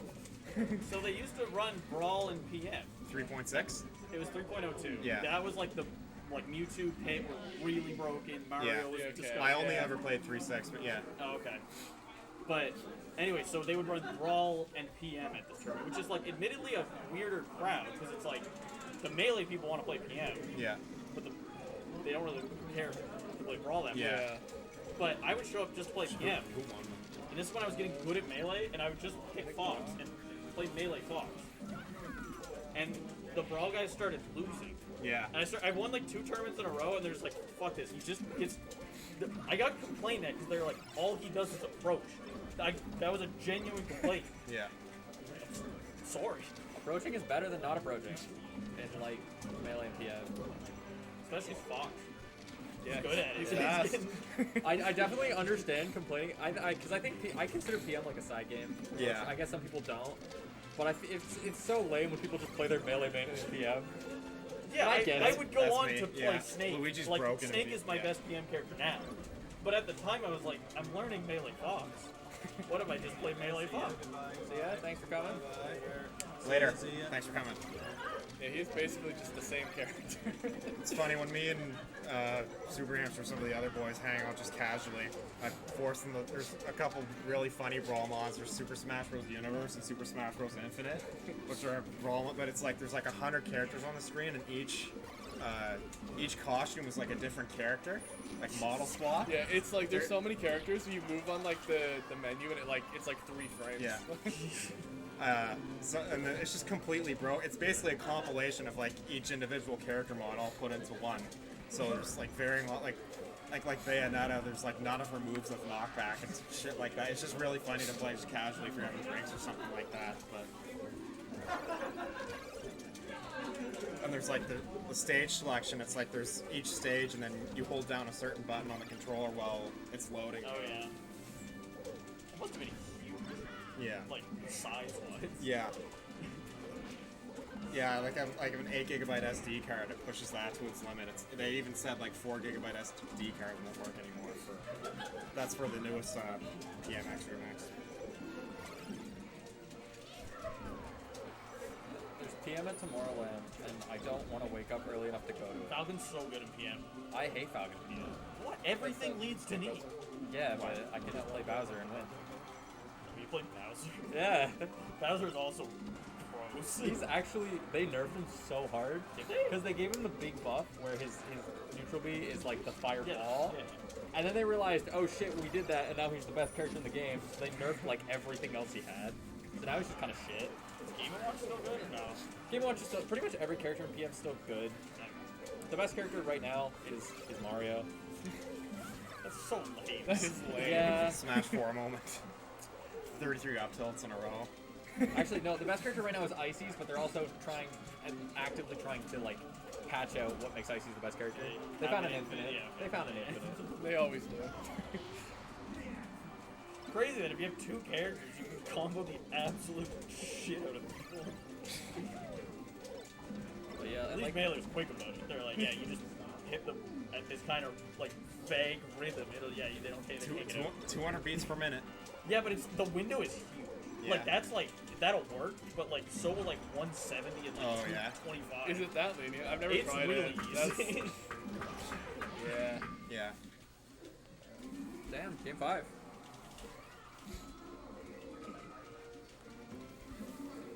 So they used to run Brawl and PM. 3.6. It was 3.02. Yeah. That was like the Mewtwo pit were really broken. Mario Yeah. was Okay. disgusting. I only ever played 3.6, but yeah. Oh, okay. But anyway, so they would run Brawl and PM at this tournament, which is like admittedly a weirder crowd because it's like the melee people want to play PM, Yeah. but they don't really care to play Brawl that much. Yeah. But I would show up just to play PM, and this is when I was getting good at melee, and I would just pick Fox and play melee Fox. And the Brawl guys started losing. Yeah. And I won like 2 tournaments in a row, and they're just like, fuck this. He just gets. I got complained at because they're like, all he does is approach. That was a genuine complaint. Yeah. Sorry. approaching is better than not approaching in like melee and PM. Especially Fox. Yeah, He's good at it. he's fast. I definitely understand complaining. Because I think I consider PM like a side game. which Yeah. I guess some people don't. But it's so lame when people just play their melee main in PM. Yeah, I get I it. would go That's on me, to play yeah. Snake. Luigi's like broken Snake in is my yeah. best PM character now. But at the time I was like, I'm learning melee Fox. What if I just play melee Fox? So yeah, thanks for coming. Later. Thanks for coming. Yeah, he's basically just the same character. It's funny when me and Super Hamster, some of the other boys, hang out just casually. I force them. There's a couple really funny brawl mods. There's Super Smash Bros. Universe and Super Smash Bros. Infinite, which are brawl, but it's like there's like 100 characters on the screen, and each costume is like a different character, like model swap. Yeah, it's like there's so many characters. You move on like the menu, and it's like 3 frames. Yeah. It's just completely it's basically a compilation of like each individual character model put into one. So there's like varying like Bayonetta, there's like none of her moves of knockback and shit like that. It's just really funny to play just casually if you're having drinks or something like that. And there's like the stage selection. It's like there's each stage, and then you hold down a certain button on the controller while it's loading. Oh yeah. It must have been huge. Yeah. Like size-wise. Yeah. Yeah, like an 8 gigabyte SD card, it pushes that to its limit. They even said like 4 gigabyte SD card won't work anymore. That's for the newest PMX or Max. There's PM at Tomorrowland, and I don't want to wake up early enough to go to it. Falcon's so good in PM. I hate Falcon PM. What? Everything leads to knee. Yeah, but I cannot play Bowser and win. You play Bowser. Yeah. Bowser's also gross. He's actually, they nerfed him so hard. Did they? Because they gave him the big buff where his neutral B is like the fireball. Yeah. And then they realized, oh shit, we did that, and now he's the best character in the game. So they nerfed like everything else he had. So now he's just kind of shit. Is Game & Watch still good or no? Game & Watch is still, pretty much every character in PM is still good. The best character right now is Mario. That's so lame. That is lame. Yeah. Smash 4 moment. 33 up tilts in a row. Actually, no, the best character right now is Ices, but they're also trying and actively trying to like patch out what makes Ices the best character. They found an infinite. Yeah. They found an infinite. They always do. Crazy that if you have 2 characters, you can combo the absolute shit out of people. But yeah, At and least like Melee was quick about it. They're like, yeah, you just hit them at this kind of like vague rhythm. They don't take it out. 200 beats per minute. Yeah, but the window is huge. Yeah. Like that's like that'll work, but like so will like 170 and like Oh, yeah. 225. Is it that lenient? I've never It's tried really it. easy. Yeah. Yeah. damn, game 5.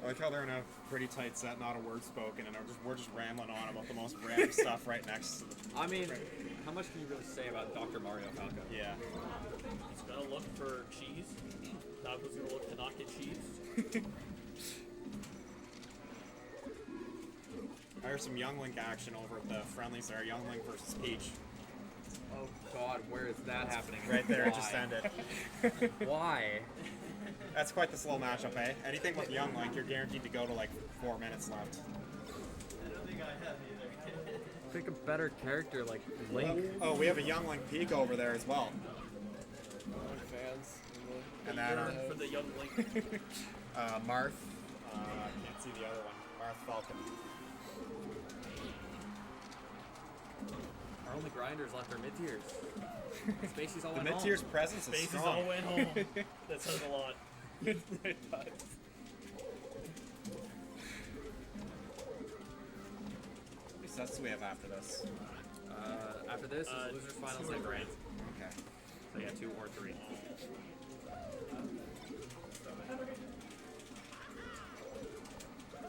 I like how they're in a pretty tight set, not a word spoken, and we're just rambling on about the most random stuff right next to the... I mean, how much can you really say about Dr. Mario Falco? Yeah. He's gonna look for cheese. Taco's gonna look to not get cheesed. I heard some Young Link action over at the friendlies there. Young Link versus Peach. Oh God, where is that happening? Right there, it Why? just ended. Why? That's quite the slow matchup, eh? Anything with Young Link, you're guaranteed to go to like 4 minutes left. I don't think I have either. Pick a better character like Link. Oh, we have a Young Link Peak over there as well. Fans. And then For the young Link. Marth. Can't see the other one. Marth Falcon. Our only grinders left are mid tiers. Spacey's all The went mid home. tier's presence is Faces strong. all went home. That says a lot. It does. What sets do we have after this? After this is losers finals and grand. Okay. So yeah, 2 or 3.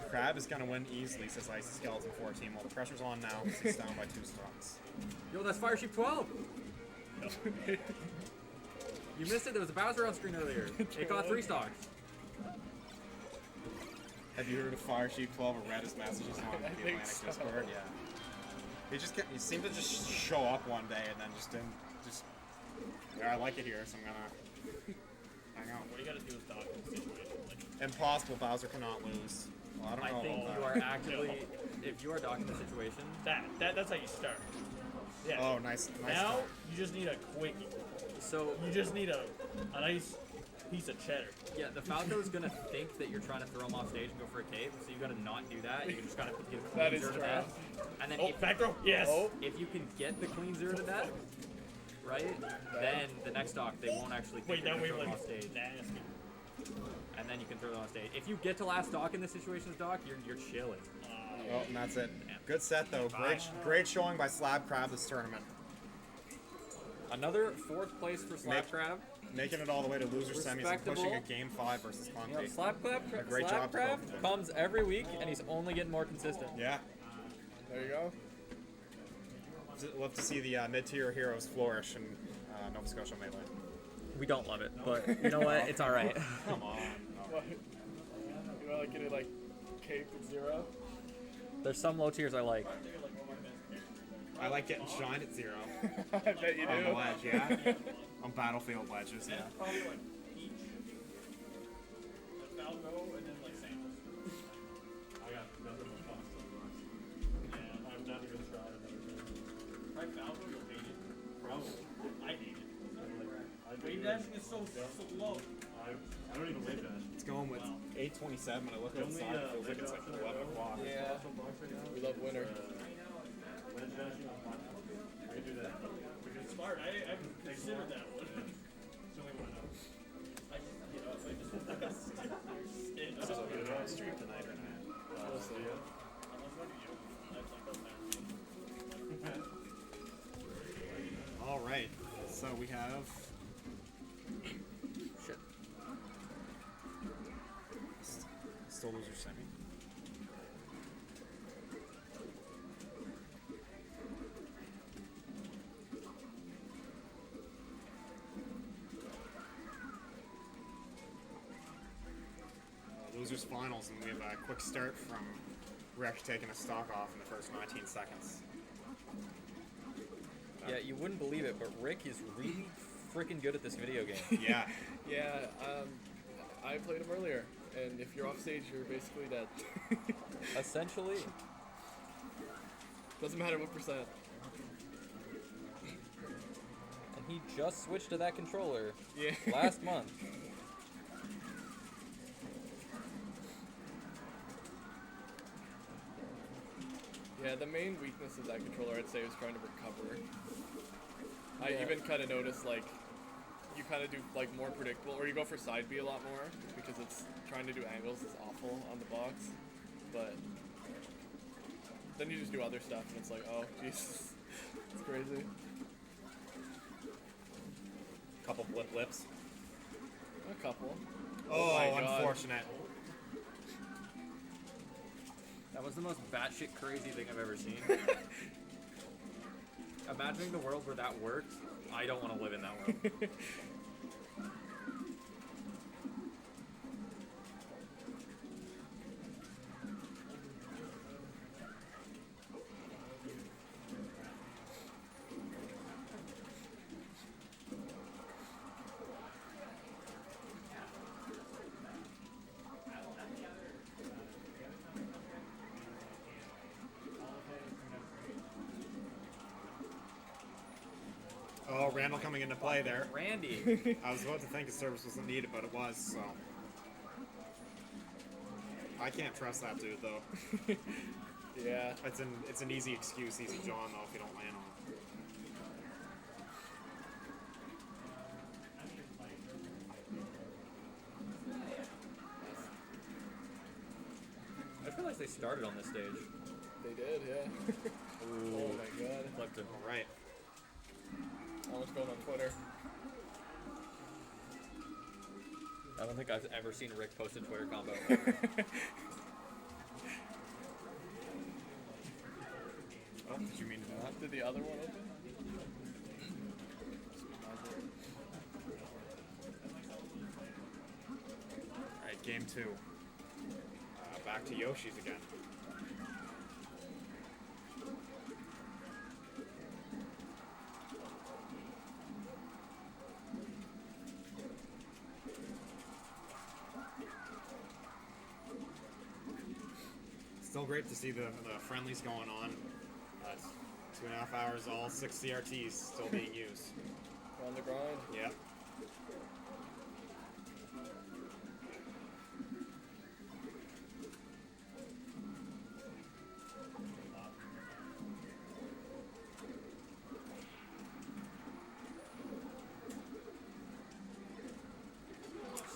Crab is gonna win easily, says Ice Skeleton 14. Well, the pressure's on now. He's down by 2 stocks. Yo, that's Fire Sheep 12. You missed it. There was a Bowser on screen earlier. It got 3 stocks. Have you heard of Fire Sheep 12 or read his messages on the think Atlantic so. Discord? Yeah. He seemed to just show up one day and then just didn't. Yeah, I like it here, so I'm gonna hang out. What you gotta do is dock in the situation. Like, Impossible. Bowser cannot lose. Well, I don't I know think about you that. are actively, if you are docking the situation, that's how you start. Yeah. Oh, nice. Now start. you just need a quickie. so You just need a nice piece of cheddar. yeah, the Falco's gonna think that you're trying to throw him off stage and go for a cape, so you gotta not do that. You just gotta give him That clean is 0 to true. death. And then Oh, back throw. Yes. Oh. if you can get the clean 0 to death, right, then the next stock they won't actually think Wait, you're that gonna way throw them like off stage. nasty. And then you can throw them on stage. If you get to last stock in this situation's dock, you're chilling. Oh, and that's it. Good set though. Great showing by Slab Crab this tournament. Another 4th place for Slap Crab. Making it all the way to loser semis and Respectable. pushing a game 5 versus Clunky. Yep, Slap great job to Crab both of them. comes every week, and he's only getting more consistent. Yeah. There you go. Love to see the mid-tier heroes flourish in Nova Scotia Melee. We don't love it, but you know what? It's all right. Come on. What? You want to get it like cape at 0? There's some low tiers I like. I like getting shined at 0. I bet you On do. the ledge, yeah. On battlefield ledges, yeah. Probably like peach, the Falco, and then like Samus. I got nothing but Fox on the rocks. Yeah. I've not even tried it. Try Falco, you'll hate it. Probably. I hate it. I Wave dashing is so low. I don't even wave dash. It's going with 8:27 when I look The only, outside. It feels like wave it's like dash 11 o'clock. Yeah. We love winter. Wedge dashing on platform. I do that. Smart. I haven't considered that one. It's the only one I know. You know, it's like just This is going to go on stream tonight or not. So yeah. All right. So we have. Shit. Still loser semi. Losers finals, and we have a quick start from Rick taking a stock off in the first 19 seconds. Yeah, you wouldn't believe it, but Rick is really freaking good at this video game. Yeah. Yeah, I played him earlier, and if you're off stage, you're basically dead. Essentially. Doesn't matter what percent. And he just switched to that controller Yeah. last month. Yeah, the main weakness of that controller, I'd say, is trying to recover. I Yeah. even kind of noticed, like, you kind of do, like, more predictable, or you go for side B a lot more, because it's trying to do angles is awful on the box. But then you just do other stuff, and it's like, oh, Jesus, it's crazy. Couple blip lips. A couple. Oh, my God. unfortunate. That was the most batshit crazy thing I've ever seen. Imagining the world where that worked, I don't want to live in that world. Oh, Randall coming into play there. Randy. I was about to think his service wasn't needed, but it was, so. I can't trust that dude, though. Yeah. It's an easy excuse, easy John, though, if you don't land on it. I feel like they started on this stage. They did, yeah. Oh my god. Flipped it. All right. Almost going on Twitter. I don't think I've ever seen Rick post a Twitter combo. Oh, did you mean to do that? Did the other one open? Alright, game 2. Back to Yoshi's again. Still great to see the friendlies going on. 2.5 hours, all 6 CRTs still being used. On the grind. Yep.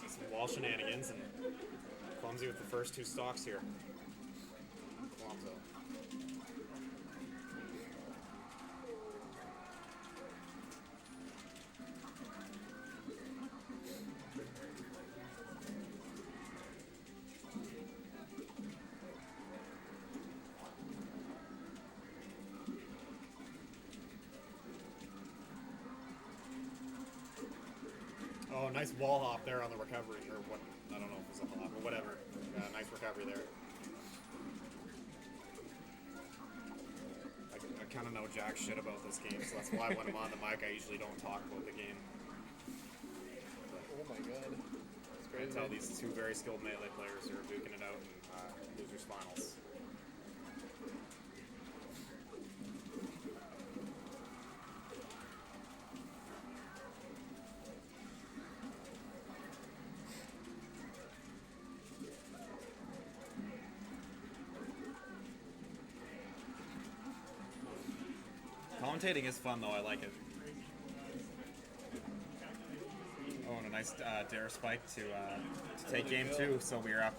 See some wall shenanigans and clumsy with the first 2 stocks here. Clumsy. Oh, nice wall hop there on the recovery, or what? I don't know if it was a hop, but whatever. Nice recovery there. I kind of know jack shit about this game, so that's why when I'm on the mic, I usually don't talk about the game. Oh my god. It's I crazy. tell these 2 very skilled melee players who are duking it out in losers finals. Commentating is fun, though. I like it. Oh, and a nice dare spike to take game 2. So we are up.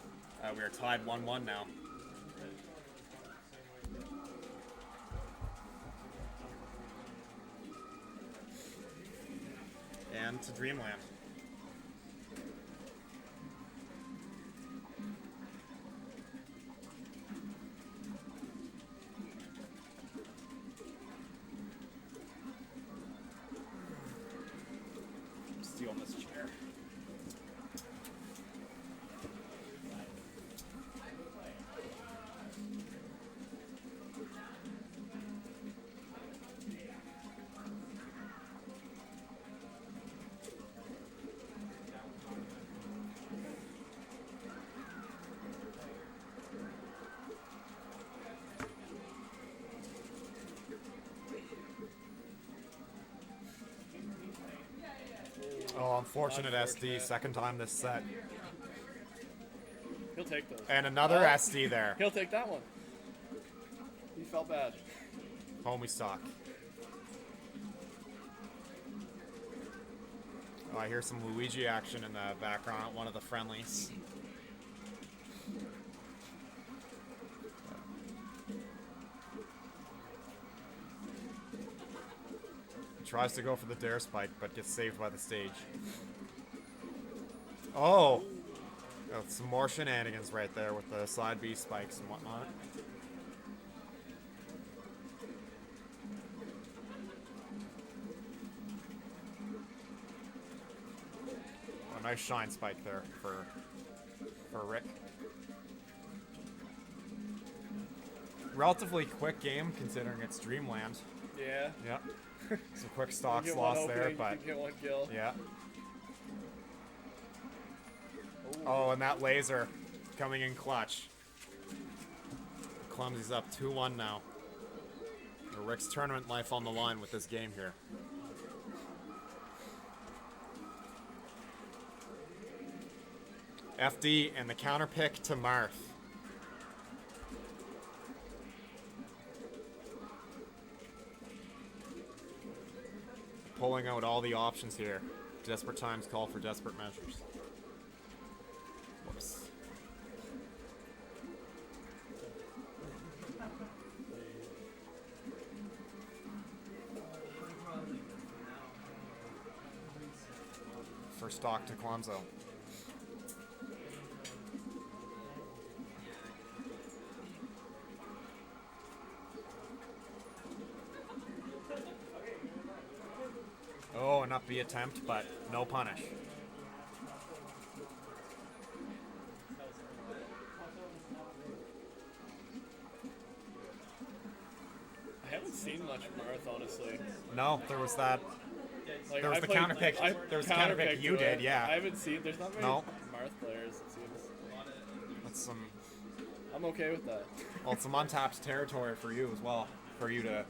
We are tied 1-1 now. And to Dreamland. Steal this chair. Oh, unfortunate SD. Second time this set. He'll take those. And another Oh. SD there. He'll take that one. He felt bad. Homie stock. Oh, I hear some Luigi action in the background at one of the friendlies. Tries to go for the dare spike, but gets saved by the stage. Oh! Oh, some more shenanigans right there with the side B spikes and whatnot. Oh, a nice shine spike there for Rick. Relatively quick game considering it's Dreamland. Yeah. Yep. Some quick stocks You get one lost there, opening, but you can get one kill. yeah. Oh, and that laser coming in clutch. Clumsy's up 2-1 now. Rick's tournament life on the line with this game here. FD and the counter pick to Marth. Pulling out all the options here. Desperate times call for desperate measures. Whoops. First stock to Quanzo. Oh, an upbeat attempt, but no punish. I haven't seen much Marth, honestly. No, there was that. Like, There was I the played- counter pick. I There was the counter pick counterpicked you to it. did, yeah. I haven't seen. There's not many No. Marth players, it seems. That's some. I'm okay with that. Well, it's some untapped territory for you as well, for you to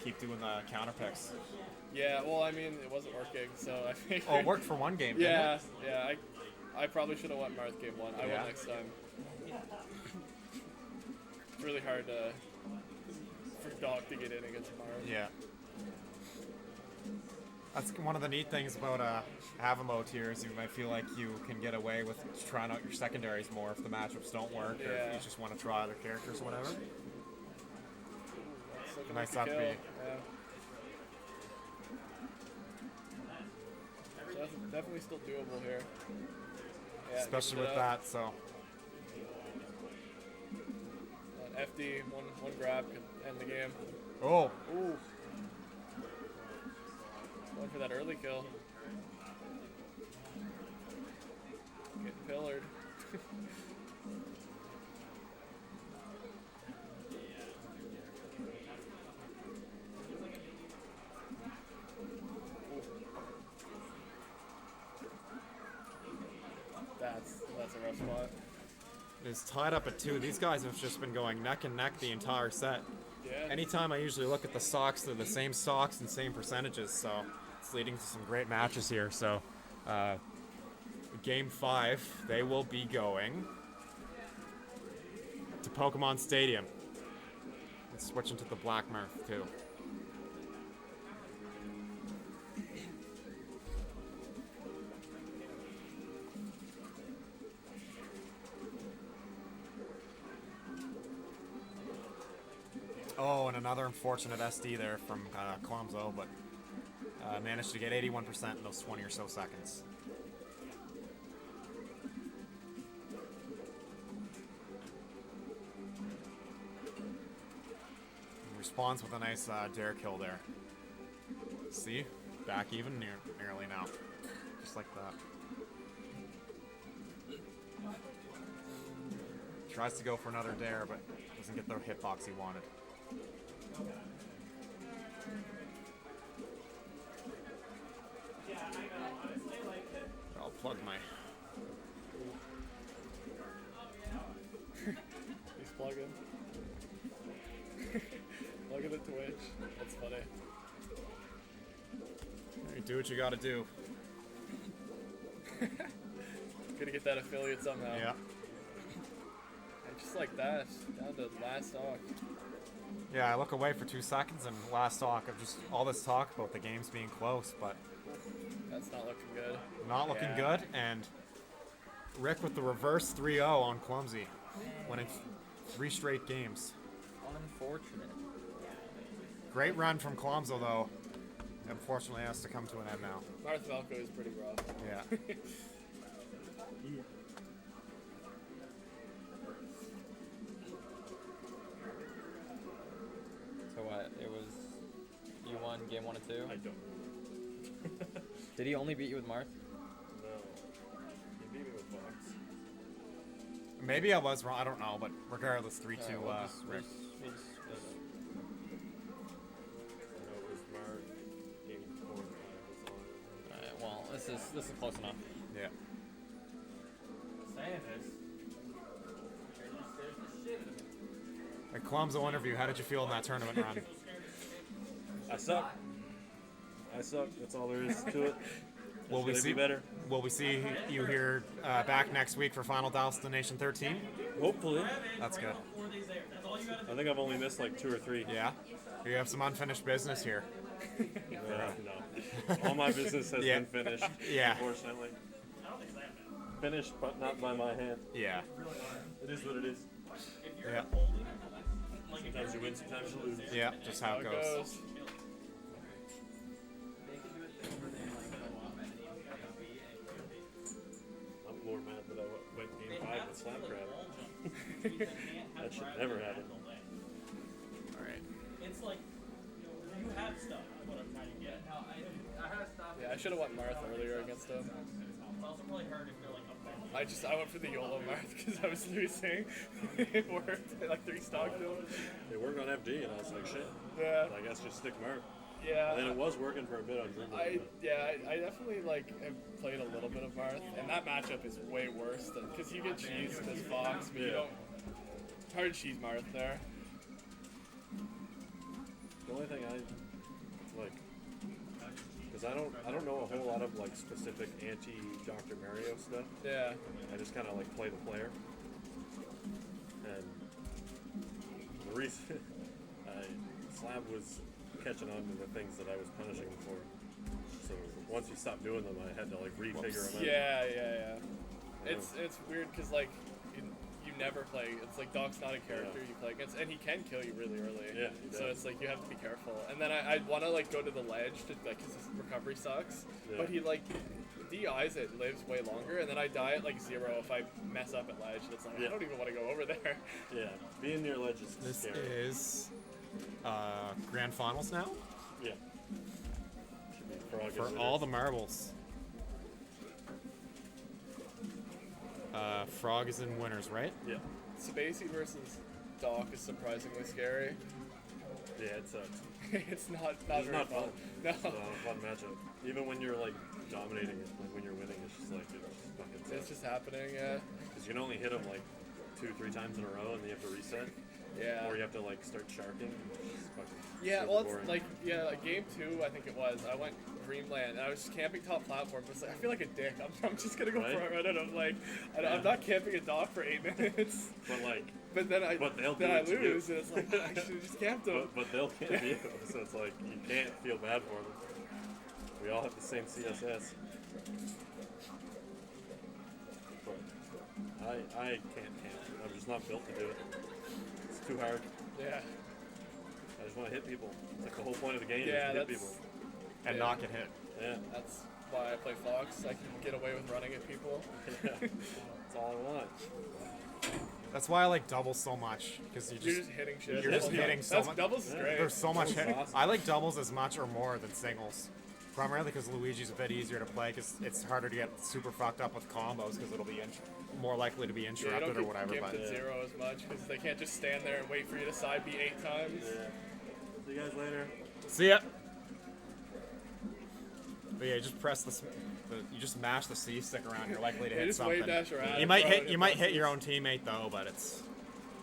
keep doing the counter picks. Yeah, well, I mean, it wasn't working, so I figured. Oh, it worked for one game, didn't Yeah, it? yeah. I probably should have won Marth game 1. I Yeah. will next time. It's really hard for Dog to get in against Marth. Yeah. That's one of the neat things about Havamo tiers. You might feel like you can get away with trying out your secondaries more if the matchups don't work, or if Yeah. you just want to try other characters or whatever. It's looking Nice like a upbeat. kill. Yeah. So that's definitely still doable here. Yeah, Especially mix with it up. that, so. FD, one grab could end the game. Oh. Ooh. Going for that early kill. Getting pillared. That's a rough spot. It's tied up at 2. These guys have just been going neck and neck the entire set. Yeah. Anytime I usually look at the stocks, they're the same stocks and same percentages, so it's leading to some great matches here. So, game 5, they will be going to Pokemon Stadium. And switching to the Black Marth, too. Oh, and another unfortunate SD there from Quamzo, but managed to get 81% in those 20 or so seconds. He responds with a nice dare kill there. See? Back even nearly now. Just like that. Tries to go for another dare, but doesn't get the hitbox he wanted. I'll plug my. He's plugging. Plugging the Twitch. That's funny. Hey, do what you gotta do. Gonna get that affiliate somehow. Yeah. And just like that, down to last stock. Yeah, I look away for 2 seconds and last talk of just all this talk about the games being close, but That's not looking good. not looking Yeah. good. And Rick with the reverse 3-0 on Clumsy, winning 3 straight games. Unfortunate. Great run from Clumzo though. Unfortunately, has to come to an end now. Marth Falco is pretty rough. Yeah. So what? It was you won game 1 and 2. I don't. Did he only beat you with Marth? No. He beat me with Fox. Maybe I was wrong. I don't know, but regardless, 3-2 Alright, Rick. I know it was Mark game 4 and 5. That's all I know. Alright, well, this is close enough. Yeah. Saying this. A Clumzo interview. How did you feel in that tournament run? I suck. That's all there is to it. Will we gonna see be better. Will we see you here back next week for Final DALstination 13? Hopefully. That's good. I think I've only missed like 2 or 3. Yeah. You have some unfinished business here. No. All my business has been finished. Yeah. Unfortunately. Finished, but not by my hand. Yeah. It is what it is. Yeah. Sometimes you win, sometimes you lose. Yeah, just how it goes. I'm more mad that I went game 5 with Slap Crab. That should never happen. Alright. It's like, you have stuff, is what I'm trying to get. I have stuff. Yeah, I should have went Marth earlier against him. It's also really hard if they're like offended. I went for the YOLO Marth because I was losing. It worked. I like 3 stock to him. It worked on FD, and I was like, shit. Yeah. I guess just stick Mark. Yeah. And then it was working for a bit on Dreamland. I definitely like have played a little bit of Marth, and that matchup is way worse than because you get cheesed as Fox, but you don't. It's hard to cheese Marth there. The only thing I like, because I don't know a whole lot of like specific anti-Dr. Mario stuff. Yeah. I just kind of like play the player, and the reason Slab was catching on to the things that I was punishing him for. So once he stopped doing them, I had to like refigure them out. Yeah. It's weird because like you never play. It's like Doc's not a character you play against, and he can kill you really early. Yeah. So it's like you have to be careful. And then I want to like go to the ledge to like because his recovery sucks. Yeah. But he like DIs it, lives way longer, and then I die at like 0 if I mess up at ledge. And it's like I don't even want to go over there. Yeah. Being near ledge is This scary. is Grand Finals now? Yeah. Should be Frog For as it all is. the marbles. Frog is in winners, right? Yeah. Spacey versus Doc is surprisingly scary. Yeah, it sucks. It's not It's very not fun. No. It's not a fun matchup. Even when you're like dominating it, like when you're winning, it's just like it just fucking sucks. It's just happening, yeah. Because you can only hit them like 2-3 times in a row, and then you have to reset. Yeah. Or you have to like start sharking. It's just fucking Yeah, super well, it's boring. like game 2, I think it was. I went Dreamland, and I was just camping top platform. But it's like I feel like a dick. I'm just gonna go Right? front run, and I'm like, I'm not camping a Doc for 8 minutes. But like. But then I they'll then do I it to you. lose, and it's like I should have just camped him. But they'll camp you, so it's like you can't feel bad for them. We all have the same CSS. But I can't camp. I'm just not built to do it. It's too hard. Yeah. I just want to hit people. It's like the whole point of the game Yeah, is to hit that's- people. And not get hit. Yeah. That's why I play Fox. I can get away with running at people. Yeah. That's all I want. That's why I like doubles so much, because You're just hitting shit. You're just hitting so That's much. doubles is great. There's so much Doubles is hit. awesome. I like doubles as much or more than singles. Primarily because Luigi's a bit easier to play, because it's harder to get super fucked up with combos, because it'll be more likely to be Yeah, you interrupted don't or whatever. get But gimped at 0 as much because they can't just stand there and wait for you to side B 8 times. Yeah. See you guys later. see ya. But yeah, you just press you just mash the C stick around. You're likely to Yeah, hit just something. wave dash around You might and hit. throw You it might in hit your boxes. own teammate though, but it's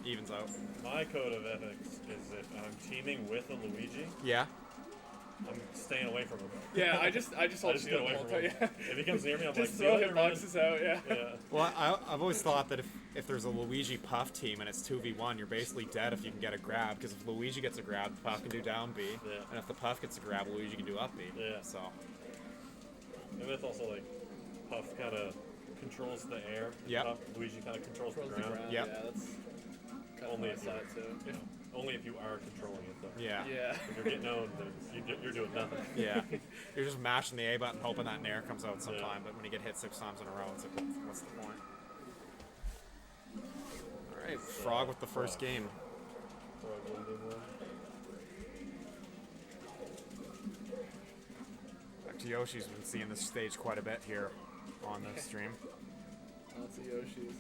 evens out. My code of ethics is if I'm teaming with a Luigi, Yeah. I'm staying away from him. Yeah, I just hold I just get shield away the whole from him. time. If he comes near me, I'm Just like, throw "See you hit later, boxes out. Yeah. Yeah. Well, I've always thought that if there's a Luigi Puff team and it's 2v1, you're basically dead if you can get a grab, because if Luigi gets a grab, the Puff can do down B, Yeah. and if the Puff gets a grab, Luigi can do up B. Yeah. So, And it's also like Puff kind of controls the air. Yep. Puff, Luigi kind of controls the Controls the ground. ground. Yep. Yeah, that's kind of Only my if you side too. only if you are controlling it though. yeah. Yeah. If you're getting owned, then you're doing nothing. Yeah. You're just mashing the A button, hoping that Nair comes out sometime, but when you get hit 6 times in a row, it's like, what's the point? Alright, Frog with the first game. Back to Yoshi's been seeing this stage quite a bit here on the stream. Lots of Yoshis.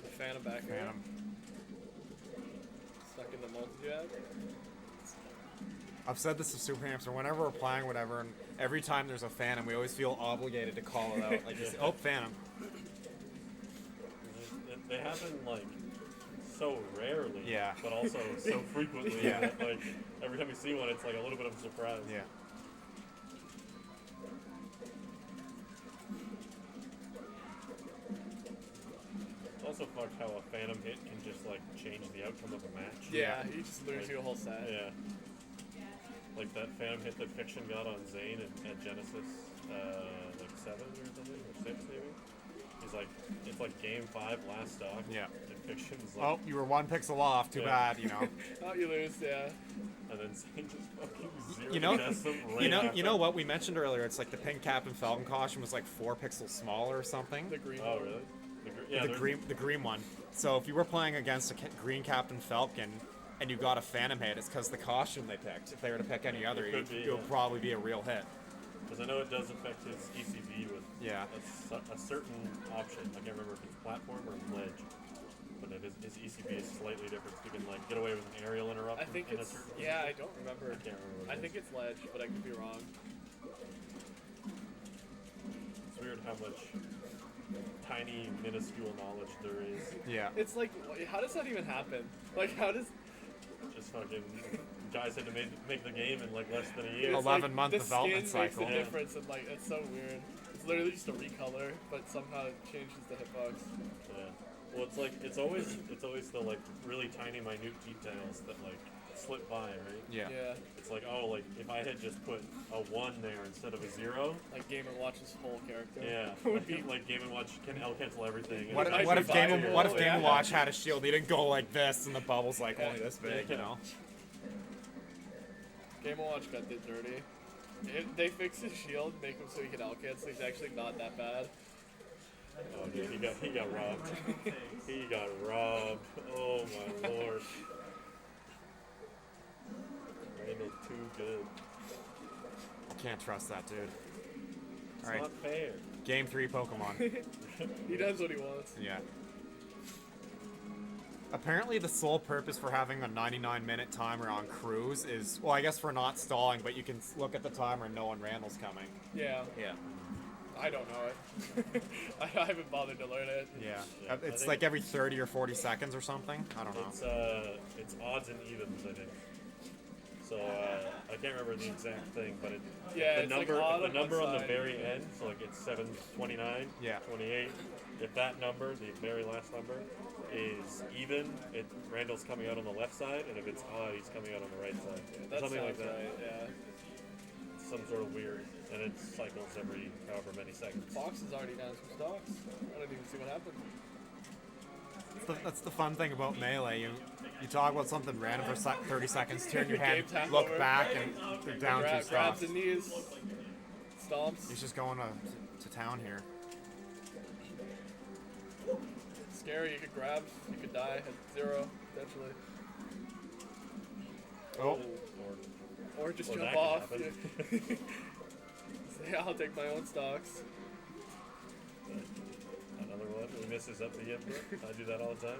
The Phantom back here. Phantom. Stuck in the multi-jab. I've said this to Super Hamster whenever we're playing whatever, and every time there's a Phantom, we always feel obligated to call it out. Like, oh, Phantom. they happen like so rarely, Yeah. but also so frequently. Yeah. That, like every time you see one, it's like a little bit of a surprise. Yeah. It's also fucked how a phantom hit can just like change the outcome of a match. Yeah, you just lose Like, your whole set. Yeah. Like that phantom hit that Fiction got on Zane at Genesis, like 7 or something, or 6 maybe. He's like, it's like game 5 last stock. Yeah. And Fiction's like, Oh, you were 1 pixel off. Too bad, you know. Oh, you lose, yeah. and then Zane just fucking zero You know, tests him right you know what we mentioned earlier? It's like the pink Captain Falcon costume was like 4 pixels smaller or something. The green Oh, one. really? The green one. So if you were playing against a green Captain Falcon and you got a phantom hit, it's because the costume they picked. If they were to pick any other, it would probably be a real hit. Because I know it does affect his ECB with Yeah. a certain option. I can't remember if it's platform or ledge. But his ECB is slightly different. So you can like get away with an aerial interrupt. I think in it's, a certain yeah, I don't remember. I can't remember what I it think is. it's ledge, but I could be wrong. It's weird how much tiny, minuscule knowledge there is. Yeah. It's like, how does that even happen? Like, how does... Just fucking guys had to make the game in like less than a year. It's 11-month the development skin cycle. makes the difference, and like, it's so weird. It's literally just a recolor, but somehow it changes the hitbox. Yeah. Well, it's like it's always the like really tiny, minute details that like slip by, right? Yeah. Yeah. It's like, oh, like if I had just put a 1 there instead of a 0. Like Game & Watch's whole character. Yeah. Would be like Game & Watch can L cancel everything. What and if Game yeah. and Watch had a shield? He didn't go like this, and the bubble's like only this big, you know? Game & Watch got did dirty. They fixed his shield, make him so he can out-cancel. He's actually not that bad. Oh, dude, he got robbed. He got robbed. Oh my lord. Randall too good. Can't trust that dude. It's All right. not fair. Game 3 Pokemon. He does what he wants. Yeah. Apparently the sole purpose for having a 99-minute timer on cruise is, well, I guess for not stalling, but you can look at the timer and know when Randall's coming. Yeah. Yeah. I don't know it. I haven't bothered to learn it. Yeah. Yeah, I It's think- like every 30 or 40 seconds or something. I don't know. It's odds and evens, I think. So I can't remember the exact thing, but Yeah, the it's like number odd the on number one on the side. very end, so like it's 729, Yeah. 28. If that number, the very last number, is even, Randall's coming out on the left side, and if it's odd, he's coming out on the right side. That Something like sounds that. right, yeah. Some sort of weird, and it cycles every however many seconds. Fox is already down some stocks. I don't even see what happened. That's the fun thing about Melee. You talk about something random for 30 seconds, turn your head, Game time look over. back, and they're down 2 Grabs stocks. the knees, stomps. He's just going to town here. Scary, you could grab, you could die at 0, potentially. Oh. Or just Or jump that could off. happen. Say, I'll take my own stocks. Another one. He misses up the input. I do that all the time.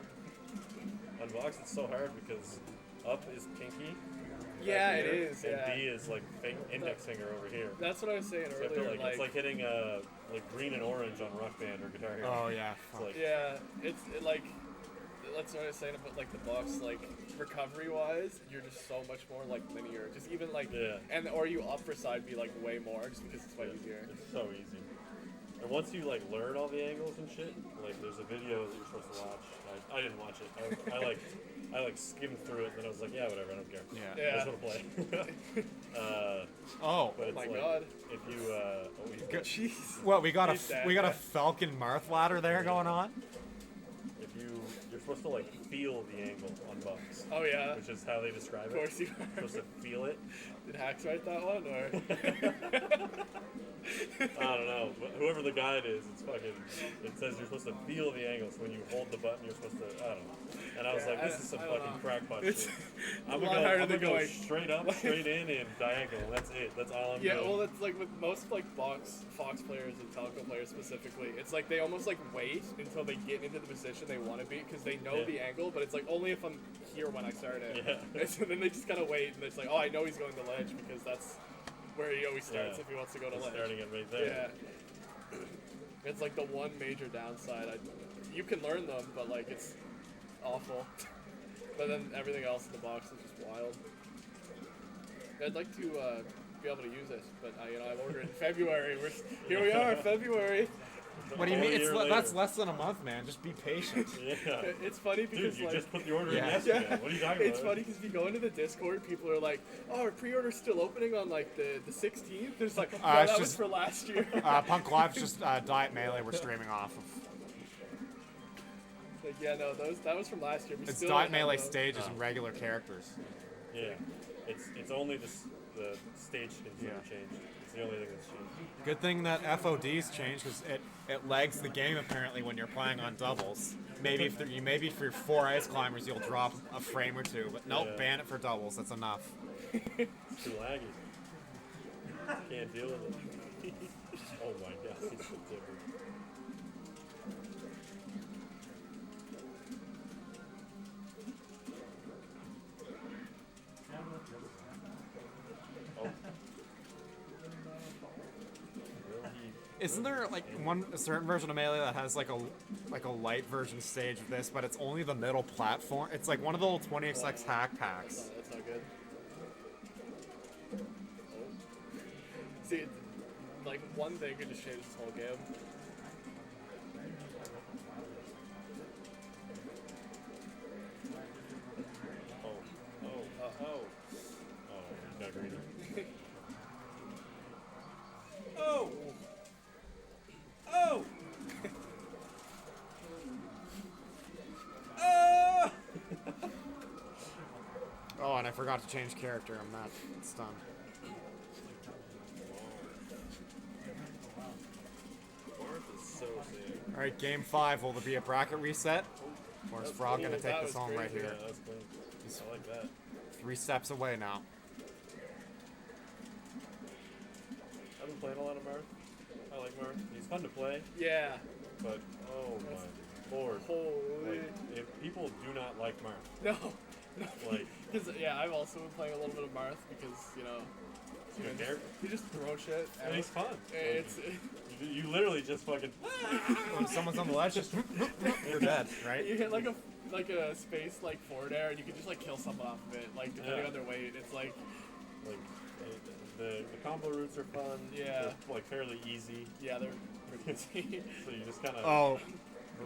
On box, it's so hard because up is pinky. Yeah, right it here, is, And yeah. D is like index finger over here. That's what I was saying So I feel earlier. like it's like hitting like green and orange on Rock Band or Guitar Hero. Oh, yeah. It's like, yeah, like, that's what I was saying about like the box, like recovery wise, you're just so much more like linear. Just even like, Yeah. and or you upper side be like way more just because it's way easier. It's so easy. And once you like learn all the angles and shit, like there's a video that you're supposed to watch. I didn't watch it. I like skimmed through it and then I was like, yeah, whatever, I don't care. Yeah. I just want to play. Oh. But Oh it's my like, god. if you Jeez. What, we got He's dead. a Falcon Marth ladder there going on? if you're supposed to like feel the angle on bucks. Oh yeah. Which is how they describe Of it. course you You're supposed to feel it. Did Hacks write that one or? I don't know, but whoever the guide is, it says you're supposed to feel the angle, so when you hold the button, you're supposed to, I don't know. And I was Yeah, like, this is some I don't fucking know. crackpot It's shit. a I'm lot gonna harder go, than going- straight up, straight in, and diagonal, and that's it. That's all I'm Yeah, doing. well, it's like with most like Fox players and Falco players specifically, it's like they almost like wait until they get into the position they want to be because they know Yeah. the angle, but it's like only if I'm here when I start it. Yeah. And so then they just kind of wait, and it's like, oh, I know he's going to ledge because that's where he always starts Yeah. if he wants to go to He's ledge. starting it right there. Yeah. It's like the one major downside. You can learn them, but like it's awful. But then everything else in the box is just wild. I'd like to be able to use it, but I ordered in February. Here we are, February. What do you mean? That's less than a month, man. Just be patient. Yeah. It's funny because Dude, you like, just put the order in yesterday. What are you talking It's about? funny because if you go into the Discord, people are like, "Oh, our pre-order's still opening on like the 16th." There's like, "No, that was for last year." Punk Live's just Diet Melee we're streaming off of. Like, yeah, no, that was from last year. We It's still Diet don't have Melee those. stages and regular characters. Yeah. It's only the stage skins that have changed. It's the only thing that's changed. Good thing that FOD's changed because it lags the game apparently when you're playing on doubles. Maybe for 4 ice climbers you'll drop a frame or two, but nope, ban it for doubles. That's enough. It's too laggy. Can't deal with it. Oh my god, it's so different. Isn't there like a certain version of Melee that has like a light version stage of this, but it's only the middle platform? It's like one of the little 20xx hack packs. No, that's not good. See, like one thing could just change this whole game. Oh, got greedy. Oh! Oh! Oh, and I forgot to change character. I'm not stunned. So sick. All right, game 5. Will there be a bracket reset, or is Frog gonna take this home right here? Yeah, that's clean. He's I like that. 3 steps away now. I've been playing a lot of Marth. I like Marth. He's fun to play, Yeah. but oh my lord. Holy. Like, if people do not like Marth, No. like, Because, yeah, I've also been playing a little bit of Marth because, you don't care, you just throw shit. and he's fun. It's. You literally just fucking. When someone's on the ledge, just you're dead, right? You hit like a space like forward air, and you can just like kill someone off of it, like depending on their weight. It's like the combo routes are fun. Yeah. They're, like fairly easy. Yeah, they're pretty easy. So you just kind of. Oh,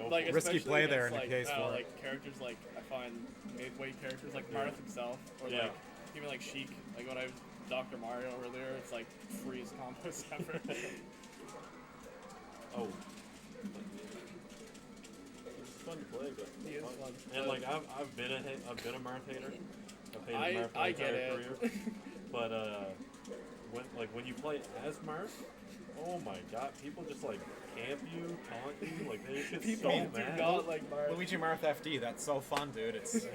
like risky especially play there in against, the case for it. like characters like I find mid-weight characters like Marth himself, or like even like Sheik. Like when I was Dr. Mario earlier, it's like freeze combos ever. Oh. It's fun to play, but He is fun. And like I've been a Marth hater. I've hated Marth my I entire get it. career. But when you play as Marth, oh my god, people just like camp you, taunt you, like they just get People so do mad. not like Marth. Luigi Marth FD. That's so fun, dude. It's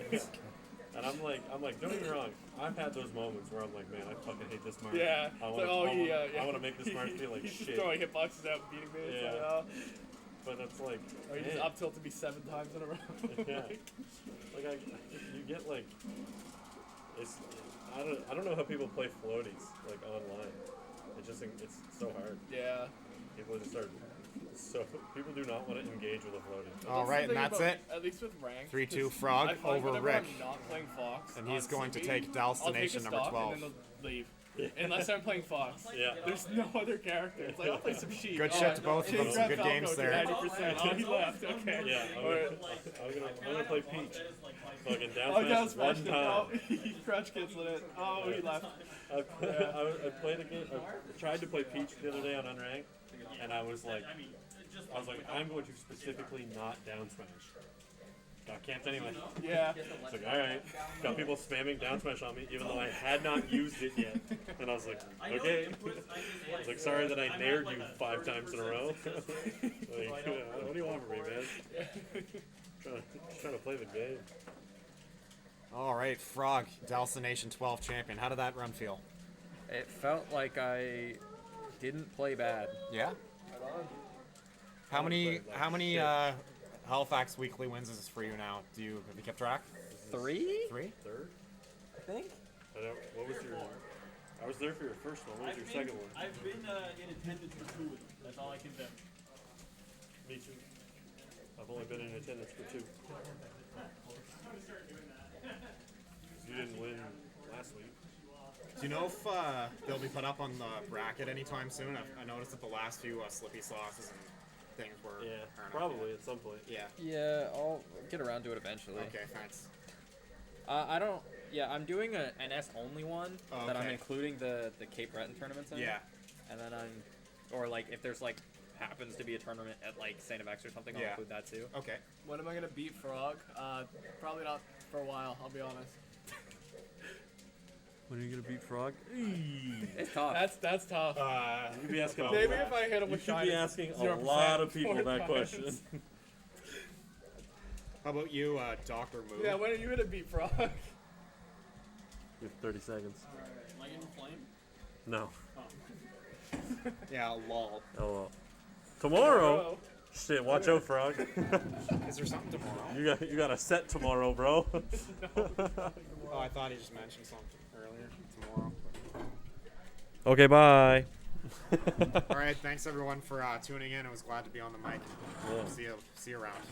And I'm like, don't get me wrong. I've had those moments where I'm like, man, I fucking hate this Marth. Yeah. I It's want like, I want to make this Marth feel like he's shit. just throwing hitboxes out and beating me. It's Yeah. like, oh. But it's like, Or you just up tilt to me 7 times in a row. yeah. Like you get like, it's I don't know how people play floaties like online. It's so hard. Yeah. People just start. So people do not want to engage with a floaty. all right, and that's it. At least with rank. 3-2 Frog I find over whenever Rick. I'm not playing Fox, And he's on going to CB, take I'll take a DALstination number stock 12. And then they'll leave. Unless I'm playing Fox. Yeah. There's no other character. It's like I'll play some Sheik. Good shit to both of them. Some good games there. 90%. Oh, he left. Okay. Yeah, I'm gonna play Peach. Fucking down Oh, smash down one smash. time. Oh, he crutch canceled it. Oh, he left. I played a game. I tried to play Peach the other day on Unranked, and I was like, I'm going to specifically not down smash. Got camped anyway. Yeah. It's like, alright. Got people spamming down smash on me, even though I had not used it yet. And I was like, okay. I was like, sorry that I nared you 5 times in a row. Like, what do you want from me, man? Just trying to play the game. All right, Frog, DALstination 12 champion. How did that run feel? It felt like I didn't play bad. Yeah. How many Halifax weekly wins is this for you now? Have you kept track? 3? 3? Third? I think. What was your... I was there for your first one. What was your second one? I've been in attendance for 2 of them. That's all I can do. Me too. I've only been in attendance for 2. You didn't win last week. Do you know if they'll be put up on the bracket anytime soon? I noticed that the last few Slippy Sauces and things were. Yeah, aren't up probably yet. at some point. Yeah. Yeah, I'll get around to it eventually. Okay, thanks. I don't. Yeah, I'm doing an S only one that I'm Okay. including the Cape Breton tournaments in. Yeah. And then or like if there's like happens to be a tournament at like St. FX or something, I'll Yeah. include that too. Okay. When am I gonna beat Frog? Probably not for a while. I'll be honest. When are you gonna beat Frog? It's tough. That's tough. You could be asking. Maybe if I hit him You with should shiny, be asking a 0% lot of people 4 that times. question. How about you, Dr. Moo? Yeah, when are you gonna beat Frog? You have 30 seconds. Am I getting flame? No. Yeah, lol. Oh well. Tomorrow. Shit, watch out, Frog. Is there something tomorrow? You got a set tomorrow, bro. Oh, I thought he just mentioned something earlier. Tomorrow. Okay, bye. All right, thanks everyone for tuning in. I was glad to be on the mic. Yeah. See you around.